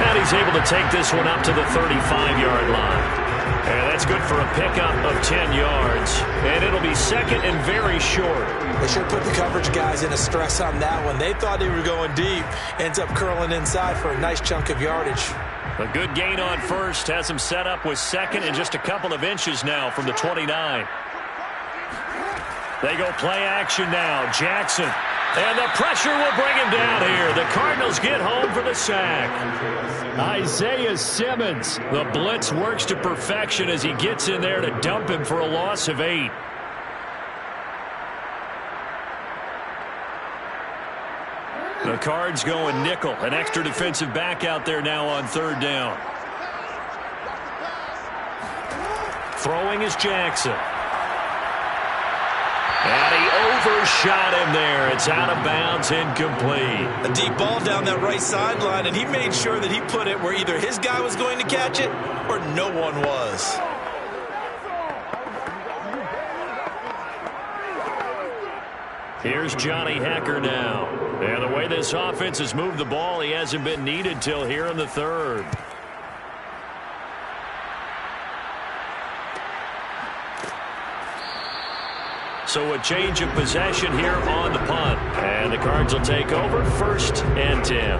And he's able to take this one up to the 35-yard line. And that's good for a pickup of 10 yards. And it'll be second and very short. They should put the coverage guys in a stress on that one. They thought they were going deep. Ends up curling inside for a nice chunk of yardage. A good gain on first has him set up with second and just a couple of inches now from the 29. They go play action now. Jackson. And the pressure will bring him down here. The Cardinals get home for the sack. Isaiah Simmons. The blitz works to perfection as he gets in there to dump him for a loss of 8. The Cards going nickel. An extra defensive back out there now on third down. Throwing is Jackson. And he overshot him there. It's out of bounds, incomplete. A deep ball down that right sideline, and he made sure that he put it where either his guy was going to catch it or no one was. Here's Johnny Hekker now. And the way this offense has moved the ball, he hasn't been needed till here in the third. So a change of possession here on the punt. And the Cards will take over first and 10.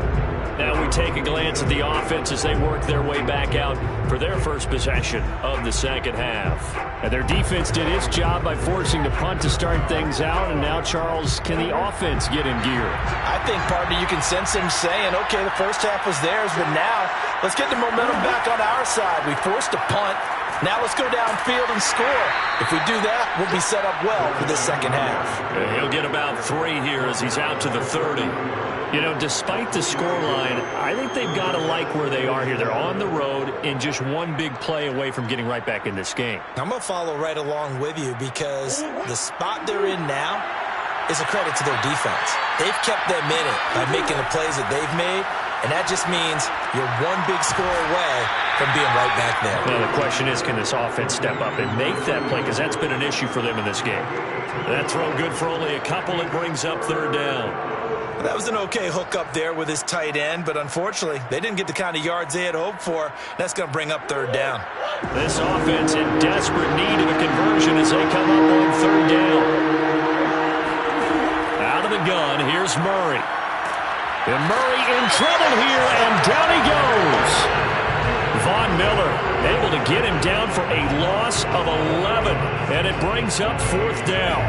Now we take a glance at the offense as they work their way back out for their first possession of the second half. And their defense did its job by forcing the punt to start things out. And now, Charles, can the offense get in gear? I think, partner, you can sense them saying, okay, the first half was theirs, but now let's get the momentum back on our side. We forced a punt. Now let's go downfield and score. If we do that, we'll be set up well for the second half. He'll get about 3 here as he's out to the 30. You know, despite the scoreline, I think they've got to like where they are here. They're on the road and just one big play away from getting right back in this game. I'm going to follow right along with you because the spot they're in now is a credit to their defense. They've kept them in it by making the plays that they've made, and that just means you're one big score away from being right back there. Well, the question is, can this offense step up and make that play? Because that's been an issue for them in this game. That throw good for only a couple. It brings up third down. That was an okay hook up there with his tight end, but unfortunately, they didn't get the kind of yards they had hoped for. That's going to bring up third down. This offense in desperate need of a conversion as they come up on third down. Out of the gun, here's Murray. And Murray in trouble here, and down he goes. Von Miller able to get him down for a loss of 11, and it brings up fourth down.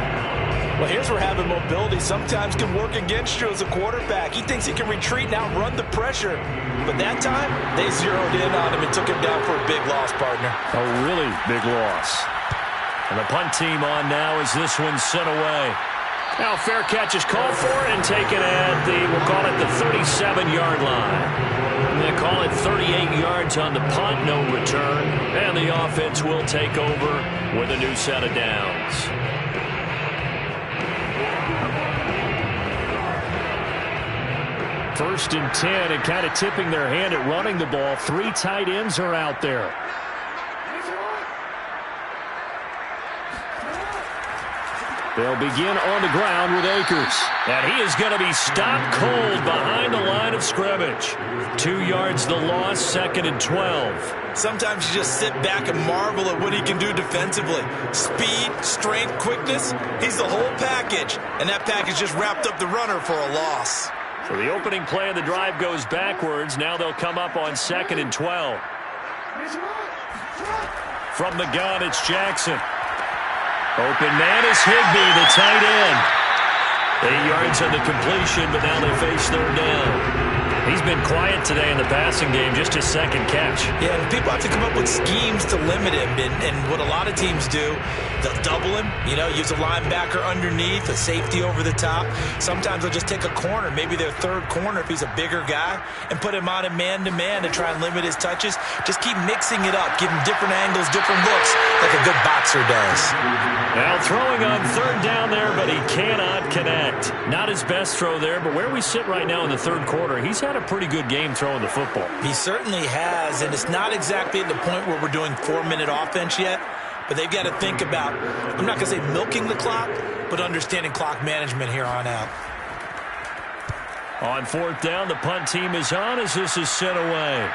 Well, here's where having mobility sometimes can work against you as a quarterback. He thinks he can retreat and outrun the pressure. But that time, they zeroed in on him and took him down for a big loss, partner. A really big loss. And the punt team on now as this one's sent away. Now fair catch is called for and taken at the, we'll call it the 37-yard line. And they call it 38 yards on the punt, no return. And the offense will take over with a new set of downs. First and 10, and kind of tipping their hand at running the ball. 3 tight ends are out there. They'll begin on the ground with Akers. And he is going to be stopped cold behind the line of scrimmage. 2 yards the loss, second and 12. Sometimes you just sit back and marvel at what he can do defensively. Speed, strength, quickness, he's the whole package. And that package just wrapped up the runner for a loss. So the opening play of the drive goes backwards. Now they'll come up on second and 12. From the gun, it's Jackson. Open man is Higbee, the tight end. 8 yards on the completion, but now they face third down. He's been quiet today in the passing game, just his second catch. Yeah, and people have to come up with schemes to limit him. And what a lot of teams do, they'll double him, use a linebacker underneath, a safety over the top. Sometimes they'll just take a corner, maybe their third corner if he's a bigger guy, and put him on a man-to-man to try and limit his touches. Just keep mixing it up, give him different angles, different looks, like a good boxer does. Now throwing on third down there, but he cannot connect. Not his best throw there, but where we sit right now in the third quarter, he's had a pretty good game throwing the football. He certainly has, and it's not exactly at the point where we're doing 4-minute offense yet, but they've got to think about, I'm not going to say milking the clock, but understanding clock management here on out. On fourth down, the punt team is on as this is sent away.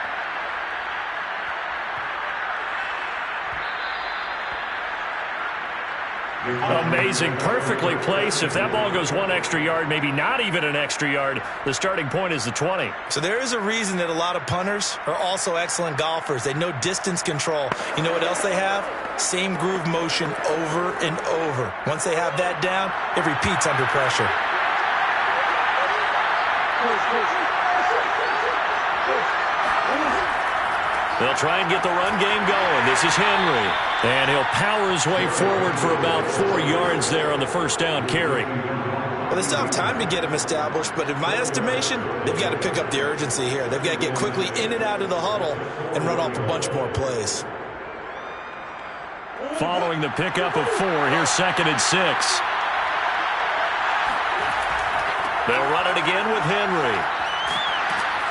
Amazing, perfectly placed. If that ball goes one extra yard, maybe not even an extra yard, the starting point is the 20. So there is a reason that a lot of punters are also excellent golfers. They know distance control. You know what else they have? Same groove motion over and over. Once they have that down, it repeats under pressure. They'll try and get the run game going. This is Henry. And he'll power his way forward for about 4 yards there on the first down carry. Well, they still have time to get him established, but in my estimation, they've got to pick up the urgency here. They've got to get quickly in and out of the huddle and run off a bunch more plays. Following the pickup of 4, here's 2nd and 6. They'll run it again with Henry.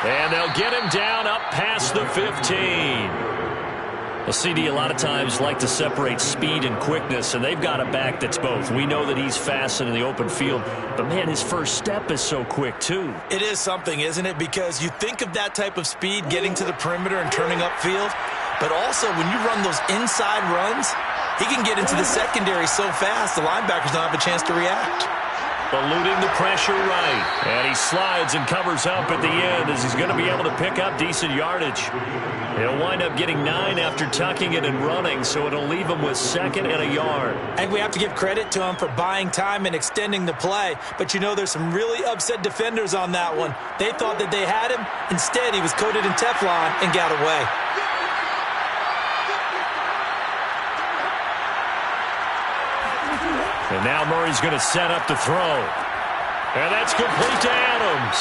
And they'll get him down up past the 15. Well, CD a lot of times like to separate speed and quickness, and they've got a back that's both. We know that he's fast in the open field, but, man, his first step is so quick, too. It is something, isn't it? Because you think of that type of speed getting to the perimeter and turning upfield, but also when you run those inside runs, he can get into the secondary so fast the linebackers don't have a chance to react. Eluding the pressure right. And he slides and covers up at the end as he's going to be able to pick up decent yardage. He'll wind up getting 9 after tucking it and running, so it'll leave him with 2nd and a yard. And we have to give credit to him for buying time and extending the play. But, you know, there's some really upset defenders on that one. They thought that they had him. Instead, he was coated in Teflon and got away. And now Murray's going to set up to throw. And that's complete to Adams.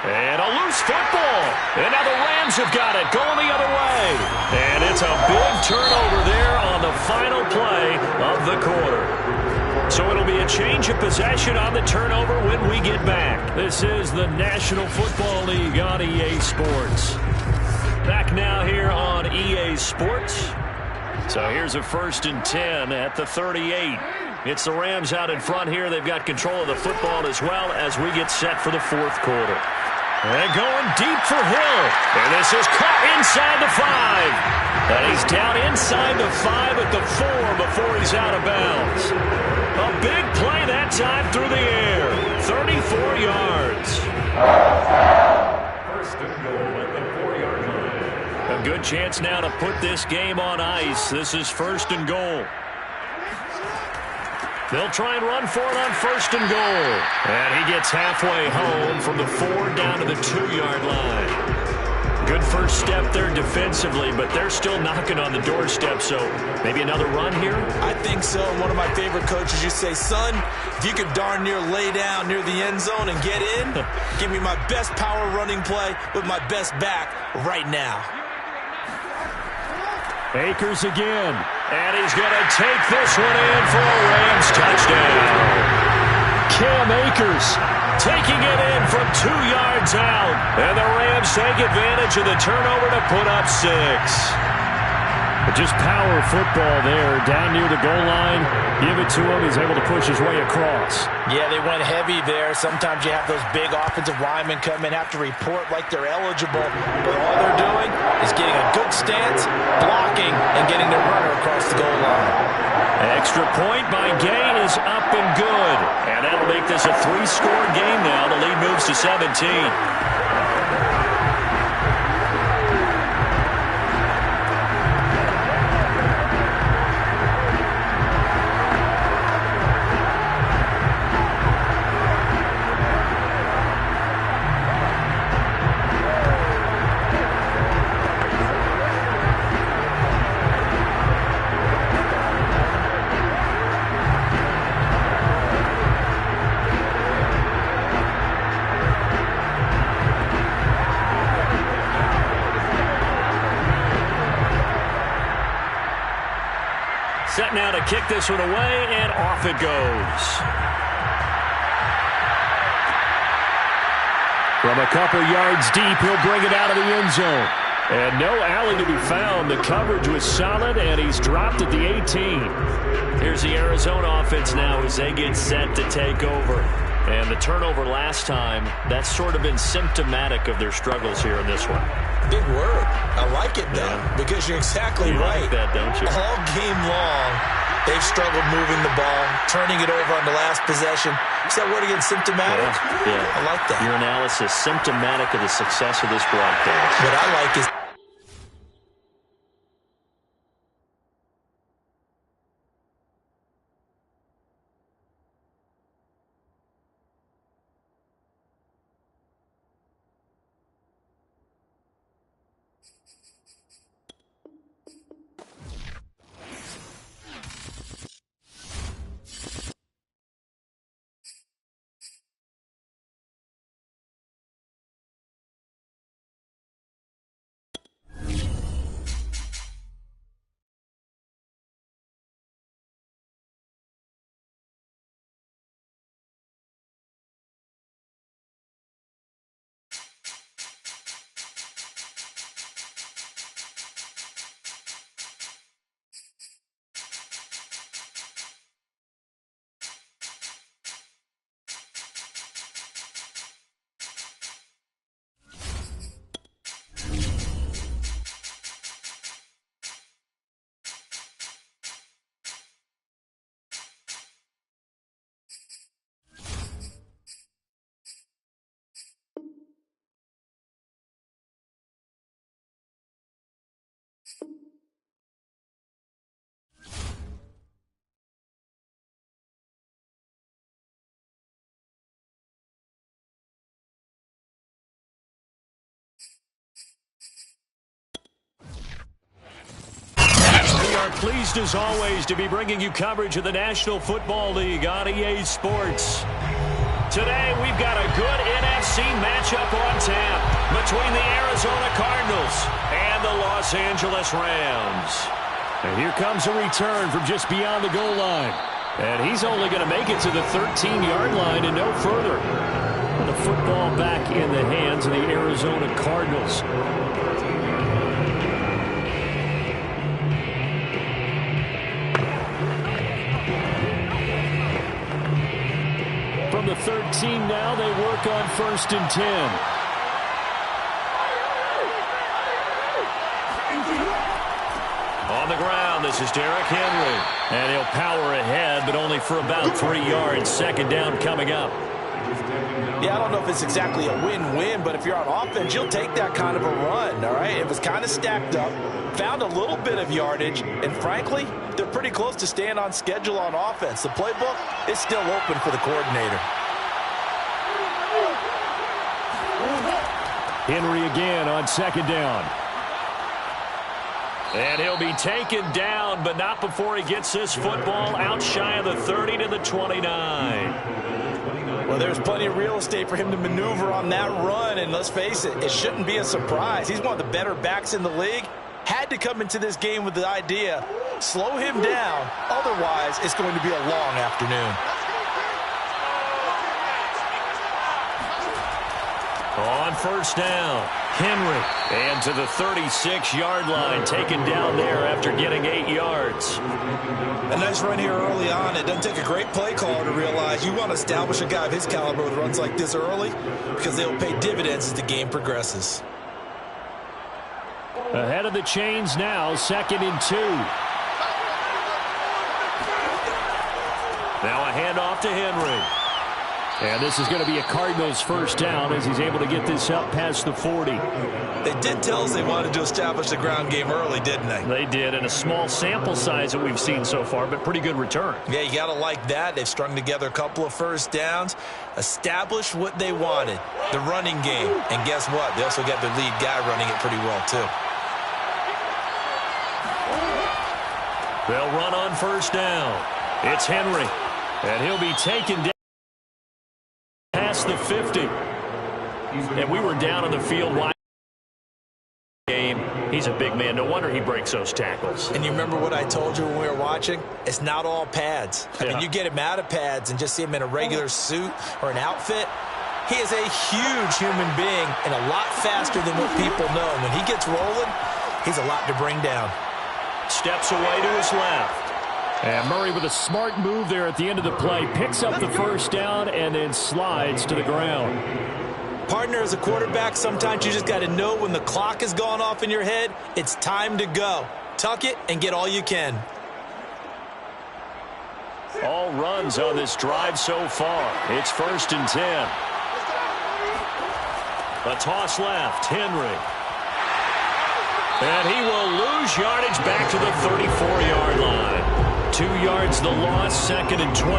And a loose football. And now the Rams have got it going the other way. And it's a big turnover there on the final play of the quarter. So it'll be a change of possession on the turnover when we get back. This is the National Football League on EA Sports. Back now here on EA Sports. So here's a 1st and 10 at the 38. It's the Rams out in front here. They've got control of the football as well as we get set for the 4th quarter. And going deep for Hill. And this is caught inside the 5. And he's down inside the 5 at the 4 before he's out of bounds. A big play that time through the air. 34 yards. First and goal at the 4-yard line. A good chance now to put this game on ice. This is 1st and goal. They'll try and run for it on 1st and goal. And he gets halfway home from the 4 down to the 2-yard line. Good first step there defensively, but they're still knocking on the doorstep, so maybe another run here? I think so. One of my favorite coaches, you say, son, if you could darn near lay down near the end zone and get in, give me my best power running play with my best back right now. Akers again. And he's going to take this one in for a Rams touchdown. Cam Akers taking it in from 2 yards out. And the Rams take advantage of the turnover to put up 6. Just power football there down near the goal line. Give it to him. He's able to push his way across. Yeah, they went heavy there. Sometimes you have those big offensive linemen come in, have to report like they're eligible. But all they're doing is getting a good stance, blocking, and getting their runner across the goal line. Extra point by Gay is up and good. And that'll make this a 3-score game now. The lead moves to 17. Set now to kick this one away, and off it goes. From a couple yards deep, he'll bring it out of the end zone. And no alley to be found. The coverage was solid, and he's dropped at the 18. Here's the Arizona offense now as they get set to take over. And the turnover last time, that's sort of been symptomatic of their struggles here in this one. Big word. I like it, though, because you're exactly right. You like that, don't you? All game long, they've struggled moving the ball, turning it over on the last possession. Is that word again, symptomatic? Yeah. I like that. Your analysis, symptomatic of the success of this broadcast. What I like is pleased as always to be bringing you coverage of the National Football League on EA Sports. Today we've got a good NFC matchup on tap between the Arizona Cardinals and the Los Angeles Rams. And here comes a return from just beyond the goal line. And he's only going to make it to the 13-yard line and no further. The football back in the hands of the Arizona Cardinals. From the 13 now, they work on 1st and 10. On the ground, this is Derrick Henry. And he'll power ahead, but only for about 3 yards. 2nd down coming up. Yeah, I don't know if it's exactly a win-win, but if you're on offense, you'll take that kind of a run, all right? It was kind of stacked up, found a little bit of yardage, and frankly, they're pretty close to staying on schedule on offense. The playbook is still open for the coordinator. Henry again on 2nd down. And he'll be taken down, but not before he gets this football out shy of the 30 to the 29. Well, there's plenty of real estate for him to maneuver on that run, and let's face it, it shouldn't be a surprise. He's one of the better backs in the league. Had to come into this game with the idea, slow him down, otherwise it's going to be a long afternoon. On 1st down, Henry. And to the 36-yard line, taken down there after getting 8 yards. A nice run here early on. It doesn't take a great play caller to realize you want to establish a guy of his caliber with runs like this early because they'll pay dividends as the game progresses. Ahead of the chains now, 2nd and 2. Now a handoff to Henry. And this is going to be a Cardinals 1st down as he's able to get this up past the 40. They did tell us they wanted to establish the ground game early, didn't they? They did, in a small sample size that we've seen so far, but pretty good return. Yeah, you got to like that. They've strung together a couple of 1st downs, established what they wanted, the running game. And guess what? They also got their lead guy running it pretty well, too. They'll run on 1st down. It's Henry, and he'll be taken down past the 50. And we were down on the field wide game. He's a big man. No wonder he breaks those tackles. And you remember what I told you when we were watching? It's not all pads. I mean, you get him out of pads and just see him in a regular suit or an outfit, He is a huge human being and a lot faster than what people know. When he gets rolling, he's a lot to bring down. Steps away to his left. And Murray with a smart move there at the end of the play. Picks up the first down and then slides to the ground. Partner, as a quarterback, sometimes you just got to know when the clock has gone off in your head, it's time to go. Tuck it and get all you can. All runs on this drive so far. It's 1st and 10. A toss left. Henry. And he will lose yardage back to the 34-yard line. 2 yards the loss, 2nd and 12.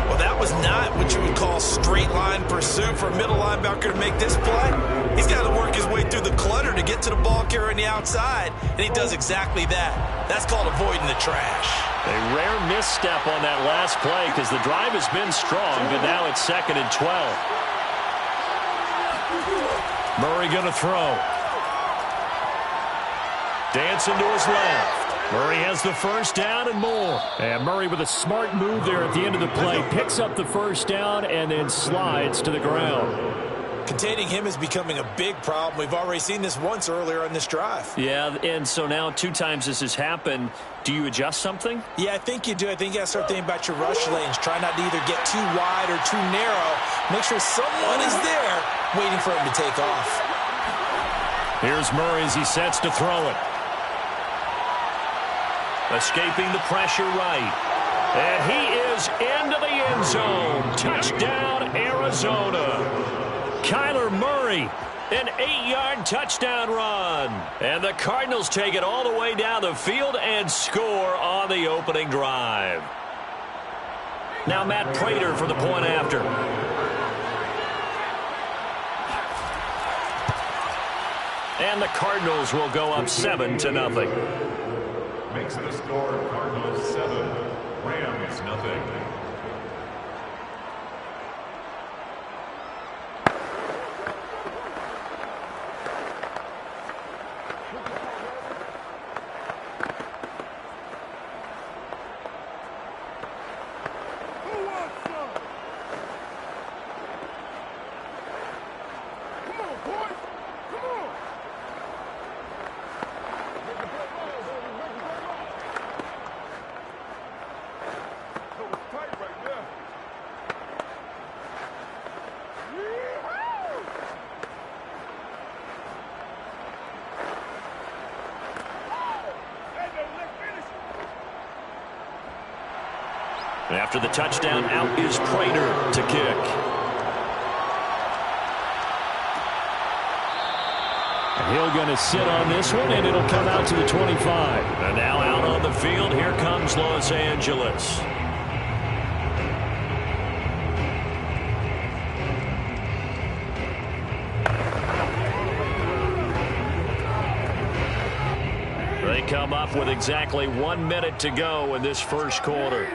Well, that was not what you would call straight line pursuit for a middle linebacker to make this play. He's got to work his way through the clutter to get to the ball carrier on the outside, and he does exactly that. That's called avoiding the trash. A rare misstep on that last play because the drive has been strong, but now it's 2nd and 12. Murray going to throw. Dancing to his left. Murray has the first down and more. And Murray with a smart move there at the end of the play. Picks up the first down and then slides to the ground. Containing him is becoming a big problem. We've already seen this once earlier on this drive. Yeah, and so now 2 times this has happened. Do you adjust something? Yeah, I think you do. I think you got to start thinking about your rush lanes. Try not to either get too wide or too narrow. Make sure someone is there waiting for him to take off. Here's Murray as he sets to throw it. Escaping the pressure right. And he is into the end zone. Touchdown, Arizona. Kyler Murray, an 8-yard touchdown run. And the Cardinals take it all the way down the field and score on the opening drive. Now Matt Prater for the point after. And the Cardinals will go up 7-0. Makes the score Cardinals 7, Rams nothing. After the touchdown, out is Prater to kick. He'll going to sit on this one, and it'll come out to the 25. And now out on the field, here comes Los Angeles. They come up with exactly 1 minute to go in this first quarter.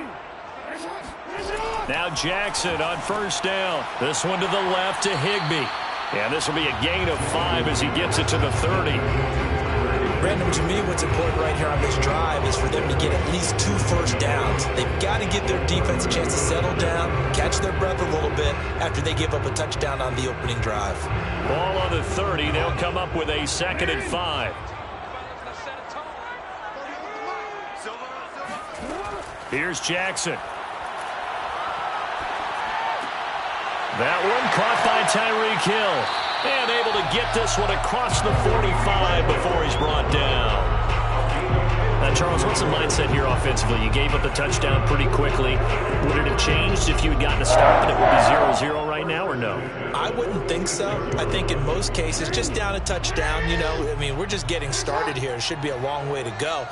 Now Jackson on first down. This one to the left to Higbee. And this will be a gain of 5 as he gets it to the 30. Brandon, to me, what's important right here on this drive is for them to get at least 2 first downs. They've got to give their defense a chance to settle down, catch their breath a little bit after they give up a touchdown on the opening drive. Ball on the 30. They'll come up with a 2nd and 5. Here's Jackson. That one caught by Tyreek Hill. And able to get this one across the 45 before he's brought down. Now, Charles, what's the mindset here offensively? You gave up the touchdown pretty quickly. Would it have changed if you had gotten a stop and it would be 0-0 right now, or no? I wouldn't think so. I think in most cases, just down a touchdown, you know, I mean, we're just getting started here. It should be a long way to go.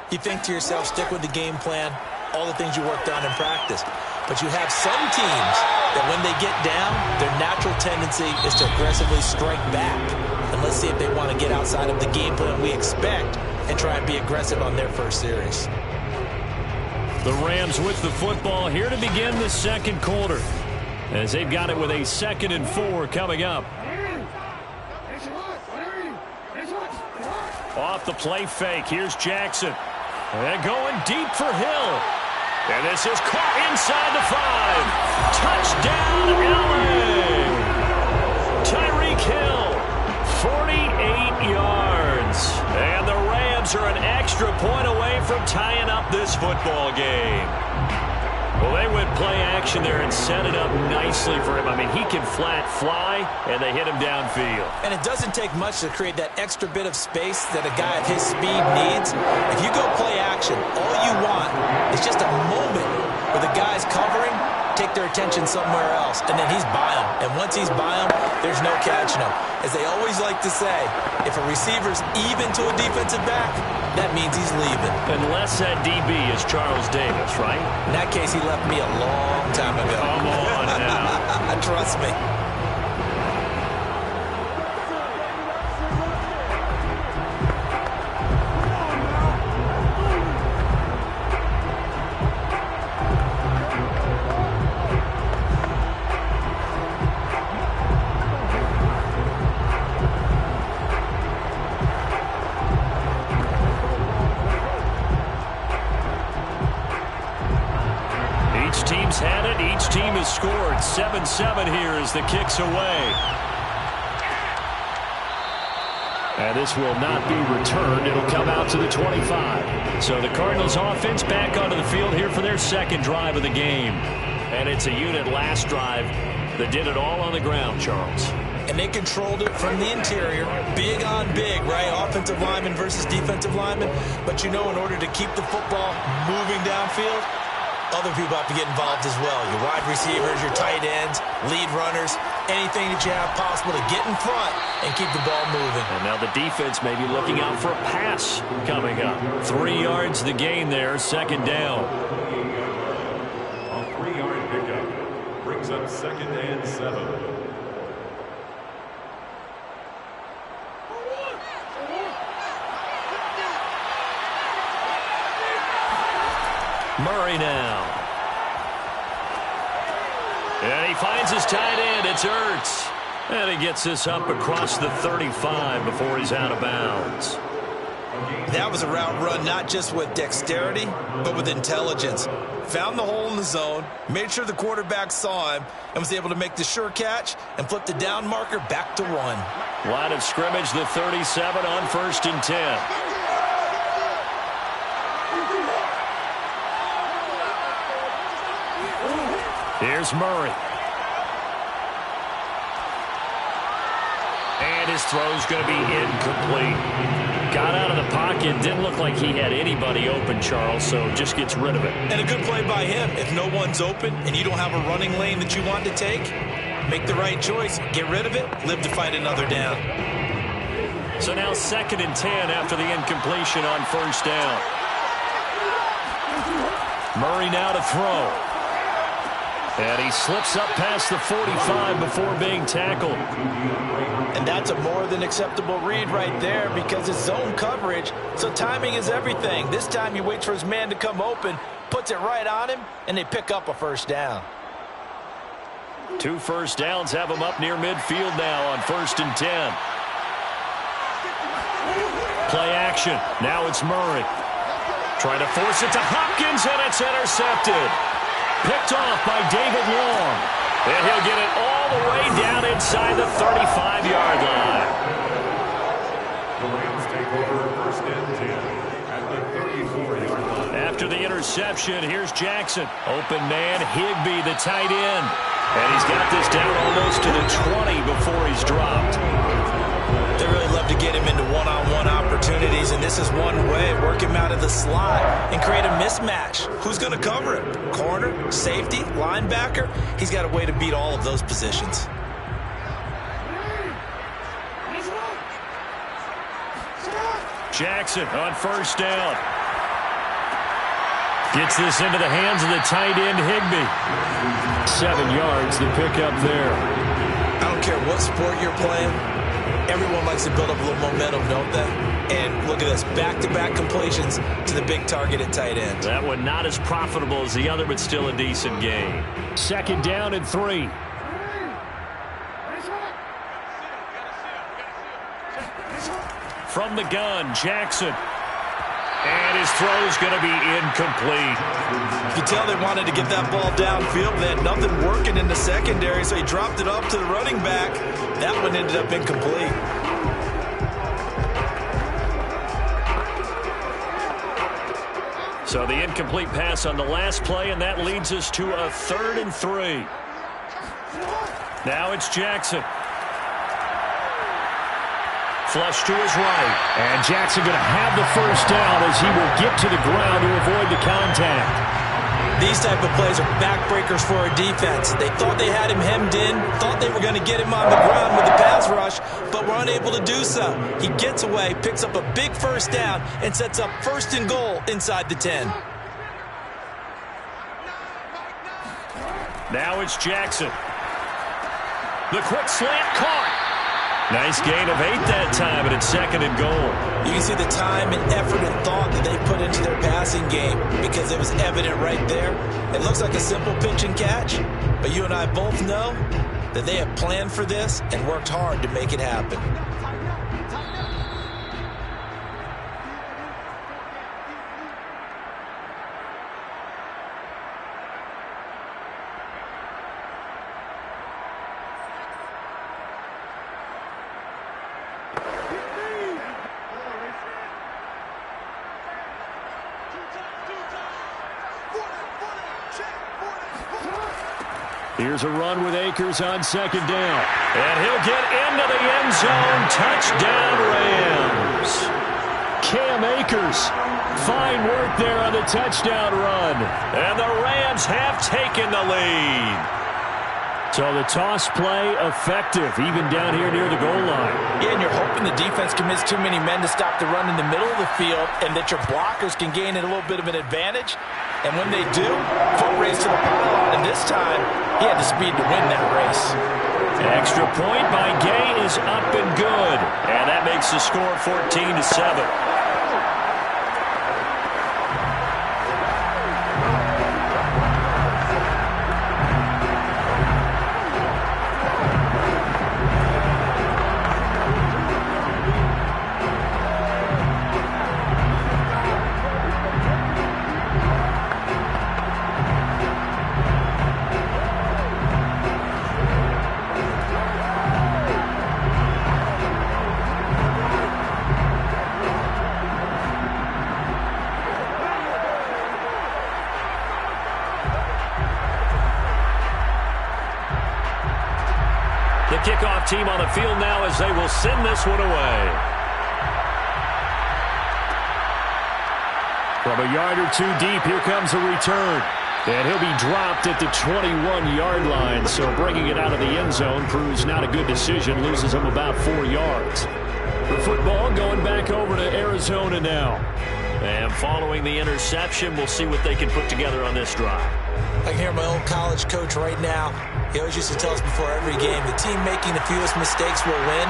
You think to yourself, stick with the game plan, all the things you worked on in practice. But you have some teams that when they get down, their natural tendency is to aggressively strike back. And let's see if they want to get outside of the game plan we expect and try and be aggressive on their first series. The Rams with the football here to begin the second quarter, as they've got it with a 2nd and 4 coming up. Off the play fake, here's Jackson. And going deep for Hill. And this is caught inside the 5. Touchdown, LA! from tying up this football game. Well, they went play action there and set it up nicely for him. I mean, he can flat fly, and they hit him downfield. And it doesn't take much to create that extra bit of space that a guy of his speed needs. If you go play action, all you want is just a moment where the guy's covering, take their attention somewhere else, and then he's by him. And once he's by him, there's no catching him. As they always like to say, if a receiver's even to a defensive back, that means he's leaving. Unless that DB is Charles Davis, right? In that case, he left me a long time ago. Come on now. Trust me. Scored 7-7 here as the kick's away. And this will not be returned. It'll come out to the 25. So the Cardinals offense back onto the field here for their second drive of the game. And it's a unit last drive that did it all on the ground, Charles. And they controlled it from the interior. Big on big, right? Offensive lineman versus defensive lineman. But you know, in order to keep the football moving downfield, other people have to get involved as well. Your wide receivers, your tight ends, lead runners, anything that you have possible to get in front and keep the ball moving. And now the defense may be looking out for a pass coming up. 3 yards the gain there, second down. A 3-yard pickup brings up 2nd and 7. Murray now. And he finds his tight end. It's Ertz. And he gets this up across the 35 before he's out of bounds. That was a route run not just with dexterity, but with intelligence. Found the hole in the zone, made sure the quarterback saw him, and was able to make the sure catch and flip the down marker back to 1. Line of scrimmage, the 37 on 1st and 10. Here's Murray. And his throw's going to be incomplete. Got out of the pocket. Didn't look like he had anybody open, Charles, so just gets rid of it. And a good play by him. If no one's open and you don't have a running lane that you want to take, make the right choice. Get rid of it. Live to fight another down. So now 2nd and 10 after the incompletion on 1st down. Murray now to throw. And he slips up past the 45 before being tackled. And that's a more than acceptable read right there because it's zone coverage, so timing is everything. This time he waits for his man to come open, puts it right on him, and they pick up a 1st down. 2 first downs have him up near midfield now on 1st and 10. Play action. Now it's Murray. Trying to force it to Hopkins, and it's intercepted. Picked off by David Long. And he'll get it all the way down inside the 35-yard line. The Rams take over 1st and 10 at the 34-yard line. After the interception, here's Jackson. Open man, Higbee, the tight end. And he's got this down almost to the 20 before he's dropped. They really love to get him into one-on-one opportunities, and this is one way. Work him out of the slot and create a mismatch. Who's going to cover him? Corner, safety, linebacker? He's got a way to beat all of those positions. Jackson on 1st down. Gets this into the hands of the tight end, Higbee. 7 yards, the pickup there. I don't care what sport you're playing. Everyone likes to build up a little momentum, don't they? And look at this, back-to-back completions to the big target at tight end. That one not as profitable as the other, but still a decent game. 2nd down and 3. From the gun, Jackson. And his throw's going to be incomplete. You could tell they wanted to get that ball downfield. They had nothing working in the secondary, so he dropped it up to the running back. That one ended up incomplete. So the incomplete pass on the last play, and that leads us to a 3rd and 3. Now it's Jackson. Flush to his right. And Jackson going to have the first down as he will get to the ground to avoid the contact. These type of plays are backbreakers for a defense. They thought they had him hemmed in, thought they were going to get him on the ground with the pass rush, but were unable to do so. He gets away, picks up a big first down, and sets up 1st and goal inside the 10. Now it's Jackson. The quick slant caught. Nice gain of 8 that time, and it's 2nd and goal. You can see the time and effort and thought that they put into their passing game because it was evident right there. It looks like a simple pitch and catch, but you and I both know that they have planned for this and worked hard to make it happen. Here's a run with Akers on 2nd down. And he'll get into the end zone. Touchdown, Rams. Cam Akers. Fine work there on the touchdown run. And the Rams have taken the lead. So the toss play effective, even down here near the goal line. Yeah, and you're hoping the defense commits too many men to stop the run in the middle of the field and that your blockers can gain a little bit of an advantage. And when they do, foot race to the pylon. And this time, he had the speed to win that race. Extra point by Gay is up and good. And that makes the score 14-7. Kickoff team on the field now as they will send this one away. From a yard or 2 deep, here comes a return. And he'll be dropped at the 21-yard line. So bringing it out of the end zone proves not a good decision. Loses him about 4 yards. The football going back over to Arizona now. And following the interception, we'll see what they can put together on this drive. I can hear my old college coach right now. He always used to tell us before every game, the team making the fewest mistakes will win.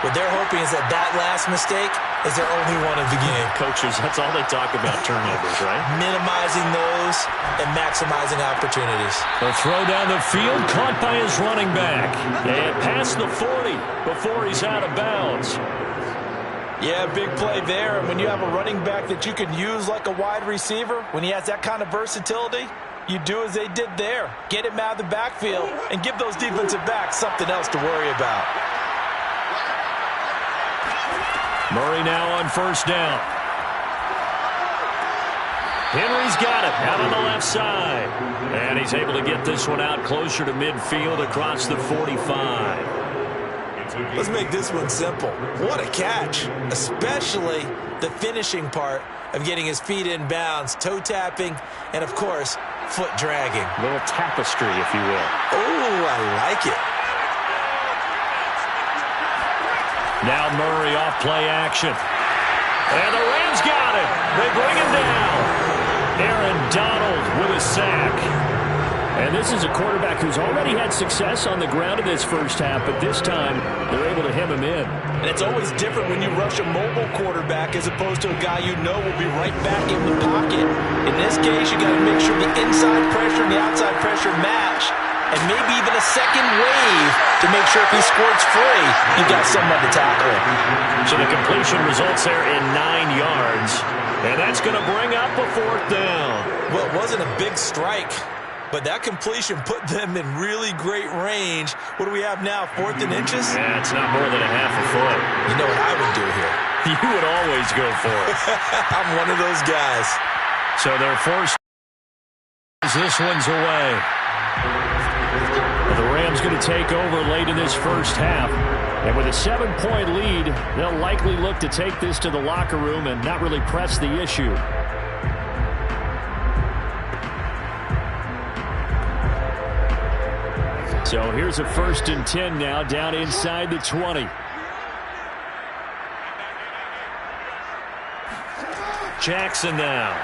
What they're hoping is that last mistake is their only one of the game. Coaches, that's all they talk about, turnovers, right? Minimizing those and maximizing opportunities. A throw down the field, caught by his running back. And past the 40 before he's out of bounds. Yeah, big play there. And when you have a running back that you can use like a wide receiver, when he has that kind of versatility, you do as they did there. Get him out of the backfield and give those defensive backs something else to worry about. Murray now on 1st down. Henry's got it out on the left side. And he's able to get this one out closer to midfield across the 45. Let's make this one simple. What a catch, especially the finishing part of getting his feet in bounds, toe tapping, and of course, foot dragging. A little tapestry, if you will. Oh, I like it. Now Murray off play action. And the Rams got it. They bring him down. Aaron Donald with a sack. And this is a quarterback who's already had success on the ground in this first half, but this time they're able to hem him in. And it's always different when you rush a mobile quarterback as opposed to a guy you know will be right back in the pocket. In this case, you got to make sure the inside pressure and the outside pressure match, and maybe even a second wave to make sure if he squirts free, you got someone to tackle him. So the completion results there in 9 yards, and that's going to bring up a 4th down. Well, it wasn't a big strike, but that completion put them in really great range. What do we have now, 4th and inches? Yeah, it's not more than a half a foot. You know what I would do here? You would always go for it. I'm one of those guys. So they're forced. This one's away. The Rams going to take over late in this first half. And with a 7-point lead, they'll likely look to take this to the locker room and not really press the issue. So here's a 1st and 10 now, down inside the 20. Jackson now.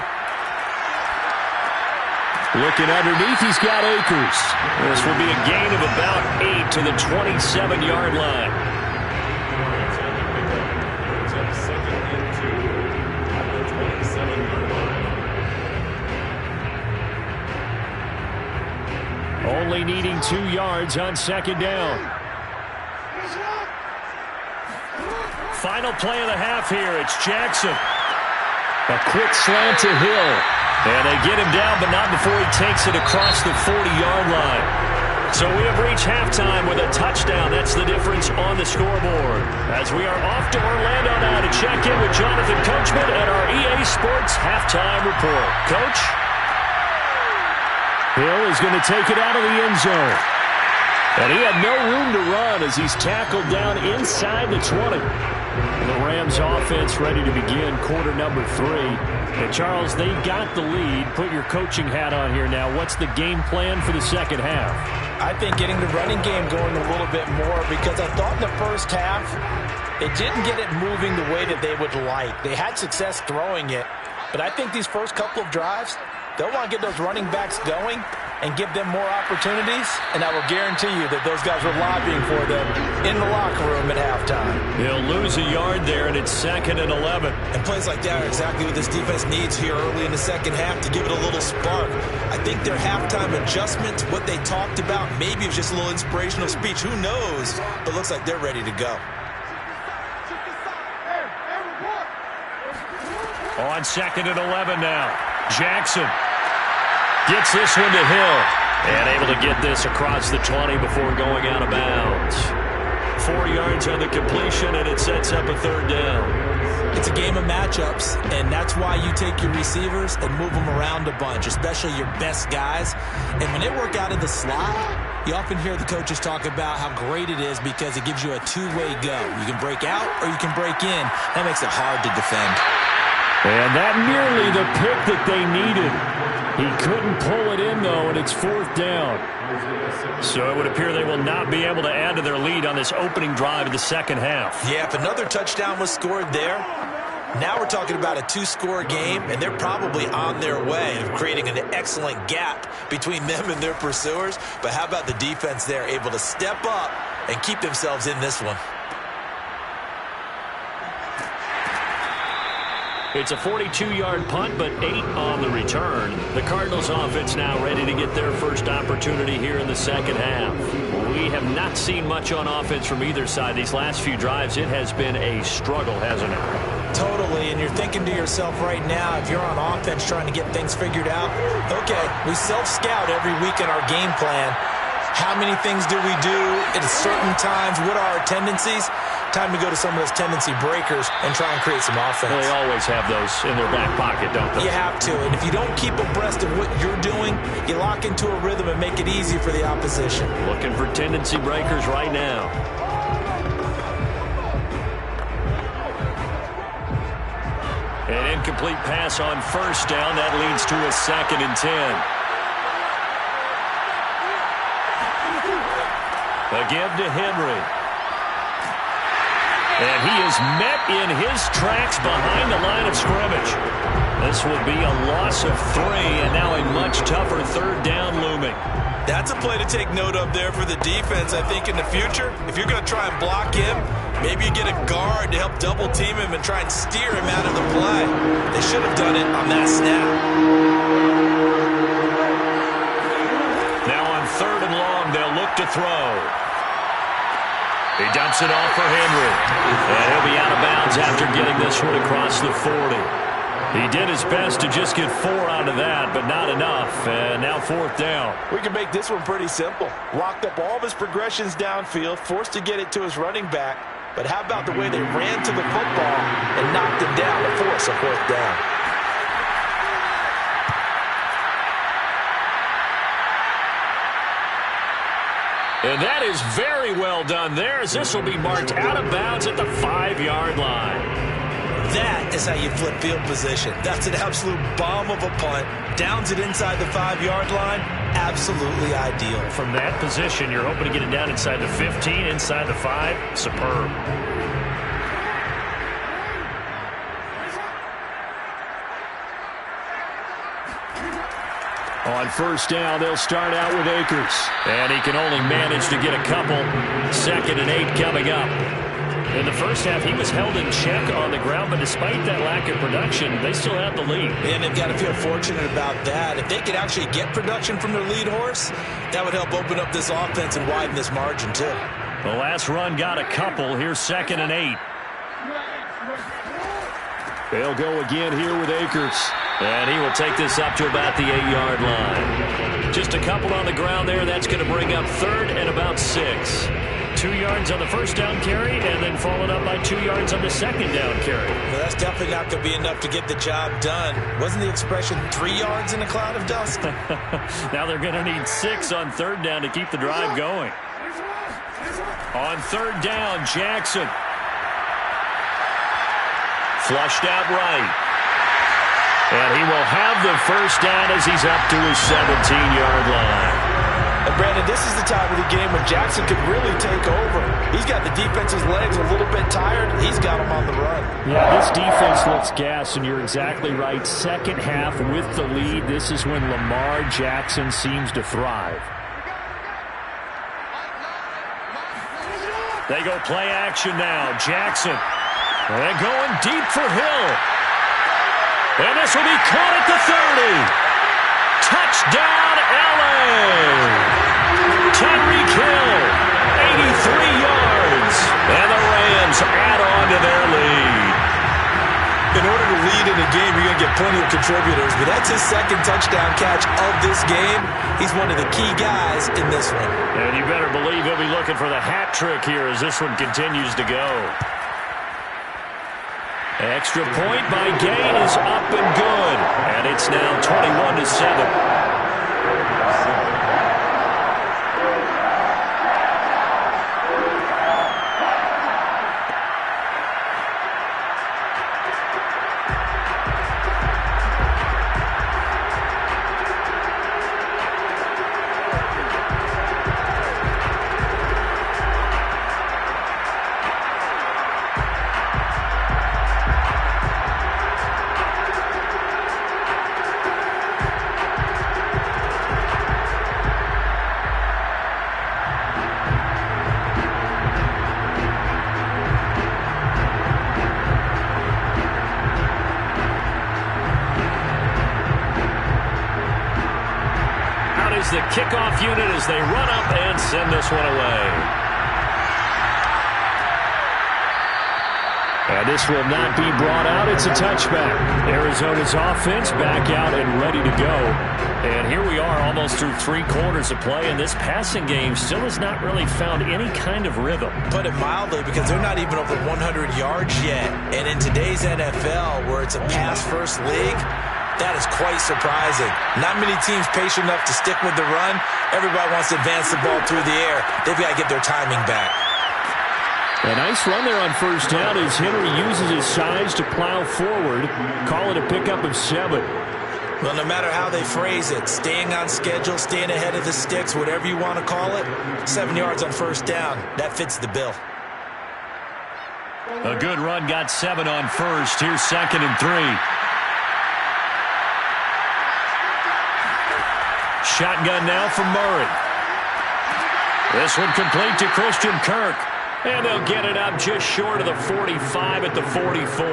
Looking underneath, he's got Akers. This will be a gain of about 8 to the 27-yard line. Brings up 2nd and 2 at the 27-yard line. Only needing 2 yards on 2nd down. Final play of the half here. It's Jackson. A quick slant to Hill. And they get him down, but not before he takes it across the 40-yard line. So we have reached halftime with a touchdown. That's the difference on the scoreboard. As we are off to Orlando now to check in with Jonathan Coachman and our EA Sports Halftime Report. Coach? Hill is going to take it out of the end zone. And he had no room to run as he's tackled down inside the 20. And the Rams offense ready to begin quarter number 3. And Charles, they've got the lead. Put your coaching hat on here now. What's the game plan for the second half? I think getting the running game going a little bit more, because I thought in the first half they didn't get it moving the way that they would like. They had success throwing it, but I think these first couple of drives, they'll want to get those running backs going and give them more opportunities, and I will guarantee you that those guys were lobbying for them in the locker room at halftime. He'll lose a yard there, and it's 2nd and 11. And plays like that are exactly what this defense needs here early in the second half to give it a little spark. I think their halftime adjustments, what they talked about, maybe it was just a little inspirational speech. Who knows? But looks like they're ready to go. On 2nd and 11 now. Jackson gets this one to Hill. And able to get this across the 20 before going out of bounds. 4 yards on the completion, and it sets up a 3rd down. It's a game of matchups, and that's why you take your receivers and move them around a bunch, especially your best guys. And when they work out of the slot, you often hear the coaches talk about how great it is because it gives you a two-way go. You can break out or you can break in. That makes it hard to defend. And that nearly the pick that they needed. He couldn't pull it in, though, and it's 4th down. So it would appear they will not be able to add to their lead on this opening drive of the second half. Yeah, if another touchdown was scored there, now we're talking about a 2-score game, and they're probably on their way of creating an excellent gap between them and their pursuers. But how about the defense there, able to step up and keep themselves in this one? It's a 42-yard punt, but 8 on the return. The Cardinals offense now ready to get their first opportunity here in the second half. We have not seen much on offense from either side. These last few drives, it has been a struggle, hasn't it? Totally, and you're thinking to yourself right now, if you're on offense trying to get things figured out, okay, we self-scout every week in our game plan. How many things do we do at certain times? What are our tendencies? Time to go to some of those tendency breakers and try and create some offense. Well, they always have those in their back pocket, don't they? You have to, and if you don't keep abreast of what you're doing, you lock into a rhythm and make it easy for the opposition. Looking for tendency breakers right now. An incomplete pass on 1st down. That leads to a 2nd and 10. Again to Henry. And he is met in his tracks behind the line of scrimmage. This will be a loss of 3, and now a much tougher 3rd down looming. That's a play to take note of there for the defense, I think, in the future. If you're going to try and block him, maybe you get a guard to help double-team him and try and steer him out of the play. They should have done it on that snap. Now on 3rd and long, they'll look to throw. He dumps it off for Henry. And he'll be out of bounds after getting this one across the 40. He did his best to just get 4 out of that, but not enough. And now 4th down. We can make this one pretty simple. Locked up all of his progressions downfield, forced to get it to his running back. But how about the way they ran to the football and knocked him down to force a 4th down? And that is very well done there, as this will be marked out of bounds at the 5-yard line. That is how you flip field position. That's an absolute bomb of a punt. Downs it inside the 5-yard line. Absolutely ideal. From that position, you're hoping to get it down inside the 15, inside the 5. Superb. On first down, they'll start out with Akers. And he can only manage to get a couple. 2nd and 8 coming up. In the first half, he was held in check on the ground, but despite that lack of production, they still have the lead. And they've got to feel fortunate about that. If they could actually get production from their lead horse, that would help open up this offense and widen this margin, too. The last run got a couple. Here's 2nd and 8. They'll go again here with Akers. And he will take this up to about the 8-yard line. Just a couple on the ground there. That's going to bring up 3rd and about 6. 2 yards on the first down carry, and then followed up by 2 yards on the second down carry. Well, that's definitely not going to be enough to get the job done. Wasn't the expression 3 yards in a cloud of dust? Now they're going to need 6 on 3rd down to keep the drive going. On 3rd down, Jackson. Flushed out right. And he will have the first down as he's up to his 17-yard line. And Brandon, this is the time of the game when Jackson could really take over. He's got the defense's legs a little bit tired. He's got them on the run. Yeah, this defense looks gassed, and you're exactly right. Second half with the lead, this is when Lamar Jackson seems to thrive. They go play action now. Jackson. And going deep for Hill. And this will be caught at the 30. Touchdown, L.A. Tyreek Hill, 83 yards. And the Rams add on to their lead. In order to lead in a game, you're going to get plenty of contributors, but that's his 2nd touchdown catch of this game. He's one of the key guys in this one. And you better believe he'll be looking for the hat trick here as this one continues to go. Extra point by Gain is up and good. And it's now 21-7. The kickoff unit as they run up and send this one away. And this will not be brought out. It's a touchback. Arizona's offense back out and ready to go. And here we are almost through 3 quarters of play, and this passing game still has not really found any kind of rhythm. Put it mildly, because they're not even over 100 yards yet. And in today's NFL, where it's a pass-first league, that is quite surprising. Not many teams patient enough to stick with the run. Everybody wants to advance the ball through the air. They've got to get their timing back. A nice run there on first down as Henry uses his size to plow forward. Call it a pickup of 7. Well, no matter how they phrase it, staying on schedule, staying ahead of the sticks, whatever you want to call it, 7 yards on first down, that fits the bill. A good run got 7 on first. Here's 2nd and 3. Shotgun now from Murray. This one complete to Christian Kirk. And they'll get it up just short of the 45 at the 44.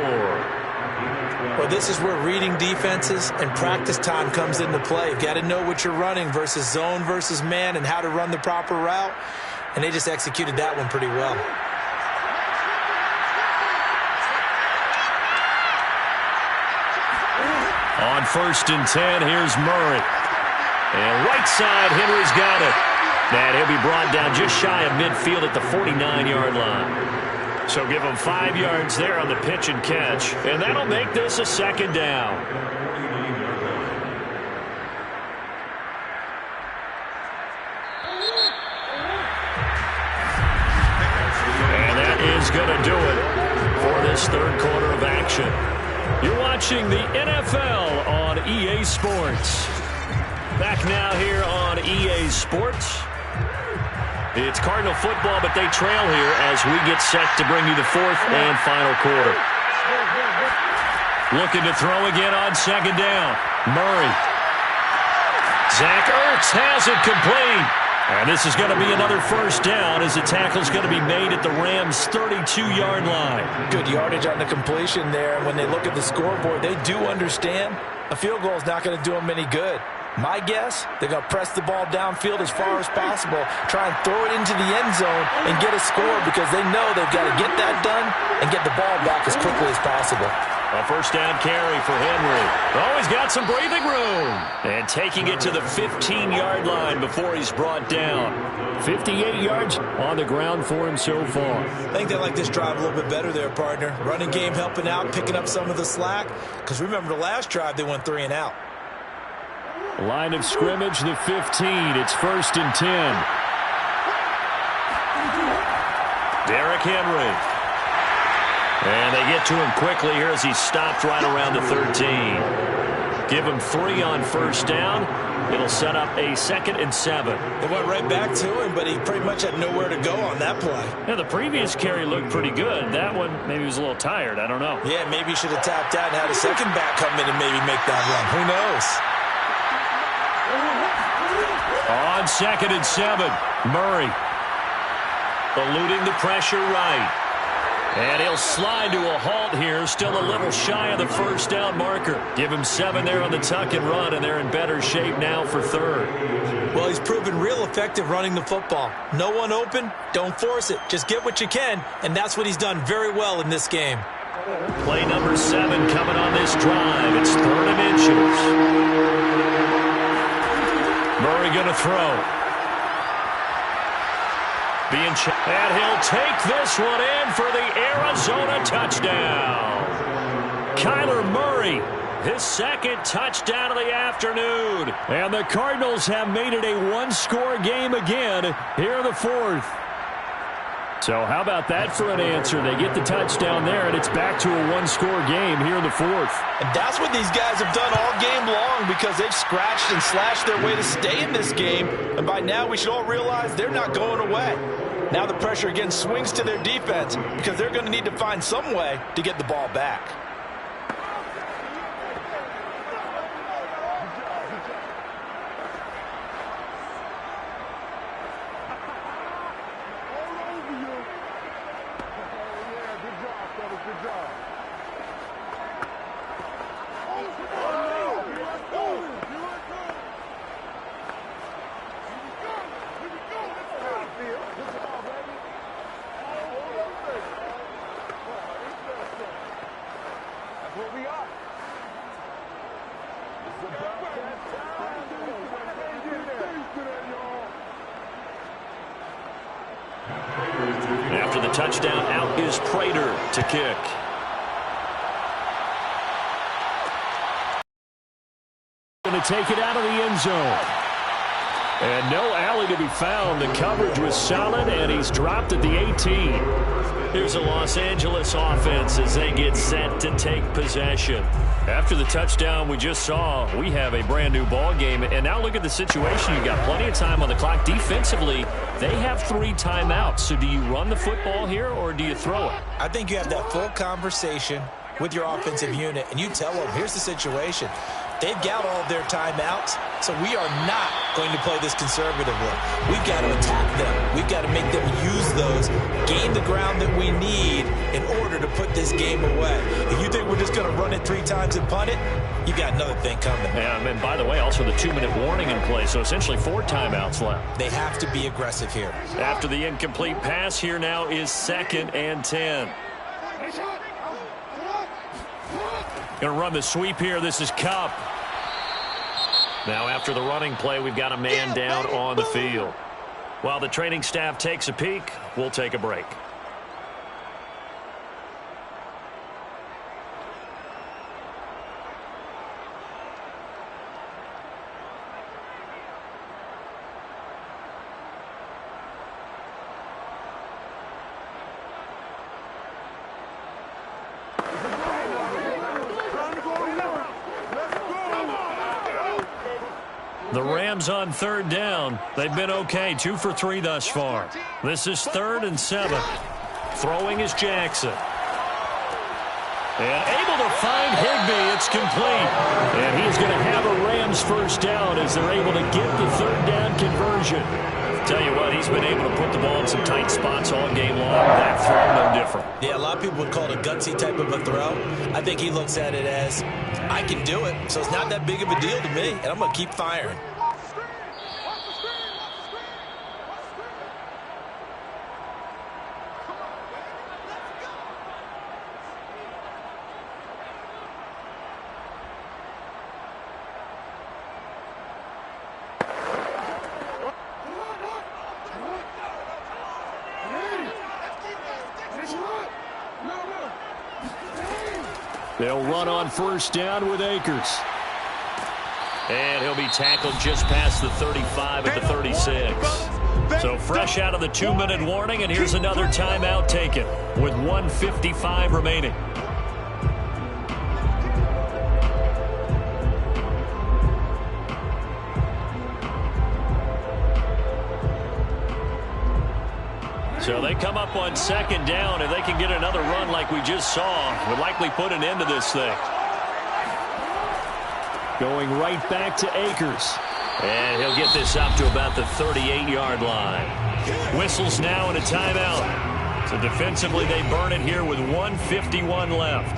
Well, this is where reading defenses and practice time comes into play. You've got to know what you're running versus zone versus man and how to run the proper route. And they just executed that one pretty well. On 1st and 10, here's Murray. And right side, Henry's got it. And he'll be brought down just shy of midfield at the 49-yard line. So give him 5 yards there on the pitch and catch. And that'll make this a 2nd down. is going to do it for this third quarter of action. You're watching the NFL on EA Sports. Back now here on EA Sports. It's Cardinal football, but they trail here as we get set to bring you the fourth and final quarter. Looking to throw again on second down. Murray. Zach Ertz has it complete. And this is going to be another first down as the tackle's going to be made at the Rams' 32-yard line. Good yardage on the completion there. When they look at the scoreboard, they do understand a field goal is not going to do them any good. My guess, they're going to press the ball downfield as far as possible, try and throw it into the end zone and get a score because they know they've got to get that done and get the ball back as quickly as possible. A first down carry for Henry. Oh, he's got some breathing room. And taking it to the 15-yard line before he's brought down. 58 yards on the ground for him so far. I think they like this drive a little bit better there, partner. Running game helping out, picking up some of the slack. Because remember the last drive, they went 3 and out. Line of scrimmage, the 15. It's first and 10. Derrick Henry. And they get to him quickly here as he stopped right around the 13. Give him 3 on first down. It'll set up a 2nd and 7. They went right back to him, but he pretty much had nowhere to go on that play. Yeah, the previous carry looked pretty good. That one, maybe he was a little tired. I don't know. Yeah, maybe he should have tapped out and had a second back come in and maybe make that run. Who knows? On 2nd and 7, Murray eluding the pressure right. And he'll slide to a halt here, still a little shy of the first down marker. Give him 7 there on the tuck and run, and they're in better shape now for third. Well, he's proven real effective running the football. No one open, don't force it. Just get what you can, and that's what he's done very well in this game. Play number 7 coming on this drive. It's 3rd and inches. Murray going to throw. And he'll take this one in for the Arizona touchdown. Kyler Murray, his 2nd touchdown of the afternoon. And the Cardinals have made it a one-score game again here in the 4th. So how about that for an answer? They get the touchdown there, and it's back to a one-score game here in the 4th. And that's what these guys have done all game long because they've scratched and slashed their way to stay in this game. And by now, we should all realize they're not going away. Now the pressure again swings to their defense because they're going to need to find some way to get the ball back. After the touchdown, out is Prater to kick. Going to take it out of the end zone. And no alley to be found. The coverage was solid, and he's dropped at the 18. Here's a Los Angeles offense as they get set to take possession. After the touchdown we just saw, we have a brand new ball game. And now look at the situation. You've got plenty of time on the clock. Defensively, they have 3 timeouts. So do you run the football here or do you throw it? I think you have that full conversation with your offensive unit, and you tell them, here's the situation. They've got all of their timeouts, so we are not going to play this conservatively. We've got to attack them. We've got to make them use those, gain the ground that we need in order to put this game away. If you think we're just going to run it 3 times and punt it, you got another thing coming. And by the way, also the 2-minute warning in play, so essentially 4 timeouts left. They have to be aggressive here. After the incomplete pass, here now is 2nd and 10. Going to run the sweep here. This is Kupp. Now after the running play, we've got a man down on the field. While the training staff takes a peek, we'll take a break. Rams on third down. They've been okay, 2 for 3 thus far. This is 3rd and 7. Throwing is Jackson. And able to find Higbee. It's complete. And he's going to have a Rams first down as they're able to get the third down conversion. Tell you what, he's been able to put the ball in some tight spots all game long. That throw, no different. Yeah, a lot of people would call it a gutsy type of a throw. I think he looks at it as, I can do it, so it's not that big of a deal to me, and I'm going to keep firing. They'll run on first down with Akers. And he'll be tackled just past the 35 at the 36. So fresh out of the 2-minute warning, and here's another timeout taken with 1:55 remaining. So they come up on second down. If they can get another run like we just saw, would likely put an end to this thing. Going right back to Akers. And he'll get this up to about the 38-yard line. Whistles now and a timeout. So defensively they burn it here with 1:51 left.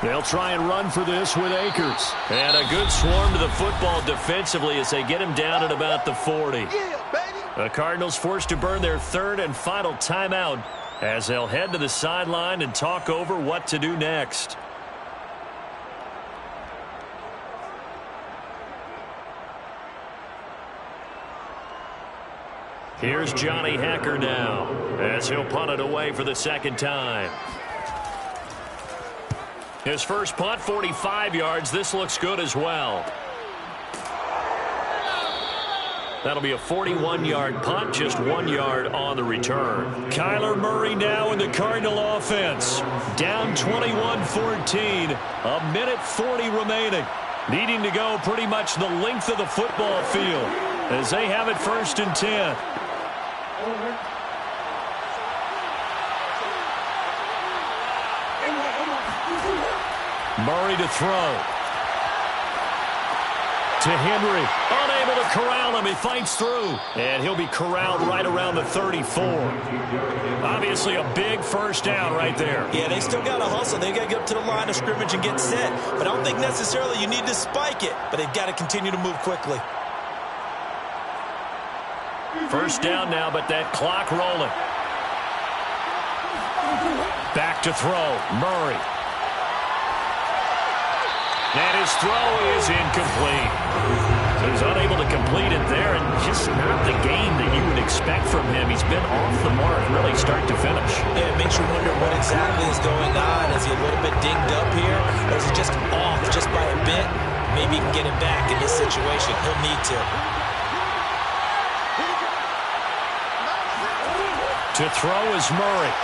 They'll try and run for this with Akers. And a good swarm to the football defensively as they get him down at about the 40. The Cardinals forced to burn their third and final timeout as they'll head to the sideline and talk over what to do next. Here's Johnny Hacker now as he'll punt it away for the second time. His first punt, 45 yards. This looks good as well. That'll be a 41-yard punt, just 1 yard on the return. Kyler Murray now in the Cardinal offense. Down 21-14, a minute 40 remaining. Needing to go pretty much the length of the football field as they have it 1st and 10. Murray to throw. To Henry. Unable to corral him. He fights through. And he'll be corralled right around the 34. Obviously a big first down right there. Yeah, they still got to hustle. They got to get up to the line of scrimmage and get set. But I don't think necessarily you need to spike it. But they've got to continue to move quickly. First down now, but that clock rolling. Back to throw. Murray. And his throw is incomplete. So he's unable to complete it there, and just not the game that you would expect from him. He's been off the mark really start to finish. Yeah, it makes you wonder what exactly is going on. Is he a little bit dinged up here, or is he just off just by a bit? Maybe he can get it back in this situation. He'll need to. To throw is Murray.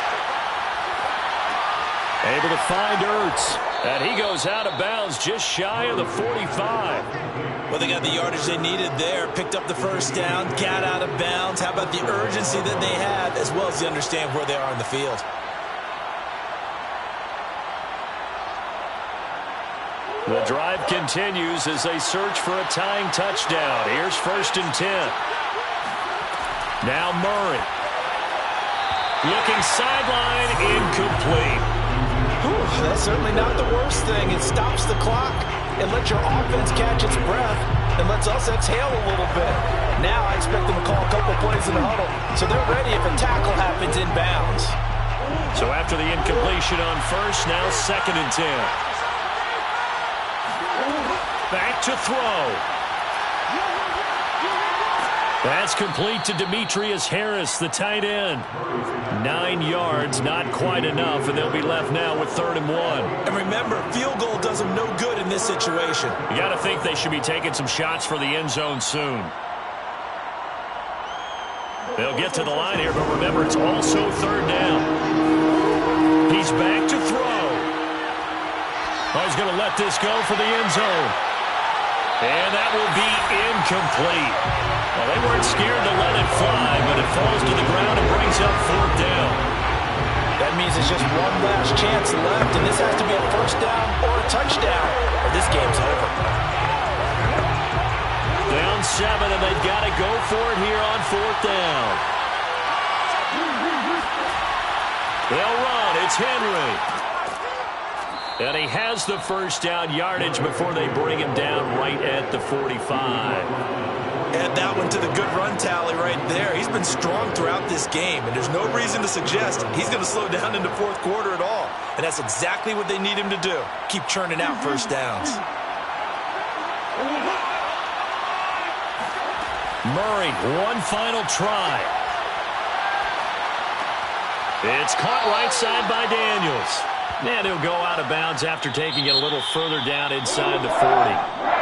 Able to find Ertz. And he goes out of bounds just shy of the 45. Well, they got the yardage they needed there. Picked up the first down. Got out of bounds. How about the urgency that they have as well as they understand where they are on the field? The drive continues as they search for a tying touchdown. Here's 1st and 10. Now Murray. Looking sideline, incomplete. That's certainly not the worst thing. It stops the clock and lets your offense catch its breath and lets us exhale a little bit. Now I expect them to call a couple plays in the huddle so they're ready if a tackle happens inbounds. So after the incompletion on first, now 2nd and 10. Back to throw. That's complete to Demetrius Harris, the tight end. 9 yards, not quite enough, and they'll be left now with 3rd and 1. And remember, field goal does them no good in this situation. You got to think they should be taking some shots for the end zone soon. They'll get to the line here, but remember, it's also 3rd down. He's back to throw. Oh, he's going to let this go for the end zone. And that will be incomplete. Well, they weren't scared to let it fly, but it falls to the ground and brings up 4th down. That means it's just one last chance left, and this has to be a 1st down or a touchdown, or this game's over. Down 7, and they've got to go for it here on 4th down. They'll run. It's Henry. And he has the 1st down yardage before they bring him down right at the 45. Add that one to the good run tally right there. He's been strong throughout this game, and there's no reason to suggest he's going to slow down in the 4th quarter at all. And that's exactly what they need him to do. Keep churning out 1st downs. Murray, one final try. It's caught right side by Daniels. And he'll go out of bounds after taking it a little further down inside the 40.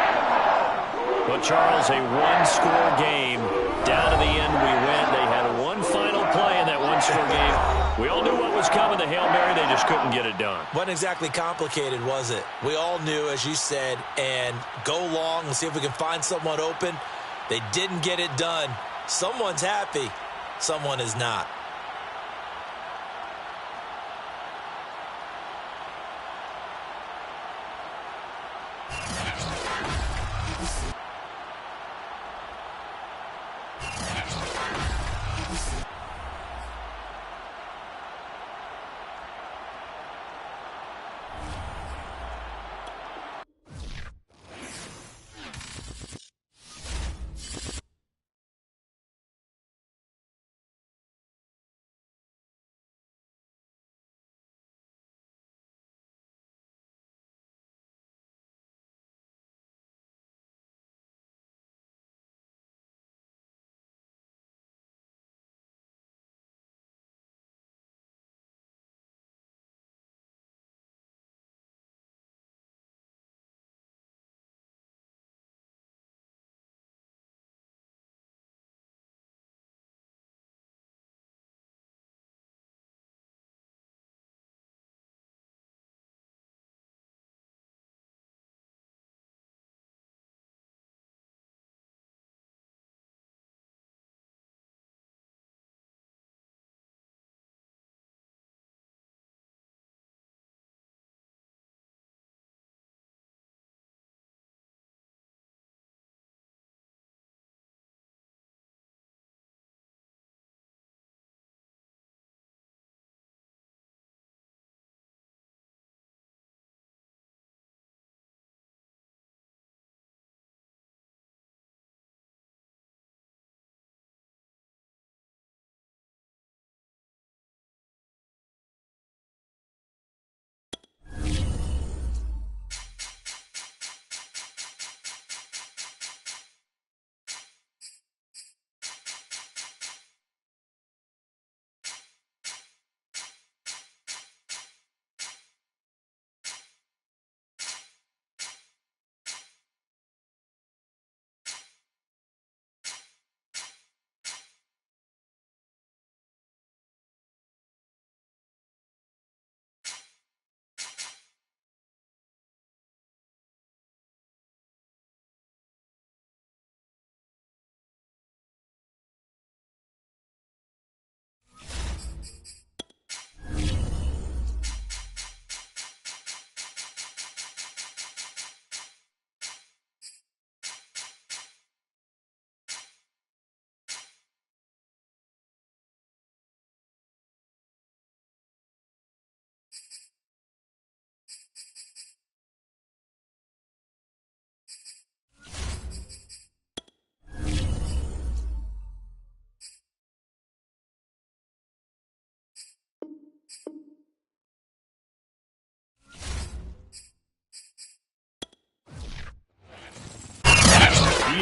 But, Charles, a one-score game. Down to the end we went. They had one final play in that one-score game. We all knew what was coming, the Hail Mary. They just couldn't get it done. Wasn't exactly complicated, was it? We all knew, as you said, and go long and see if we can find someone open. They didn't get it done. Someone's happy. Someone is not.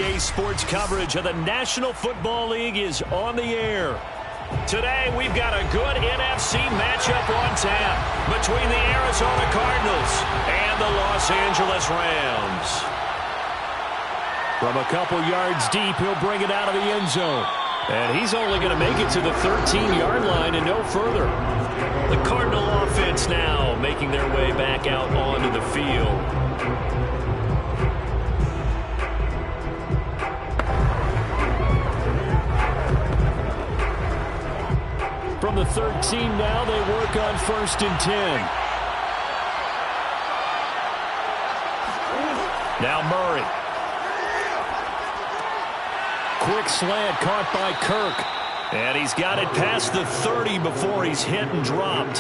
NBA sports coverage of the National Football League is on the air. Today, we've got a good NFC matchup on tap between the Arizona Cardinals and the Los Angeles Rams. From a couple yards deep, he'll bring it out of the end zone. And he's only going to make it to the 13-yard line and no further. The Cardinal offense now making their way back out onto the field. From the 13 now, they work on 1st and 10. Now Murray. Quick slant caught by Kirk. And he's got it past the 30 before he's hit and dropped.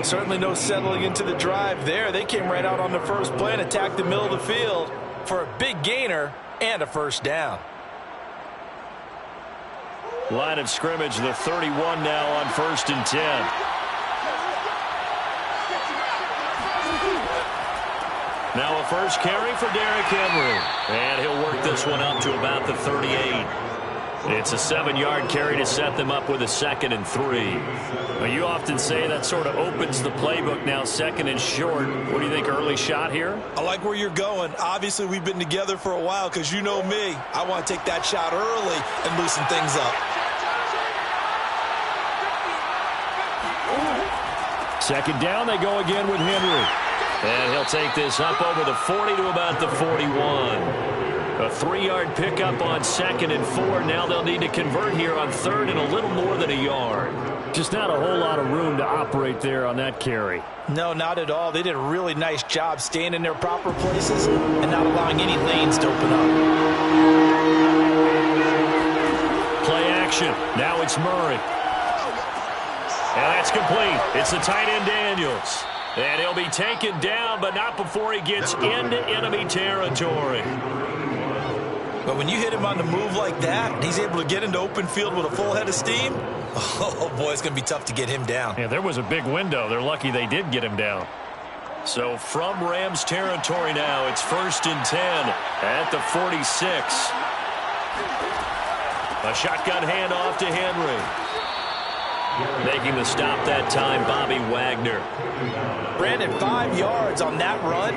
Certainly no settling into the drive there. They came right out on the first play and attacked the middle of the field for a big gainer and a first down. Line of scrimmage, the 31 now on 1st and 10. Now a first carry for Derrick Henry. And he'll work this one up to about the 38. It's a 7-yard carry to set them up with a 2nd and 3. Well, you often say that sort of opens the playbook now, 2nd and short. What do you think, early shot here? I like where you're going. Obviously, we've been together for a while because you know me. I want to take that shot early and loosen things up. 2nd down, they go again with Henry. And he'll take this up over the 40 to about the 41. A 3-yard pickup on 2nd and 4. Now they'll need to convert here on 3rd and a little more than a yard. Just not a whole lot of room to operate there on that carry. No, not at all. They did a really nice job staying in their proper places and not allowing any lanes to open up. Play action. Now it's Murray. And that's complete. It's the tight end Daniels. And he'll be taken down, but not before he gets into enemy territory. But when you hit him on the move like that, and he's able to get into open field with a full head of steam, oh boy, it's going to be tough to get him down. Yeah, there was a big window. They're lucky they did get him down. So from Rams territory now, it's 1st and 10 at the 46. A shotgun handoff to Henry. Making the stop that time, Bobby Wagner. Brandon, 5 yards on that run.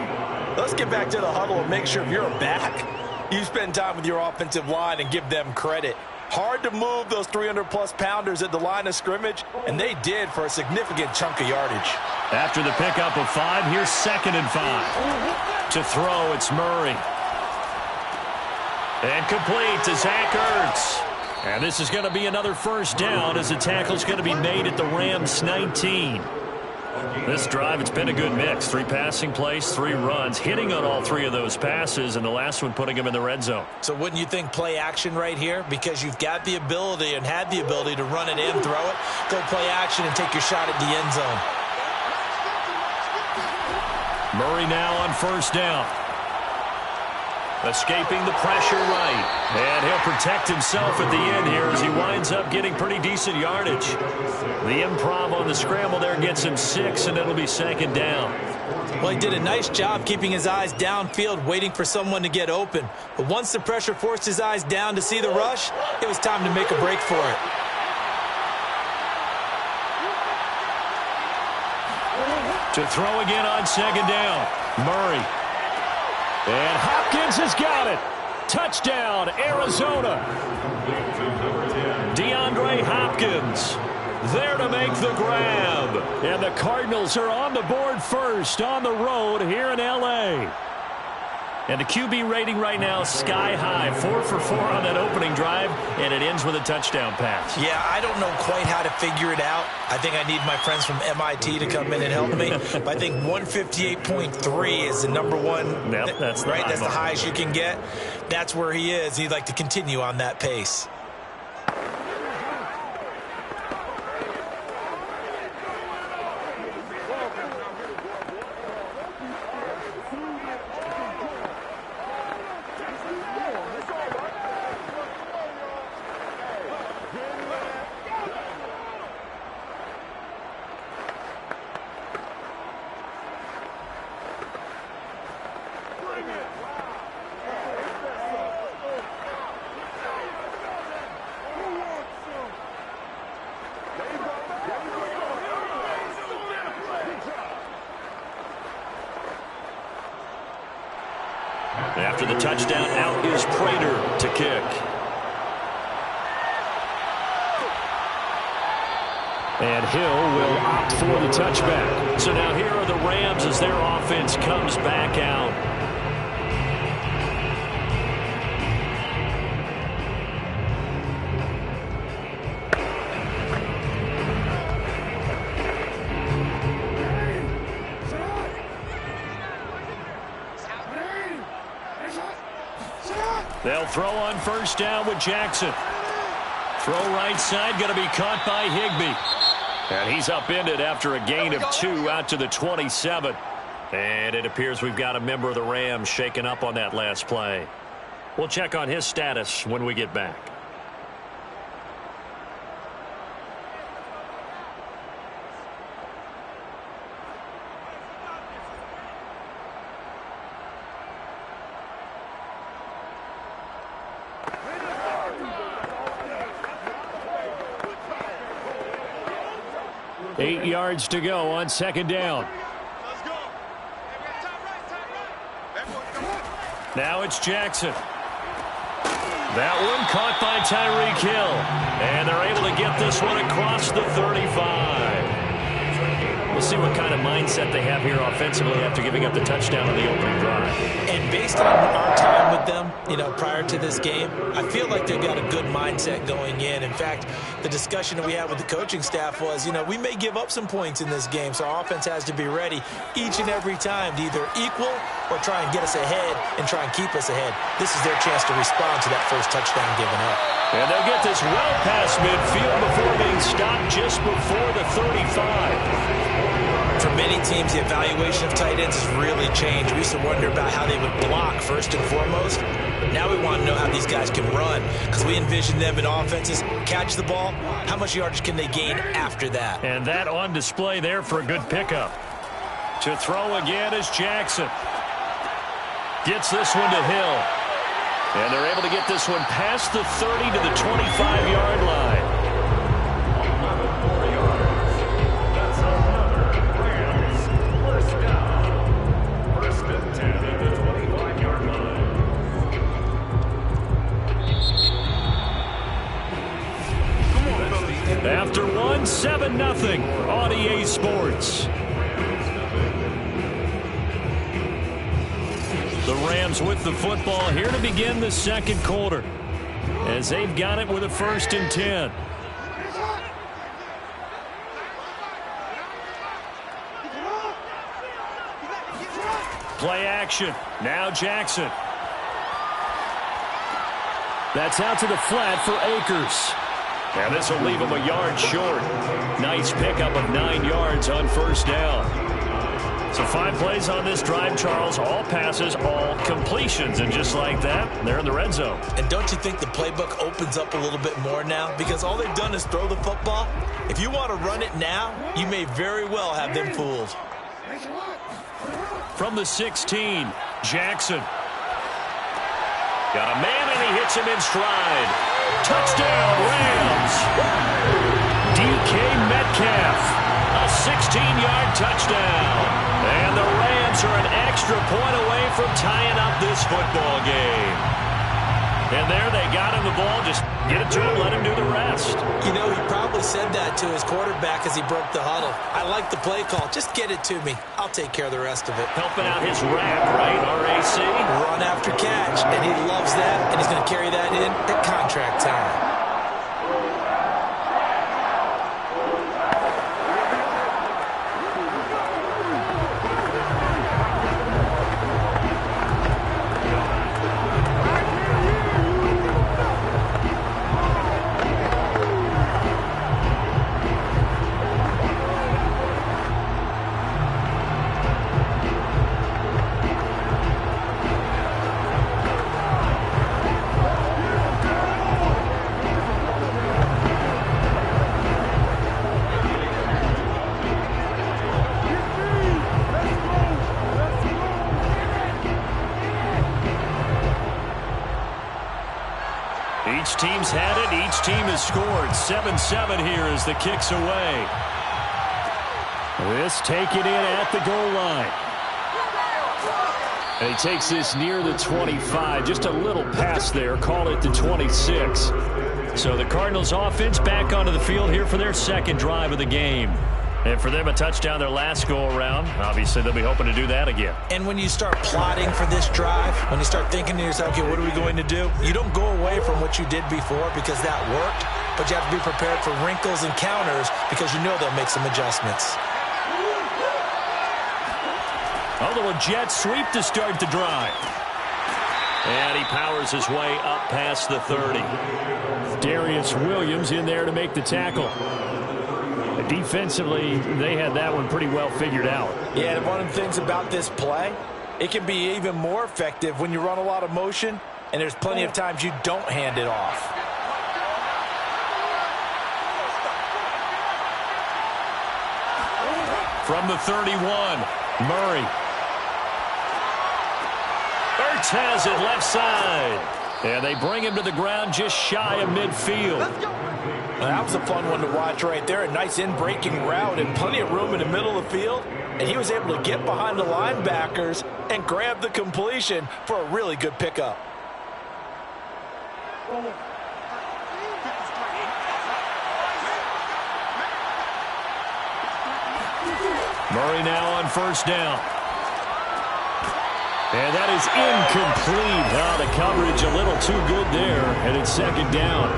Let's get back to the huddle and make sure if you're a back, you spend time with your offensive line and give them credit. Hard to move those 300-plus pounders at the line of scrimmage, and they did for a significant chunk of yardage. After the pickup of 5, here's 2nd and 5. To throw, it's Murray. And complete to Zach Ertz. And this is going to be another first down as the tackle's going to be made at the Rams 19. This drive, it's been a good mix. 3 passing plays, 3 runs, hitting on all 3 of those passes, and the last one putting him in the red zone. So wouldn't you think play action right here? Because you've got the ability and had the ability to run it and throw it. Go play action and take your shot at the end zone. Murray now on 1st down. Escaping the pressure right. And he'll protect himself at the end here as he winds up getting pretty decent yardage. The improv on the scramble there gets him 6, and it'll be 2nd down. Well, he did a nice job keeping his eyes downfield, waiting for someone to get open. But once the pressure forced his eyes down to see the rush, it was time to make a break for it. To throw again on 2nd down. Murray. And Hopkins has got it. Touchdown, Arizona. DeAndre Hopkins there to make the grab. And the Cardinals are on the board first on the road here in L.A. And the QB rating right now sky high. 4 for 4 on that opening drive, and it ends with a touchdown pass. Yeah, I don't know quite how to figure it out. I think I need my friends from MIT to come in and help me. But I think 158.3 is the number one. Yep, that's the right. That's the mark. highest you can get. That's where he is. He'd like to continue on that pace. After the touchdown, out is Prater to kick. And Hill will opt for the touchback. So now here are the Rams as their offense comes back out. They'll throw on first down with Jackson. Throw right side, going to be caught by Higbee. And he's upended after a gain of 2 out to the 27. And it appears we've got a member of the Rams shaken up on that last play. We'll check on his status when we get back. Eight yards to go on second down. Now it's Jackson. That one caught by Tyreek Hill. And they're able to get this one across the 35. We'll see what kind of mindset they have here offensively after giving up the touchdown on the opening drive. And based on our time with them, prior to this game, I feel like they've got a good mindset going in. In fact, the discussion that we had with the coaching staff was, we may give up some points in this game, so our offense has to be ready each and every time to either equal or try and get us ahead and try and keep us ahead. This is their chance to respond to that first touchdown given up. And they'll get this well past midfield before being stopped just before the 35. For many teams, the evaluation of tight ends has really changed. We used to wonder about how they would block first and foremost. But now we want to know how these guys can run, because we envision them in offenses catch the ball. How much yardage can they gain after that? And that on display there for a good pickup. To throw again is Jackson. Gets this one to Hill. And they're able to get this one past the 30 to the 25-yard line. After one, 7-0 on EA Sports. The Rams with the football here to begin the second quarter, as they've got it with a 1st and 10. Play action. Now Jackson. That's out to the flat for Akers. And this will leave him a yard short. Nice pickup of 9 yards on first down. So 5 plays on this drive, Charles. All passes, all completions. And just like that, they're in the red zone. And don't you think the playbook opens up a little bit more now? Because all they've done is throw the football. If you want to run it now, you may very well have them fooled. From the 16, Jackson. Got a man, and he hits him in stride. Touchdown, Rams. DK Metcalf, a 16-yard touchdown. And the Rams are an extra point away from tying up this football game. And there they got him the ball. Just get it to him, let him do the rest. He probably said that to his quarterback as he broke the huddle. I like the play call. Just get it to me. I'll take care of the rest of it. Helping out his rack, right, RAC? Run after catch, and he loves that, and he's going to carry that in at contract time. Each team's had it. Each team has scored. 7-7 here as the kick's away. This taken in at the goal line. And he takes this near the 25. Just a little pass there. Call it the 26. So the Cardinals offense back onto the field here for their second drive of the game. And for them, a touchdown their last go-around. Obviously, they'll be hoping to do that again. And when you start plotting for this drive, when you start thinking to yourself, okay, what are we going to do? You don't go away from what you did before because that worked, but you have to be prepared for wrinkles and counters because you know they'll make some adjustments. A little jet sweep to start the drive. And he powers his way up past the 30. Darius Williams in there to make the tackle. Defensively, they had that one pretty well figured out. Yeah, and one of the things about this play, it can be even more effective when you run a lot of motion, and there's plenty of times you don't hand it off. From the 31, Murray. Ertz has it left side. And they bring him to the ground just shy of midfield. Well, that was a fun one to watch right there. A nice in-breaking route and plenty of room in the middle of the field. And he was able to get behind the linebackers and grab the completion for a really good pickup. Murray now on first down. And that is incomplete. The coverage a little too good there, and it's second down.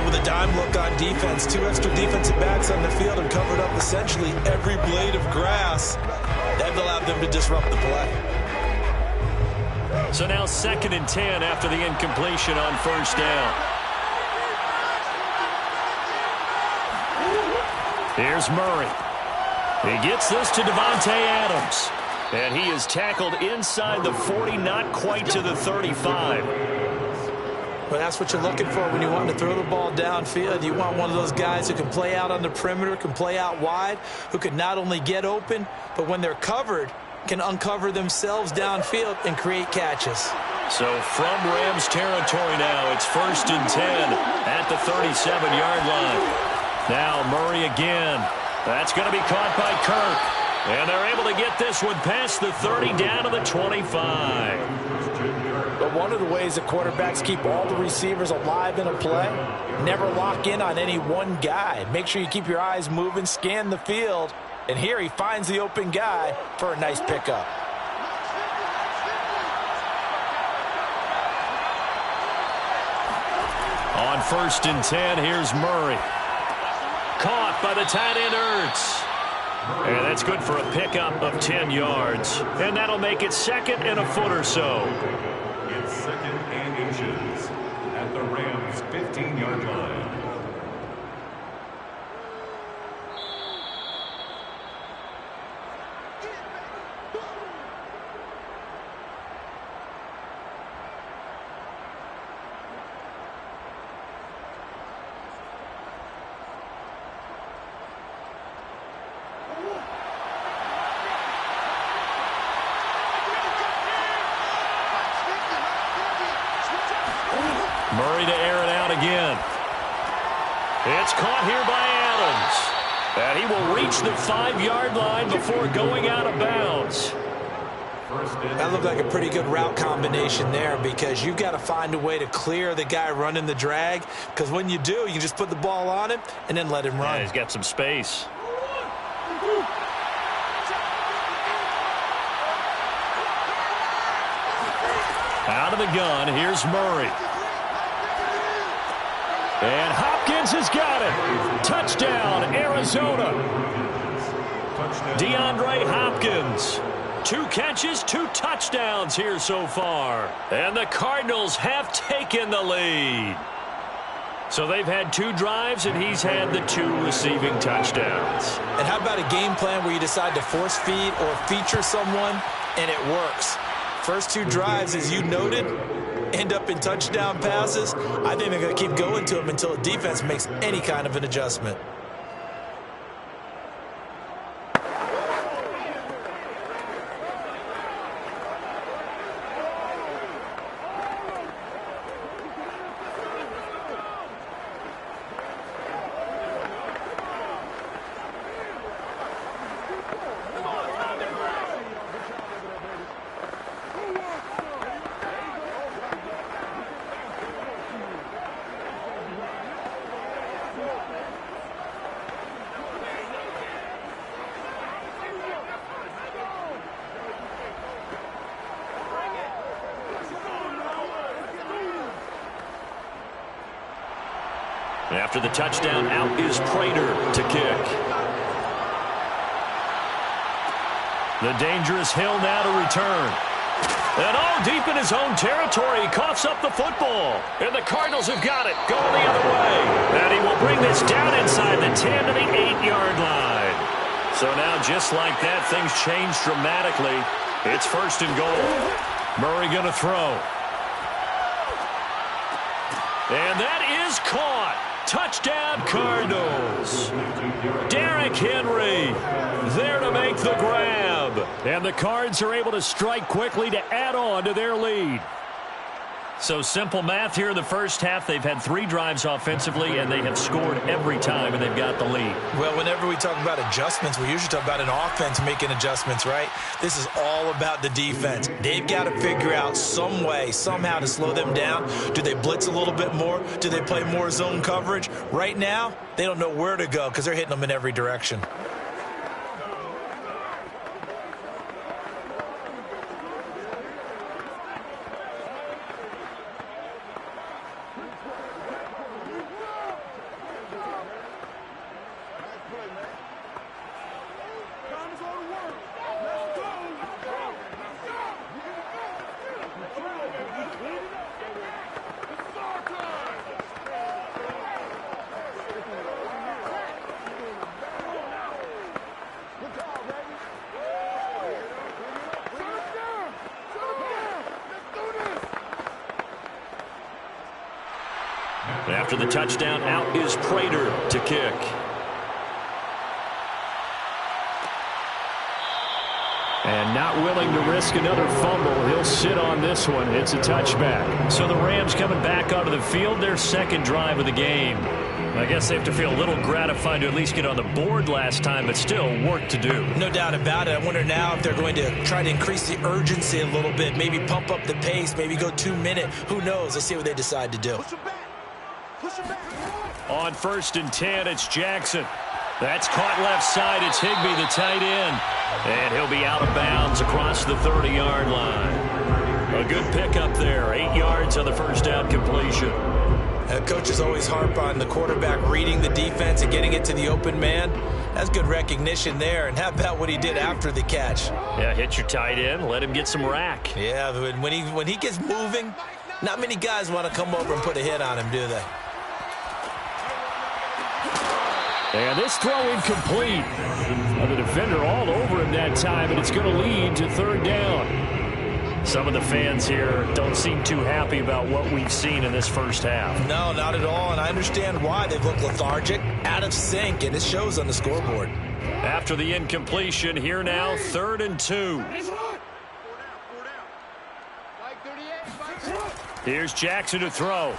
With a dime look on defense, 2 extra defensive backs on the field and covered up essentially every blade of grass. That allowed them to disrupt the play. So now 2nd and 10 after the incompletion on first down. Here's Murray. He gets this to Devontae Adams. And he is tackled inside the 40, not quite to the 35. Well, that's what you're looking for when you want to throw the ball downfield. You want one of those guys who can play out on the perimeter, can play out wide, who can not only get open, but when they're covered, can uncover themselves downfield and create catches. So from Rams territory now, it's 1st and 10 at the 37-yard line. Now Murray again. That's going to be caught by Kirk. And they're able to get this one past the 30 down to the 25. But one of the ways that quarterbacks keep all the receivers alive in a play, never lock in on any one guy. Make sure you keep your eyes moving, scan the field. And here he finds the open guy for a nice pickup. On 1st and 10, here's Murray. Caught by the tight end Ertz. And that's good for a pickup of 10 yards. And that'll make it 2nd and a foot or so. It's 2nd and inches at the Rams' 15-yard line. Murray to air it out again. It's caught here by Adams. And he will reach the 5-yard line before going out of bounds. That looked like a pretty good route combination there because you've got to find a way to clear the guy running the drag, because when you do, you can just put the ball on him and then let him run. Yeah, he's got some space. Out of the gun, here's Murray. And Hopkins has got it. Touchdown, Arizona. DeAndre Hopkins. 2 catches, 2 touchdowns here so far. And the Cardinals have taken the lead. So they've had 2 drives, and he's had the 2 receiving touchdowns. And how about a game plan where you decide to force feed or feature someone, and it works? First 2 drives, as you noted, end up in touchdown passes. I think they're going to keep going to them until the defense makes any kind of an adjustment. After the touchdown, out is Prater to kick. The dangerous Hill now to return. And all deep in his own territory, he coughs up the football. And the Cardinals have got it, going the other way. And he will bring this down inside the 10 to the 8-yard line. So now, just like that, things change dramatically. It's 1st and goal. Murray going to throw. And that is caught. Touchdown, Cardinals. Derrick Henry there to make the grab. And the Cards are able to strike quickly to add on to their lead. So simple math here in the first half. They've had 3 drives offensively, and they have scored every time, and they've got the lead. Well, whenever we talk about adjustments, we usually talk about an offense making adjustments, right? This is all about the defense. They've got to figure out some way, somehow to slow them down. Do they blitz a little bit more? Do they play more zone coverage? Right now, they don't know where to go because they're hitting them in every direction. After the touchdown, out is Prater to kick. And not willing to risk another fumble. He'll sit on this one. It's a touchback. So the Rams coming back onto the field, their 2nd drive of the game. I guess they have to feel a little gratified to at least get on the board last time, but still work to do. No doubt about it. I wonder now if they're going to try to increase the urgency a little bit, maybe pump up the pace, maybe go 2-minute. Who knows? Let's see what they decide to do. On 1st and 10, it's Jackson. That's caught left side. It's Higbee, the tight end. And he'll be out of bounds across the 30-yard line. A good pickup there. 8 yards on the first down completion. Coaches always harp on the quarterback reading the defense and getting it to the open man. That's good recognition there. And how about what he did after the catch? Yeah, hit your tight end. Let him get some rack. Yeah, but when he gets moving, not many guys want to come over and put a hit on him, do they? And this throw incomplete. The defender all over him that time, and it's going to lead to 3rd down. Some of the fans here don't seem too happy about what we've seen in this first half. No, not at all, and I understand why. They've looked lethargic, out of sync, and it shows on the scoreboard. After the incompletion, here now, 3rd and 2. Here's Jackson to throw.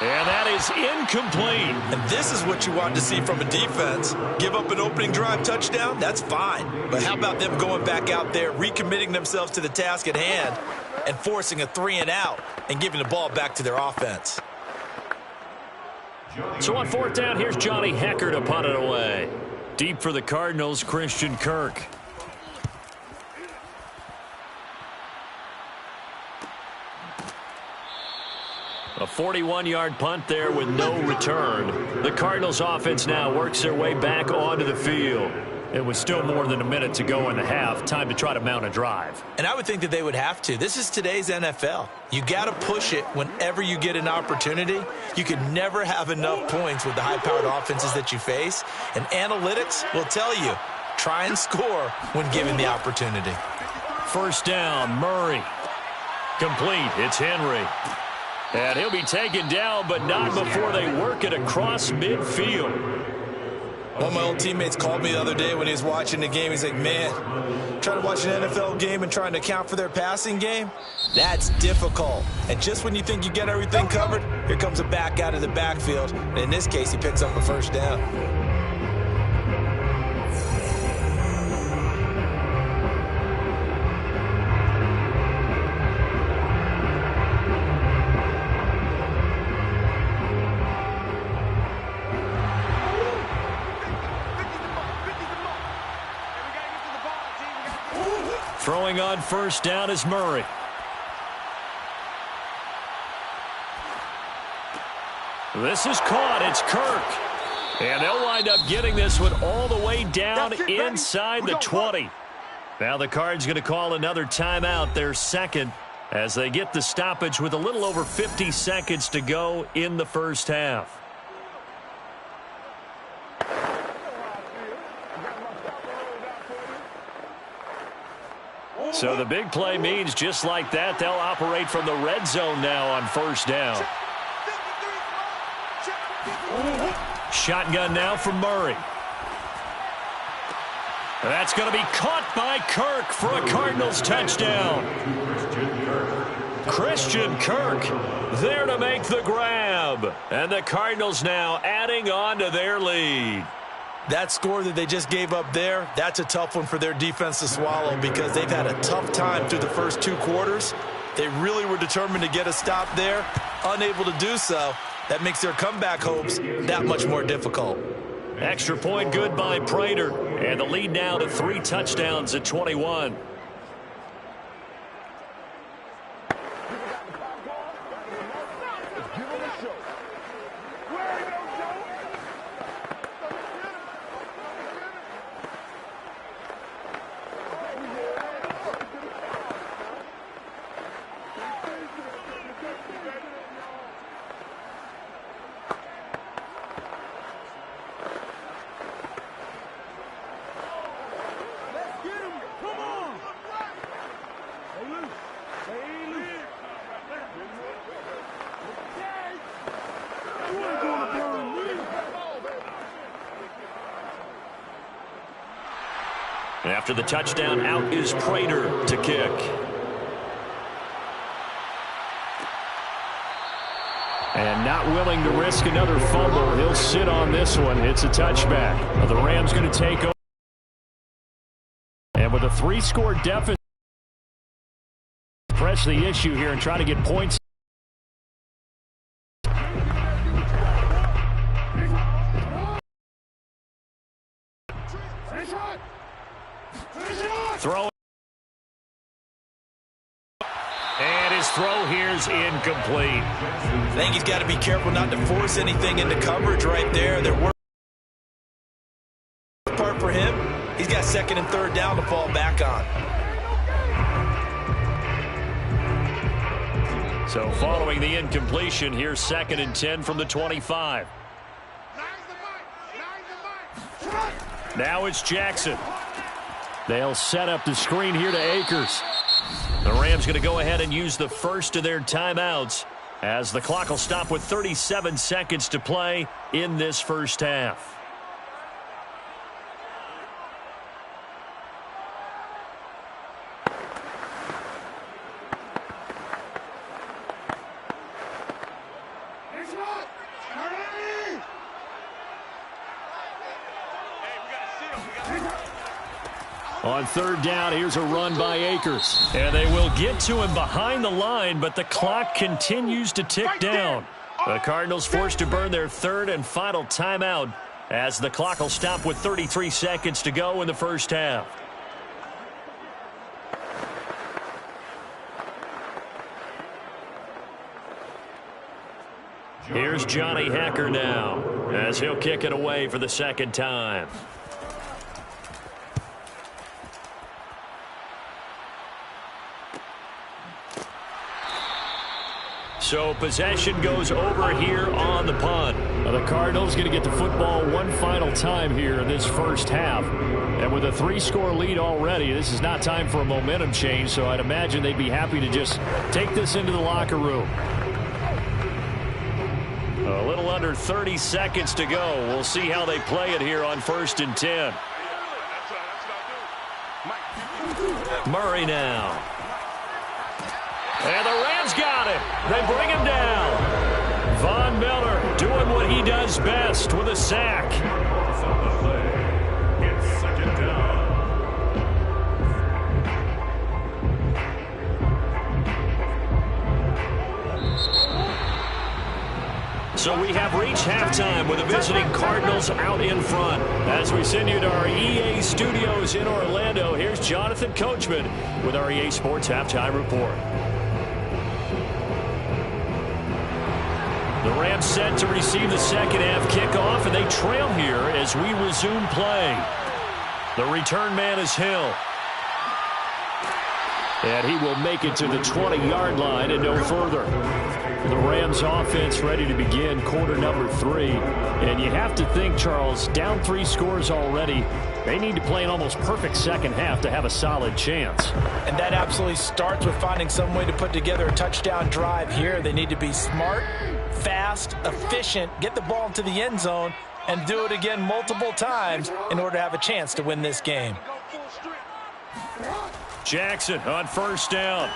And that is incomplete. And this is what you want to see from a defense. Give up an opening drive touchdown, that's fine. But how about them going back out there, recommitting themselves to the task at hand, and forcing a 3-and-out and giving the ball back to their offense? So on 4th down, here's Johnny Hekker to punt it away. Deep for the Cardinals, Christian Kirk. A 41-yard punt there with no return. The Cardinals offense now works their way back onto the field. It was still more than a minute to go in the half. Time to try to mount a drive. And I would think that they would have to. This is today's NFL. You got to push it whenever you get an opportunity. You can never have enough points with the high-powered offenses that you face. And analytics will tell you, try and score when given the opportunity. 1st down, Murray. Complete. It's Henry. And he'll be taken down, but not before they work it across midfield. One of my old teammates called me the other day when he was watching the game. He's like, man, trying to watch an NFL game and trying to account for their passing game, that's difficult. And just when you think you get everything covered, here comes a back out of the backfield. And in this case, he picks up a 1st down. Throwing on 1st down is Murray. This is caught. It's Kirk. And they'll wind up getting this one all the way down inside the 20. Now the Cards going to call another timeout, their second, as they get the stoppage with a little over 50 seconds to go in the first half. So the big play means just like that, they'll operate from the red zone now on first down. Shotgun now from Murray. That's going to be caught by Kirk for a Cardinals touchdown. Christian Kirk there to make the grab. And the Cardinals now adding on to their lead. That score that they just gave up there, that's a tough one for their defense to swallow because they've had a tough time through the first 2 quarters. They really were determined to get a stop there, unable to do so. That makes their comeback hopes that much more difficult. Extra point good by Prater, and the lead now to 3 touchdowns at 21. After the touchdown, out is Prater to kick. And not willing to risk another fumble. He'll sit on this one. It's a touchback. The Rams going to take over. And with a 3-score deficit, press the issue here and try to get points. Throw. And his throw here is incomplete. I think he's got to be careful not to force anything into coverage right there. The worst part for him, he's got 2nd and 3rd down to fall back on. So following the incompletion, here's 2nd and 10 from the 25. Now it's Jackson. They'll set up the screen here to Akers. The Rams going to go ahead and use the first of their timeouts as the clock will stop with 37 seconds to play in this first half. On 3rd down, here's a run by Akers. And they will get to him behind the line, but the clock continues to tick down. The Cardinals forced to burn their 3rd and final timeout as the clock will stop with 33 seconds to go in the first half. Here's Johnny Hacker now as he'll kick it away for the 2nd time. So possession goes over here on the punt. The Cardinals going to get the football one final time here in this first half. And with a 3-score lead already, this is not time for a momentum change, so I'd imagine they'd be happy to just take this into the locker room. A little under 30 seconds to go. We'll see how they play it here on 1st and 10. Murray now. And the Rams got him. They bring him down. Von Miller doing what he does best with a sack. It's 2nd down. So we have reached halftime with the visiting Cardinals out in front. As we send you to our EA studios in Orlando, here's Jonathan Coachman with our EA Sports Halftime Report. The Rams set to receive the second half kickoff, and they trail here as we resume play. The return man is Hill. And he will make it to the 20-yard line and no further. The Rams offense ready to begin quarter number 3. And you have to think, Charles, down 3 scores already. They need to play an almost perfect second half to have a solid chance. And that absolutely starts with finding some way to put together a touchdown drive here. They need to be smart, fast, efficient, get the ball into the end zone, and do it again multiple times in order to have a chance to win this game. Jackson on first down.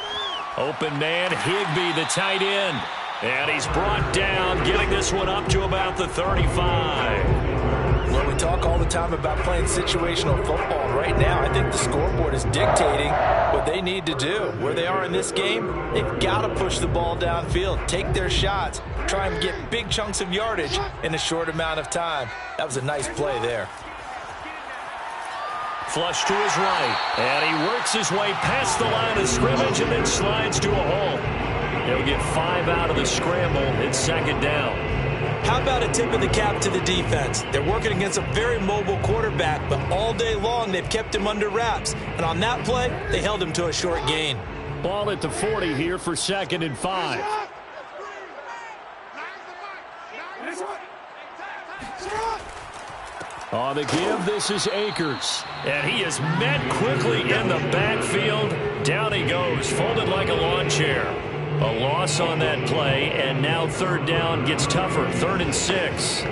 Open man, Higbee, the tight end. And he's brought down, getting this one up to about the 35. Well, we talk all the time about playing situational football. Right now, I think the scoreboard is dictating what they need to do. Where they are in this game, they've got to push the ball downfield, take their shots, try and get big chunks of yardage in a short amount of time. That was a nice play there. Flush to his right, and he works his way past the line of scrimmage and then slides to a hole. He'll get 5 out of the scramble. It's second down. How about a tip of the cap to the defense? They're working against a very mobile quarterback, but all day long they've kept him under wraps. And on that play, they held him to a short gain. Ball at the 40 here for 2nd and 5. On the give, this is Akers. And he is met quickly in the backfield. Down he goes, folded like a lawn chair. A loss on that play, and now third down gets tougher. 3rd and 6.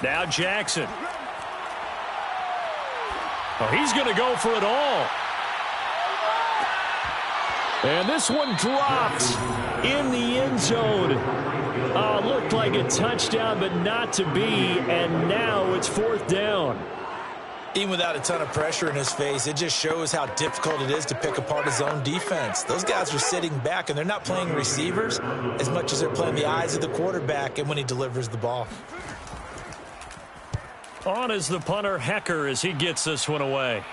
Now Jackson. Oh, he's going to go for it all. And this one drops in the end zone. Looked like a touchdown, but not to be. And now it's 4th down. Even without a ton of pressure in his face, it just shows how difficult it is to pick apart his own defense. Those guys are sitting back, and they're not playing receivers as much as they're playing the eyes of the quarterback and when he delivers the ball. On is the punter, Hecker, as he gets this one away.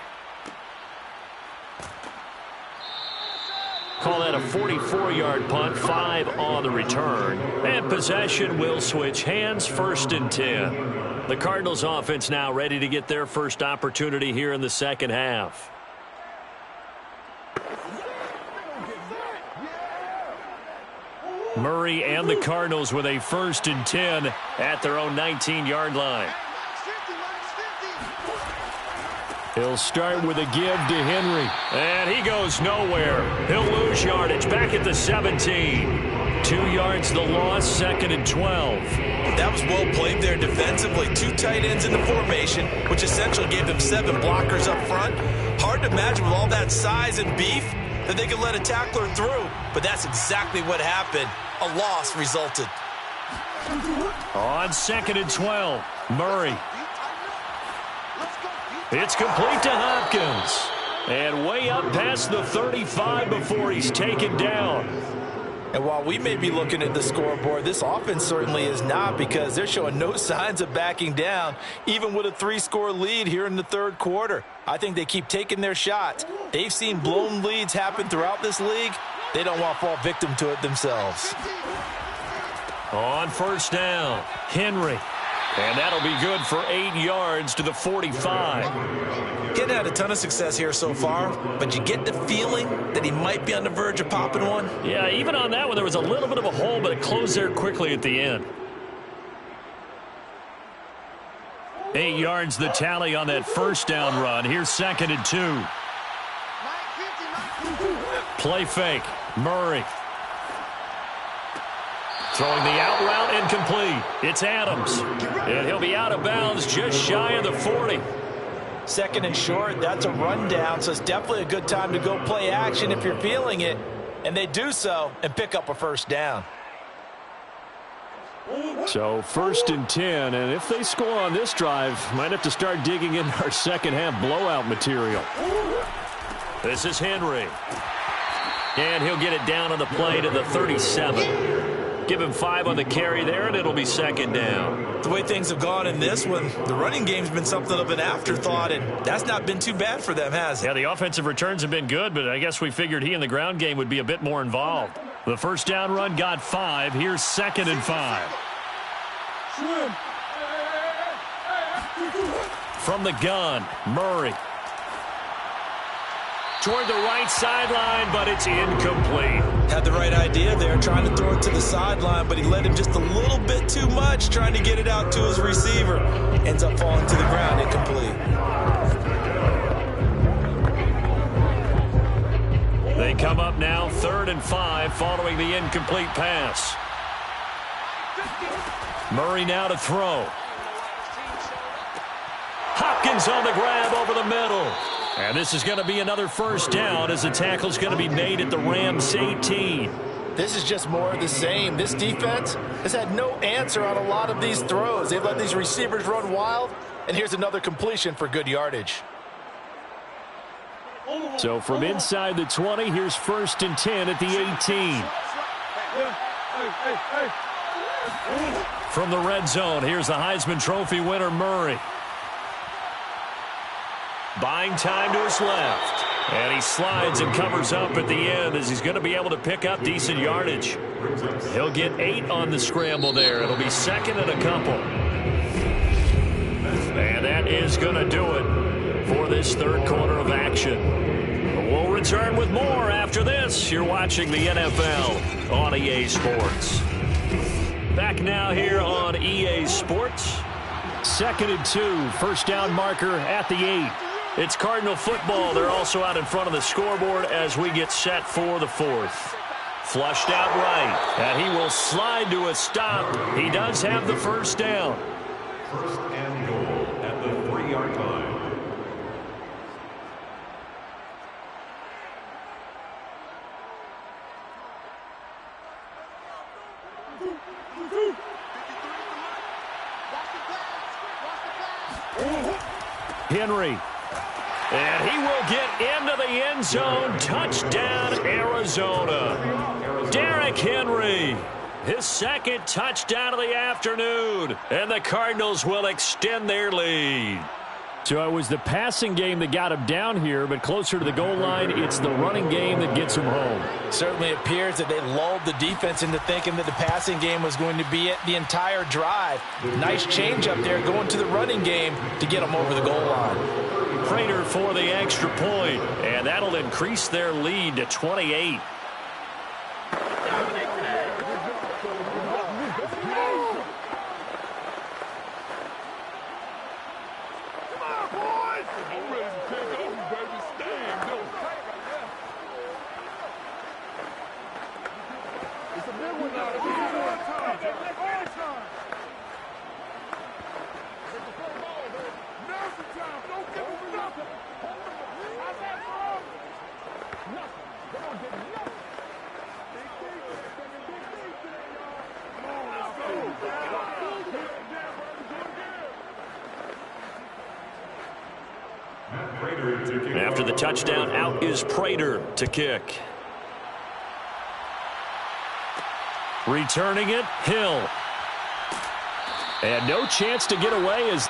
Call that a 44-yard punt, 5 on the return. And possession will switch hands, 1st and 10. The Cardinals offense now ready to get their first opportunity here in the second half. Murray and the Cardinals with a 1st and 10 at their own 19-yard line. He'll start with a give to Henry. And he goes nowhere. He'll lose yardage back at the 17. 2 yards the loss, 2nd and 12. That was well played there defensively. 2 tight ends in the formation, which essentially gave them 7 blockers up front. Hard to imagine with all that size and beef that they could let a tackler through. But that's exactly what happened. A loss resulted. On 2nd and 12, Murray. It's complete to Hopkins. And way up past the 35 before he's taken down. And while we may be looking at the scoreboard, this offense certainly is not, because they're showing no signs of backing down, even with a 3-score lead here in the 3rd quarter. I think they keep taking their shots. They've seen blown leads happen throughout this league. They don't want to fall victim to it themselves. On 1st down, Henry. And that'll be good for 8 yards to the 45. Getting had a ton of success here so far, but you get the feeling that he might be on the verge of popping one. Yeah, even on that one, there was a little bit of a hole, but it closed there quickly at the end. 8 yards the tally on that 1st down run. Here's 2nd and 2. Play fake. Murray. Throwing the out route incomplete. It's Adams. And he'll be out of bounds just shy of the 40. 2nd and short, that's a rundown, so it's definitely a good time to go play action if you're feeling it. And they do so and pick up a 1st down. So 1st and 10, and if they score on this drive, might have to start digging into our second half blowout material. This is Henry. And he'll get it down on the play to the 37. Give him 5 on the carry there, and it'll be second down. The way things have gone in this one, the running game's been something of an afterthought, and that's not been too bad for them, has it? Yeah, the offensive returns have been good, but I guess we figured he in the ground game would be a bit more involved. The first down run got 5. Here's 2nd and 5. From the gun, Murray. Toward the right sideline, but it's incomplete. Had the right idea there, trying to throw it to the sideline, but he led him just a little bit too much, trying to get it out to his receiver. Ends up falling to the ground, incomplete. They come up now 3rd and 5 following the incomplete pass. Murray now to throw. Hopkins on the grab over the middle. And this is going to be another first down as the tackle's going to be made at the Rams 18. This is just more of the same. This defense has had no answer on a lot of these throws. They've let these receivers run wild, and here's another completion for good yardage. So from inside the 20, here's 1st and 10 at the 18. From the red zone, here's the Heisman Trophy winner, Murray. Buying time to his left. And he slides and covers up at the end as he's going to be able to pick up decent yardage. He'll get 8 on the scramble there. It'll be 2nd and a couple. And that is going to do it for this 3rd quarter of action. We'll return with more after this. You're watching the NFL on EA Sports. Back now here on EA Sports. 2nd and 2, first down marker at the 8. It's Cardinal football. They're also out in front of the scoreboard as we get set for the 4th. Flushed out right, and he will slide to a stop. He does have the first down. 1st and goal at the 3-yard line. Henry. And he will get into the end zone. Touchdown, Arizona. Derrick Henry. His 2nd touchdown of the afternoon. And the Cardinals will extend their lead. So it was the passing game that got him down here, but closer to the goal line, it's the running game that gets him home. Certainly appears that they lulled the defense into thinking that the passing game was going to be it the entire drive. Nice change up there going to the running game to get them over the goal line. Prater for the extra point, and that'll increase their lead to 28. After the touchdown, out is Prater to kick. Returning it, Hill. And no chance to get away as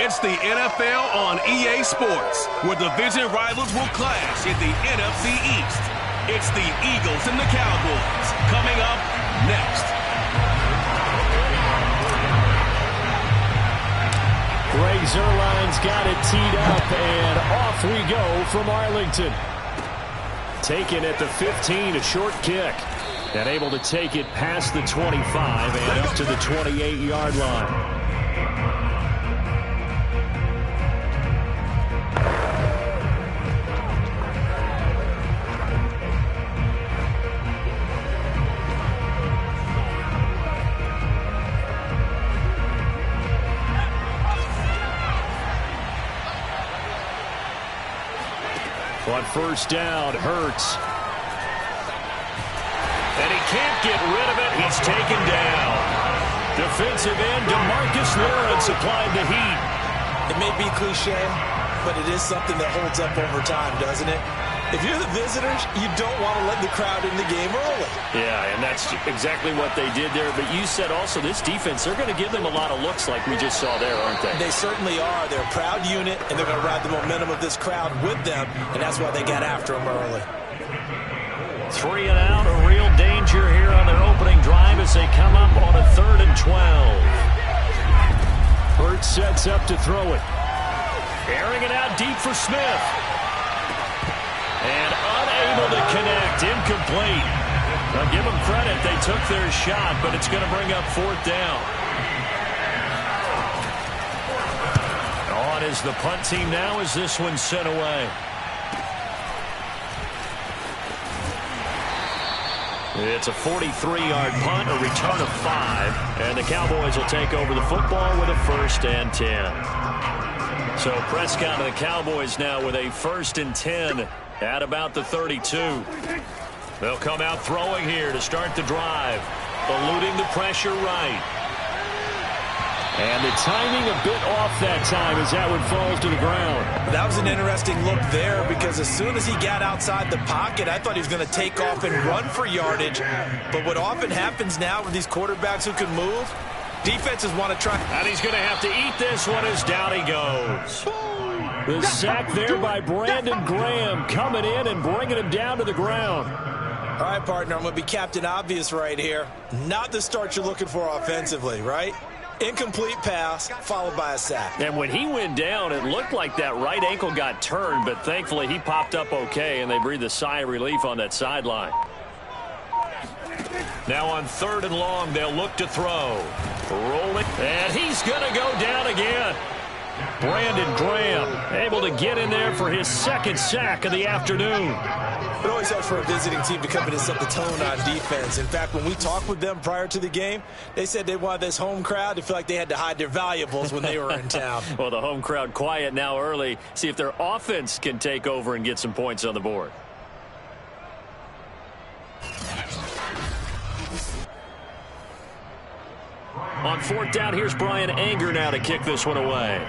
It's the NFL on EA Sports, where division rivals will clash in the NFC East. It's the Eagles and the Cowboys coming up next. Greg Zuerlein's got it teed up, and off we go from Arlington. Taken at the 15, a short kick. And able to take it past the 25 and up to the 28-yard line. On first down, Hurts. And he can't get rid of it. He's taken down. Defensive end DeMarcus Lawrence applied the heat. It may be cliche, but it is something that holds up over time, doesn't it? If you're the visitors, you don't want to let the crowd in the game early. Yeah, and that's exactly what they did there. But you said also this defense, they're going to give them a lot of looks like we just saw there, aren't they? They certainly are. They're a proud unit, and they're going to ride the momentum of this crowd with them, and that's why they got after them early. 3 and out, a real danger here on their opening drive as they come up on a 3rd and 12. Hurts sets up to throw it. Airing it out deep for Smith. And unable to connect, incomplete. Now give them credit, they took their shot, but it's going to bring up 4th down. On is the punt team now as this one's sent away. It's a 43-yard punt, a return of 5, and the Cowboys will take over the football with a 1st and 10. So Prescott and the Cowboys now with a 1st and 10 at about the 32. They'll come out throwing here to start the drive, eluding the pressure right. And the timing a bit off that time as that one falls to the ground. That was an interesting look there because as soon as he got outside the pocket, I thought he was going to take off and run for yardage. But what often happens now with these quarterbacks who can move, defenses want to try. And he's going to have to eat this one as down he goes. The sack there by Brandon Graham coming in and bringing him down to the ground. All right, partner, I'm going to be Captain Obvious right here. Not the start you're looking for offensively, right? Incomplete pass, followed by a sack. And when he went down, it looked like that right ankle got turned, but thankfully he popped up okay, and they breathed a sigh of relief on that sideline. Now on 3rd and long, they'll look to throw. Rolling, and he's going to go down again. Brandon Graham able to get in there for his 2nd sack of the afternoon. It always helps for a visiting team to come in and set the tone on defense. In fact, when we talked with them prior to the game, they said they wanted this home crowd to feel like they had to hide their valuables when they were in town. Well, the home crowd quiet now early. See if their offense can take over and get some points on the board. On 4th down, here's Brian Anger now to kick this one away.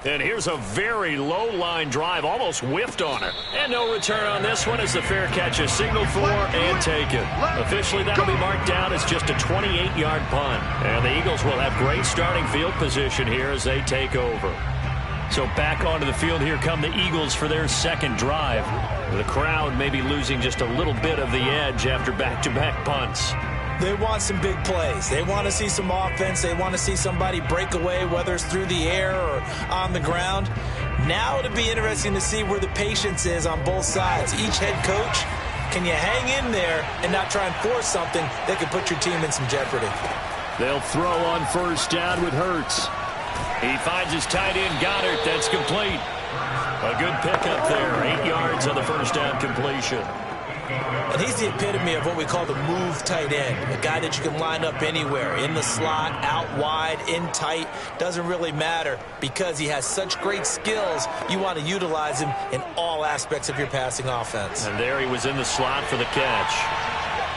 And here's a very low line drive, almost whiffed on it. And no return on this one as the fair catch is signaled for and taken. Officially, that'll be marked down as just a 28-yard punt. And the Eagles will have great starting field position here as they take over. So back onto the field, here come the Eagles for their 2nd drive. The crowd may be losing just a little bit of the edge after back-to-back punts. They want some big plays. They want to see some offense. They want to see somebody break away, whether it's through the air or on the ground. Now it'll be interesting to see where the patience is on both sides. Each head coach, can you hang in there and not try and force something that could put your team in some jeopardy? They'll throw on 1st down with Hurts. He finds his tight end, Goddard. That's complete. A good pickup there. 8 yards on the 1st down completion. And he's the epitome of what we call the move tight end. A guy that you can line up anywhere, in the slot, out wide, in tight. Doesn't really matter because he has such great skills. You want to utilize him in all aspects of your passing offense. And there he was in the slot for the catch.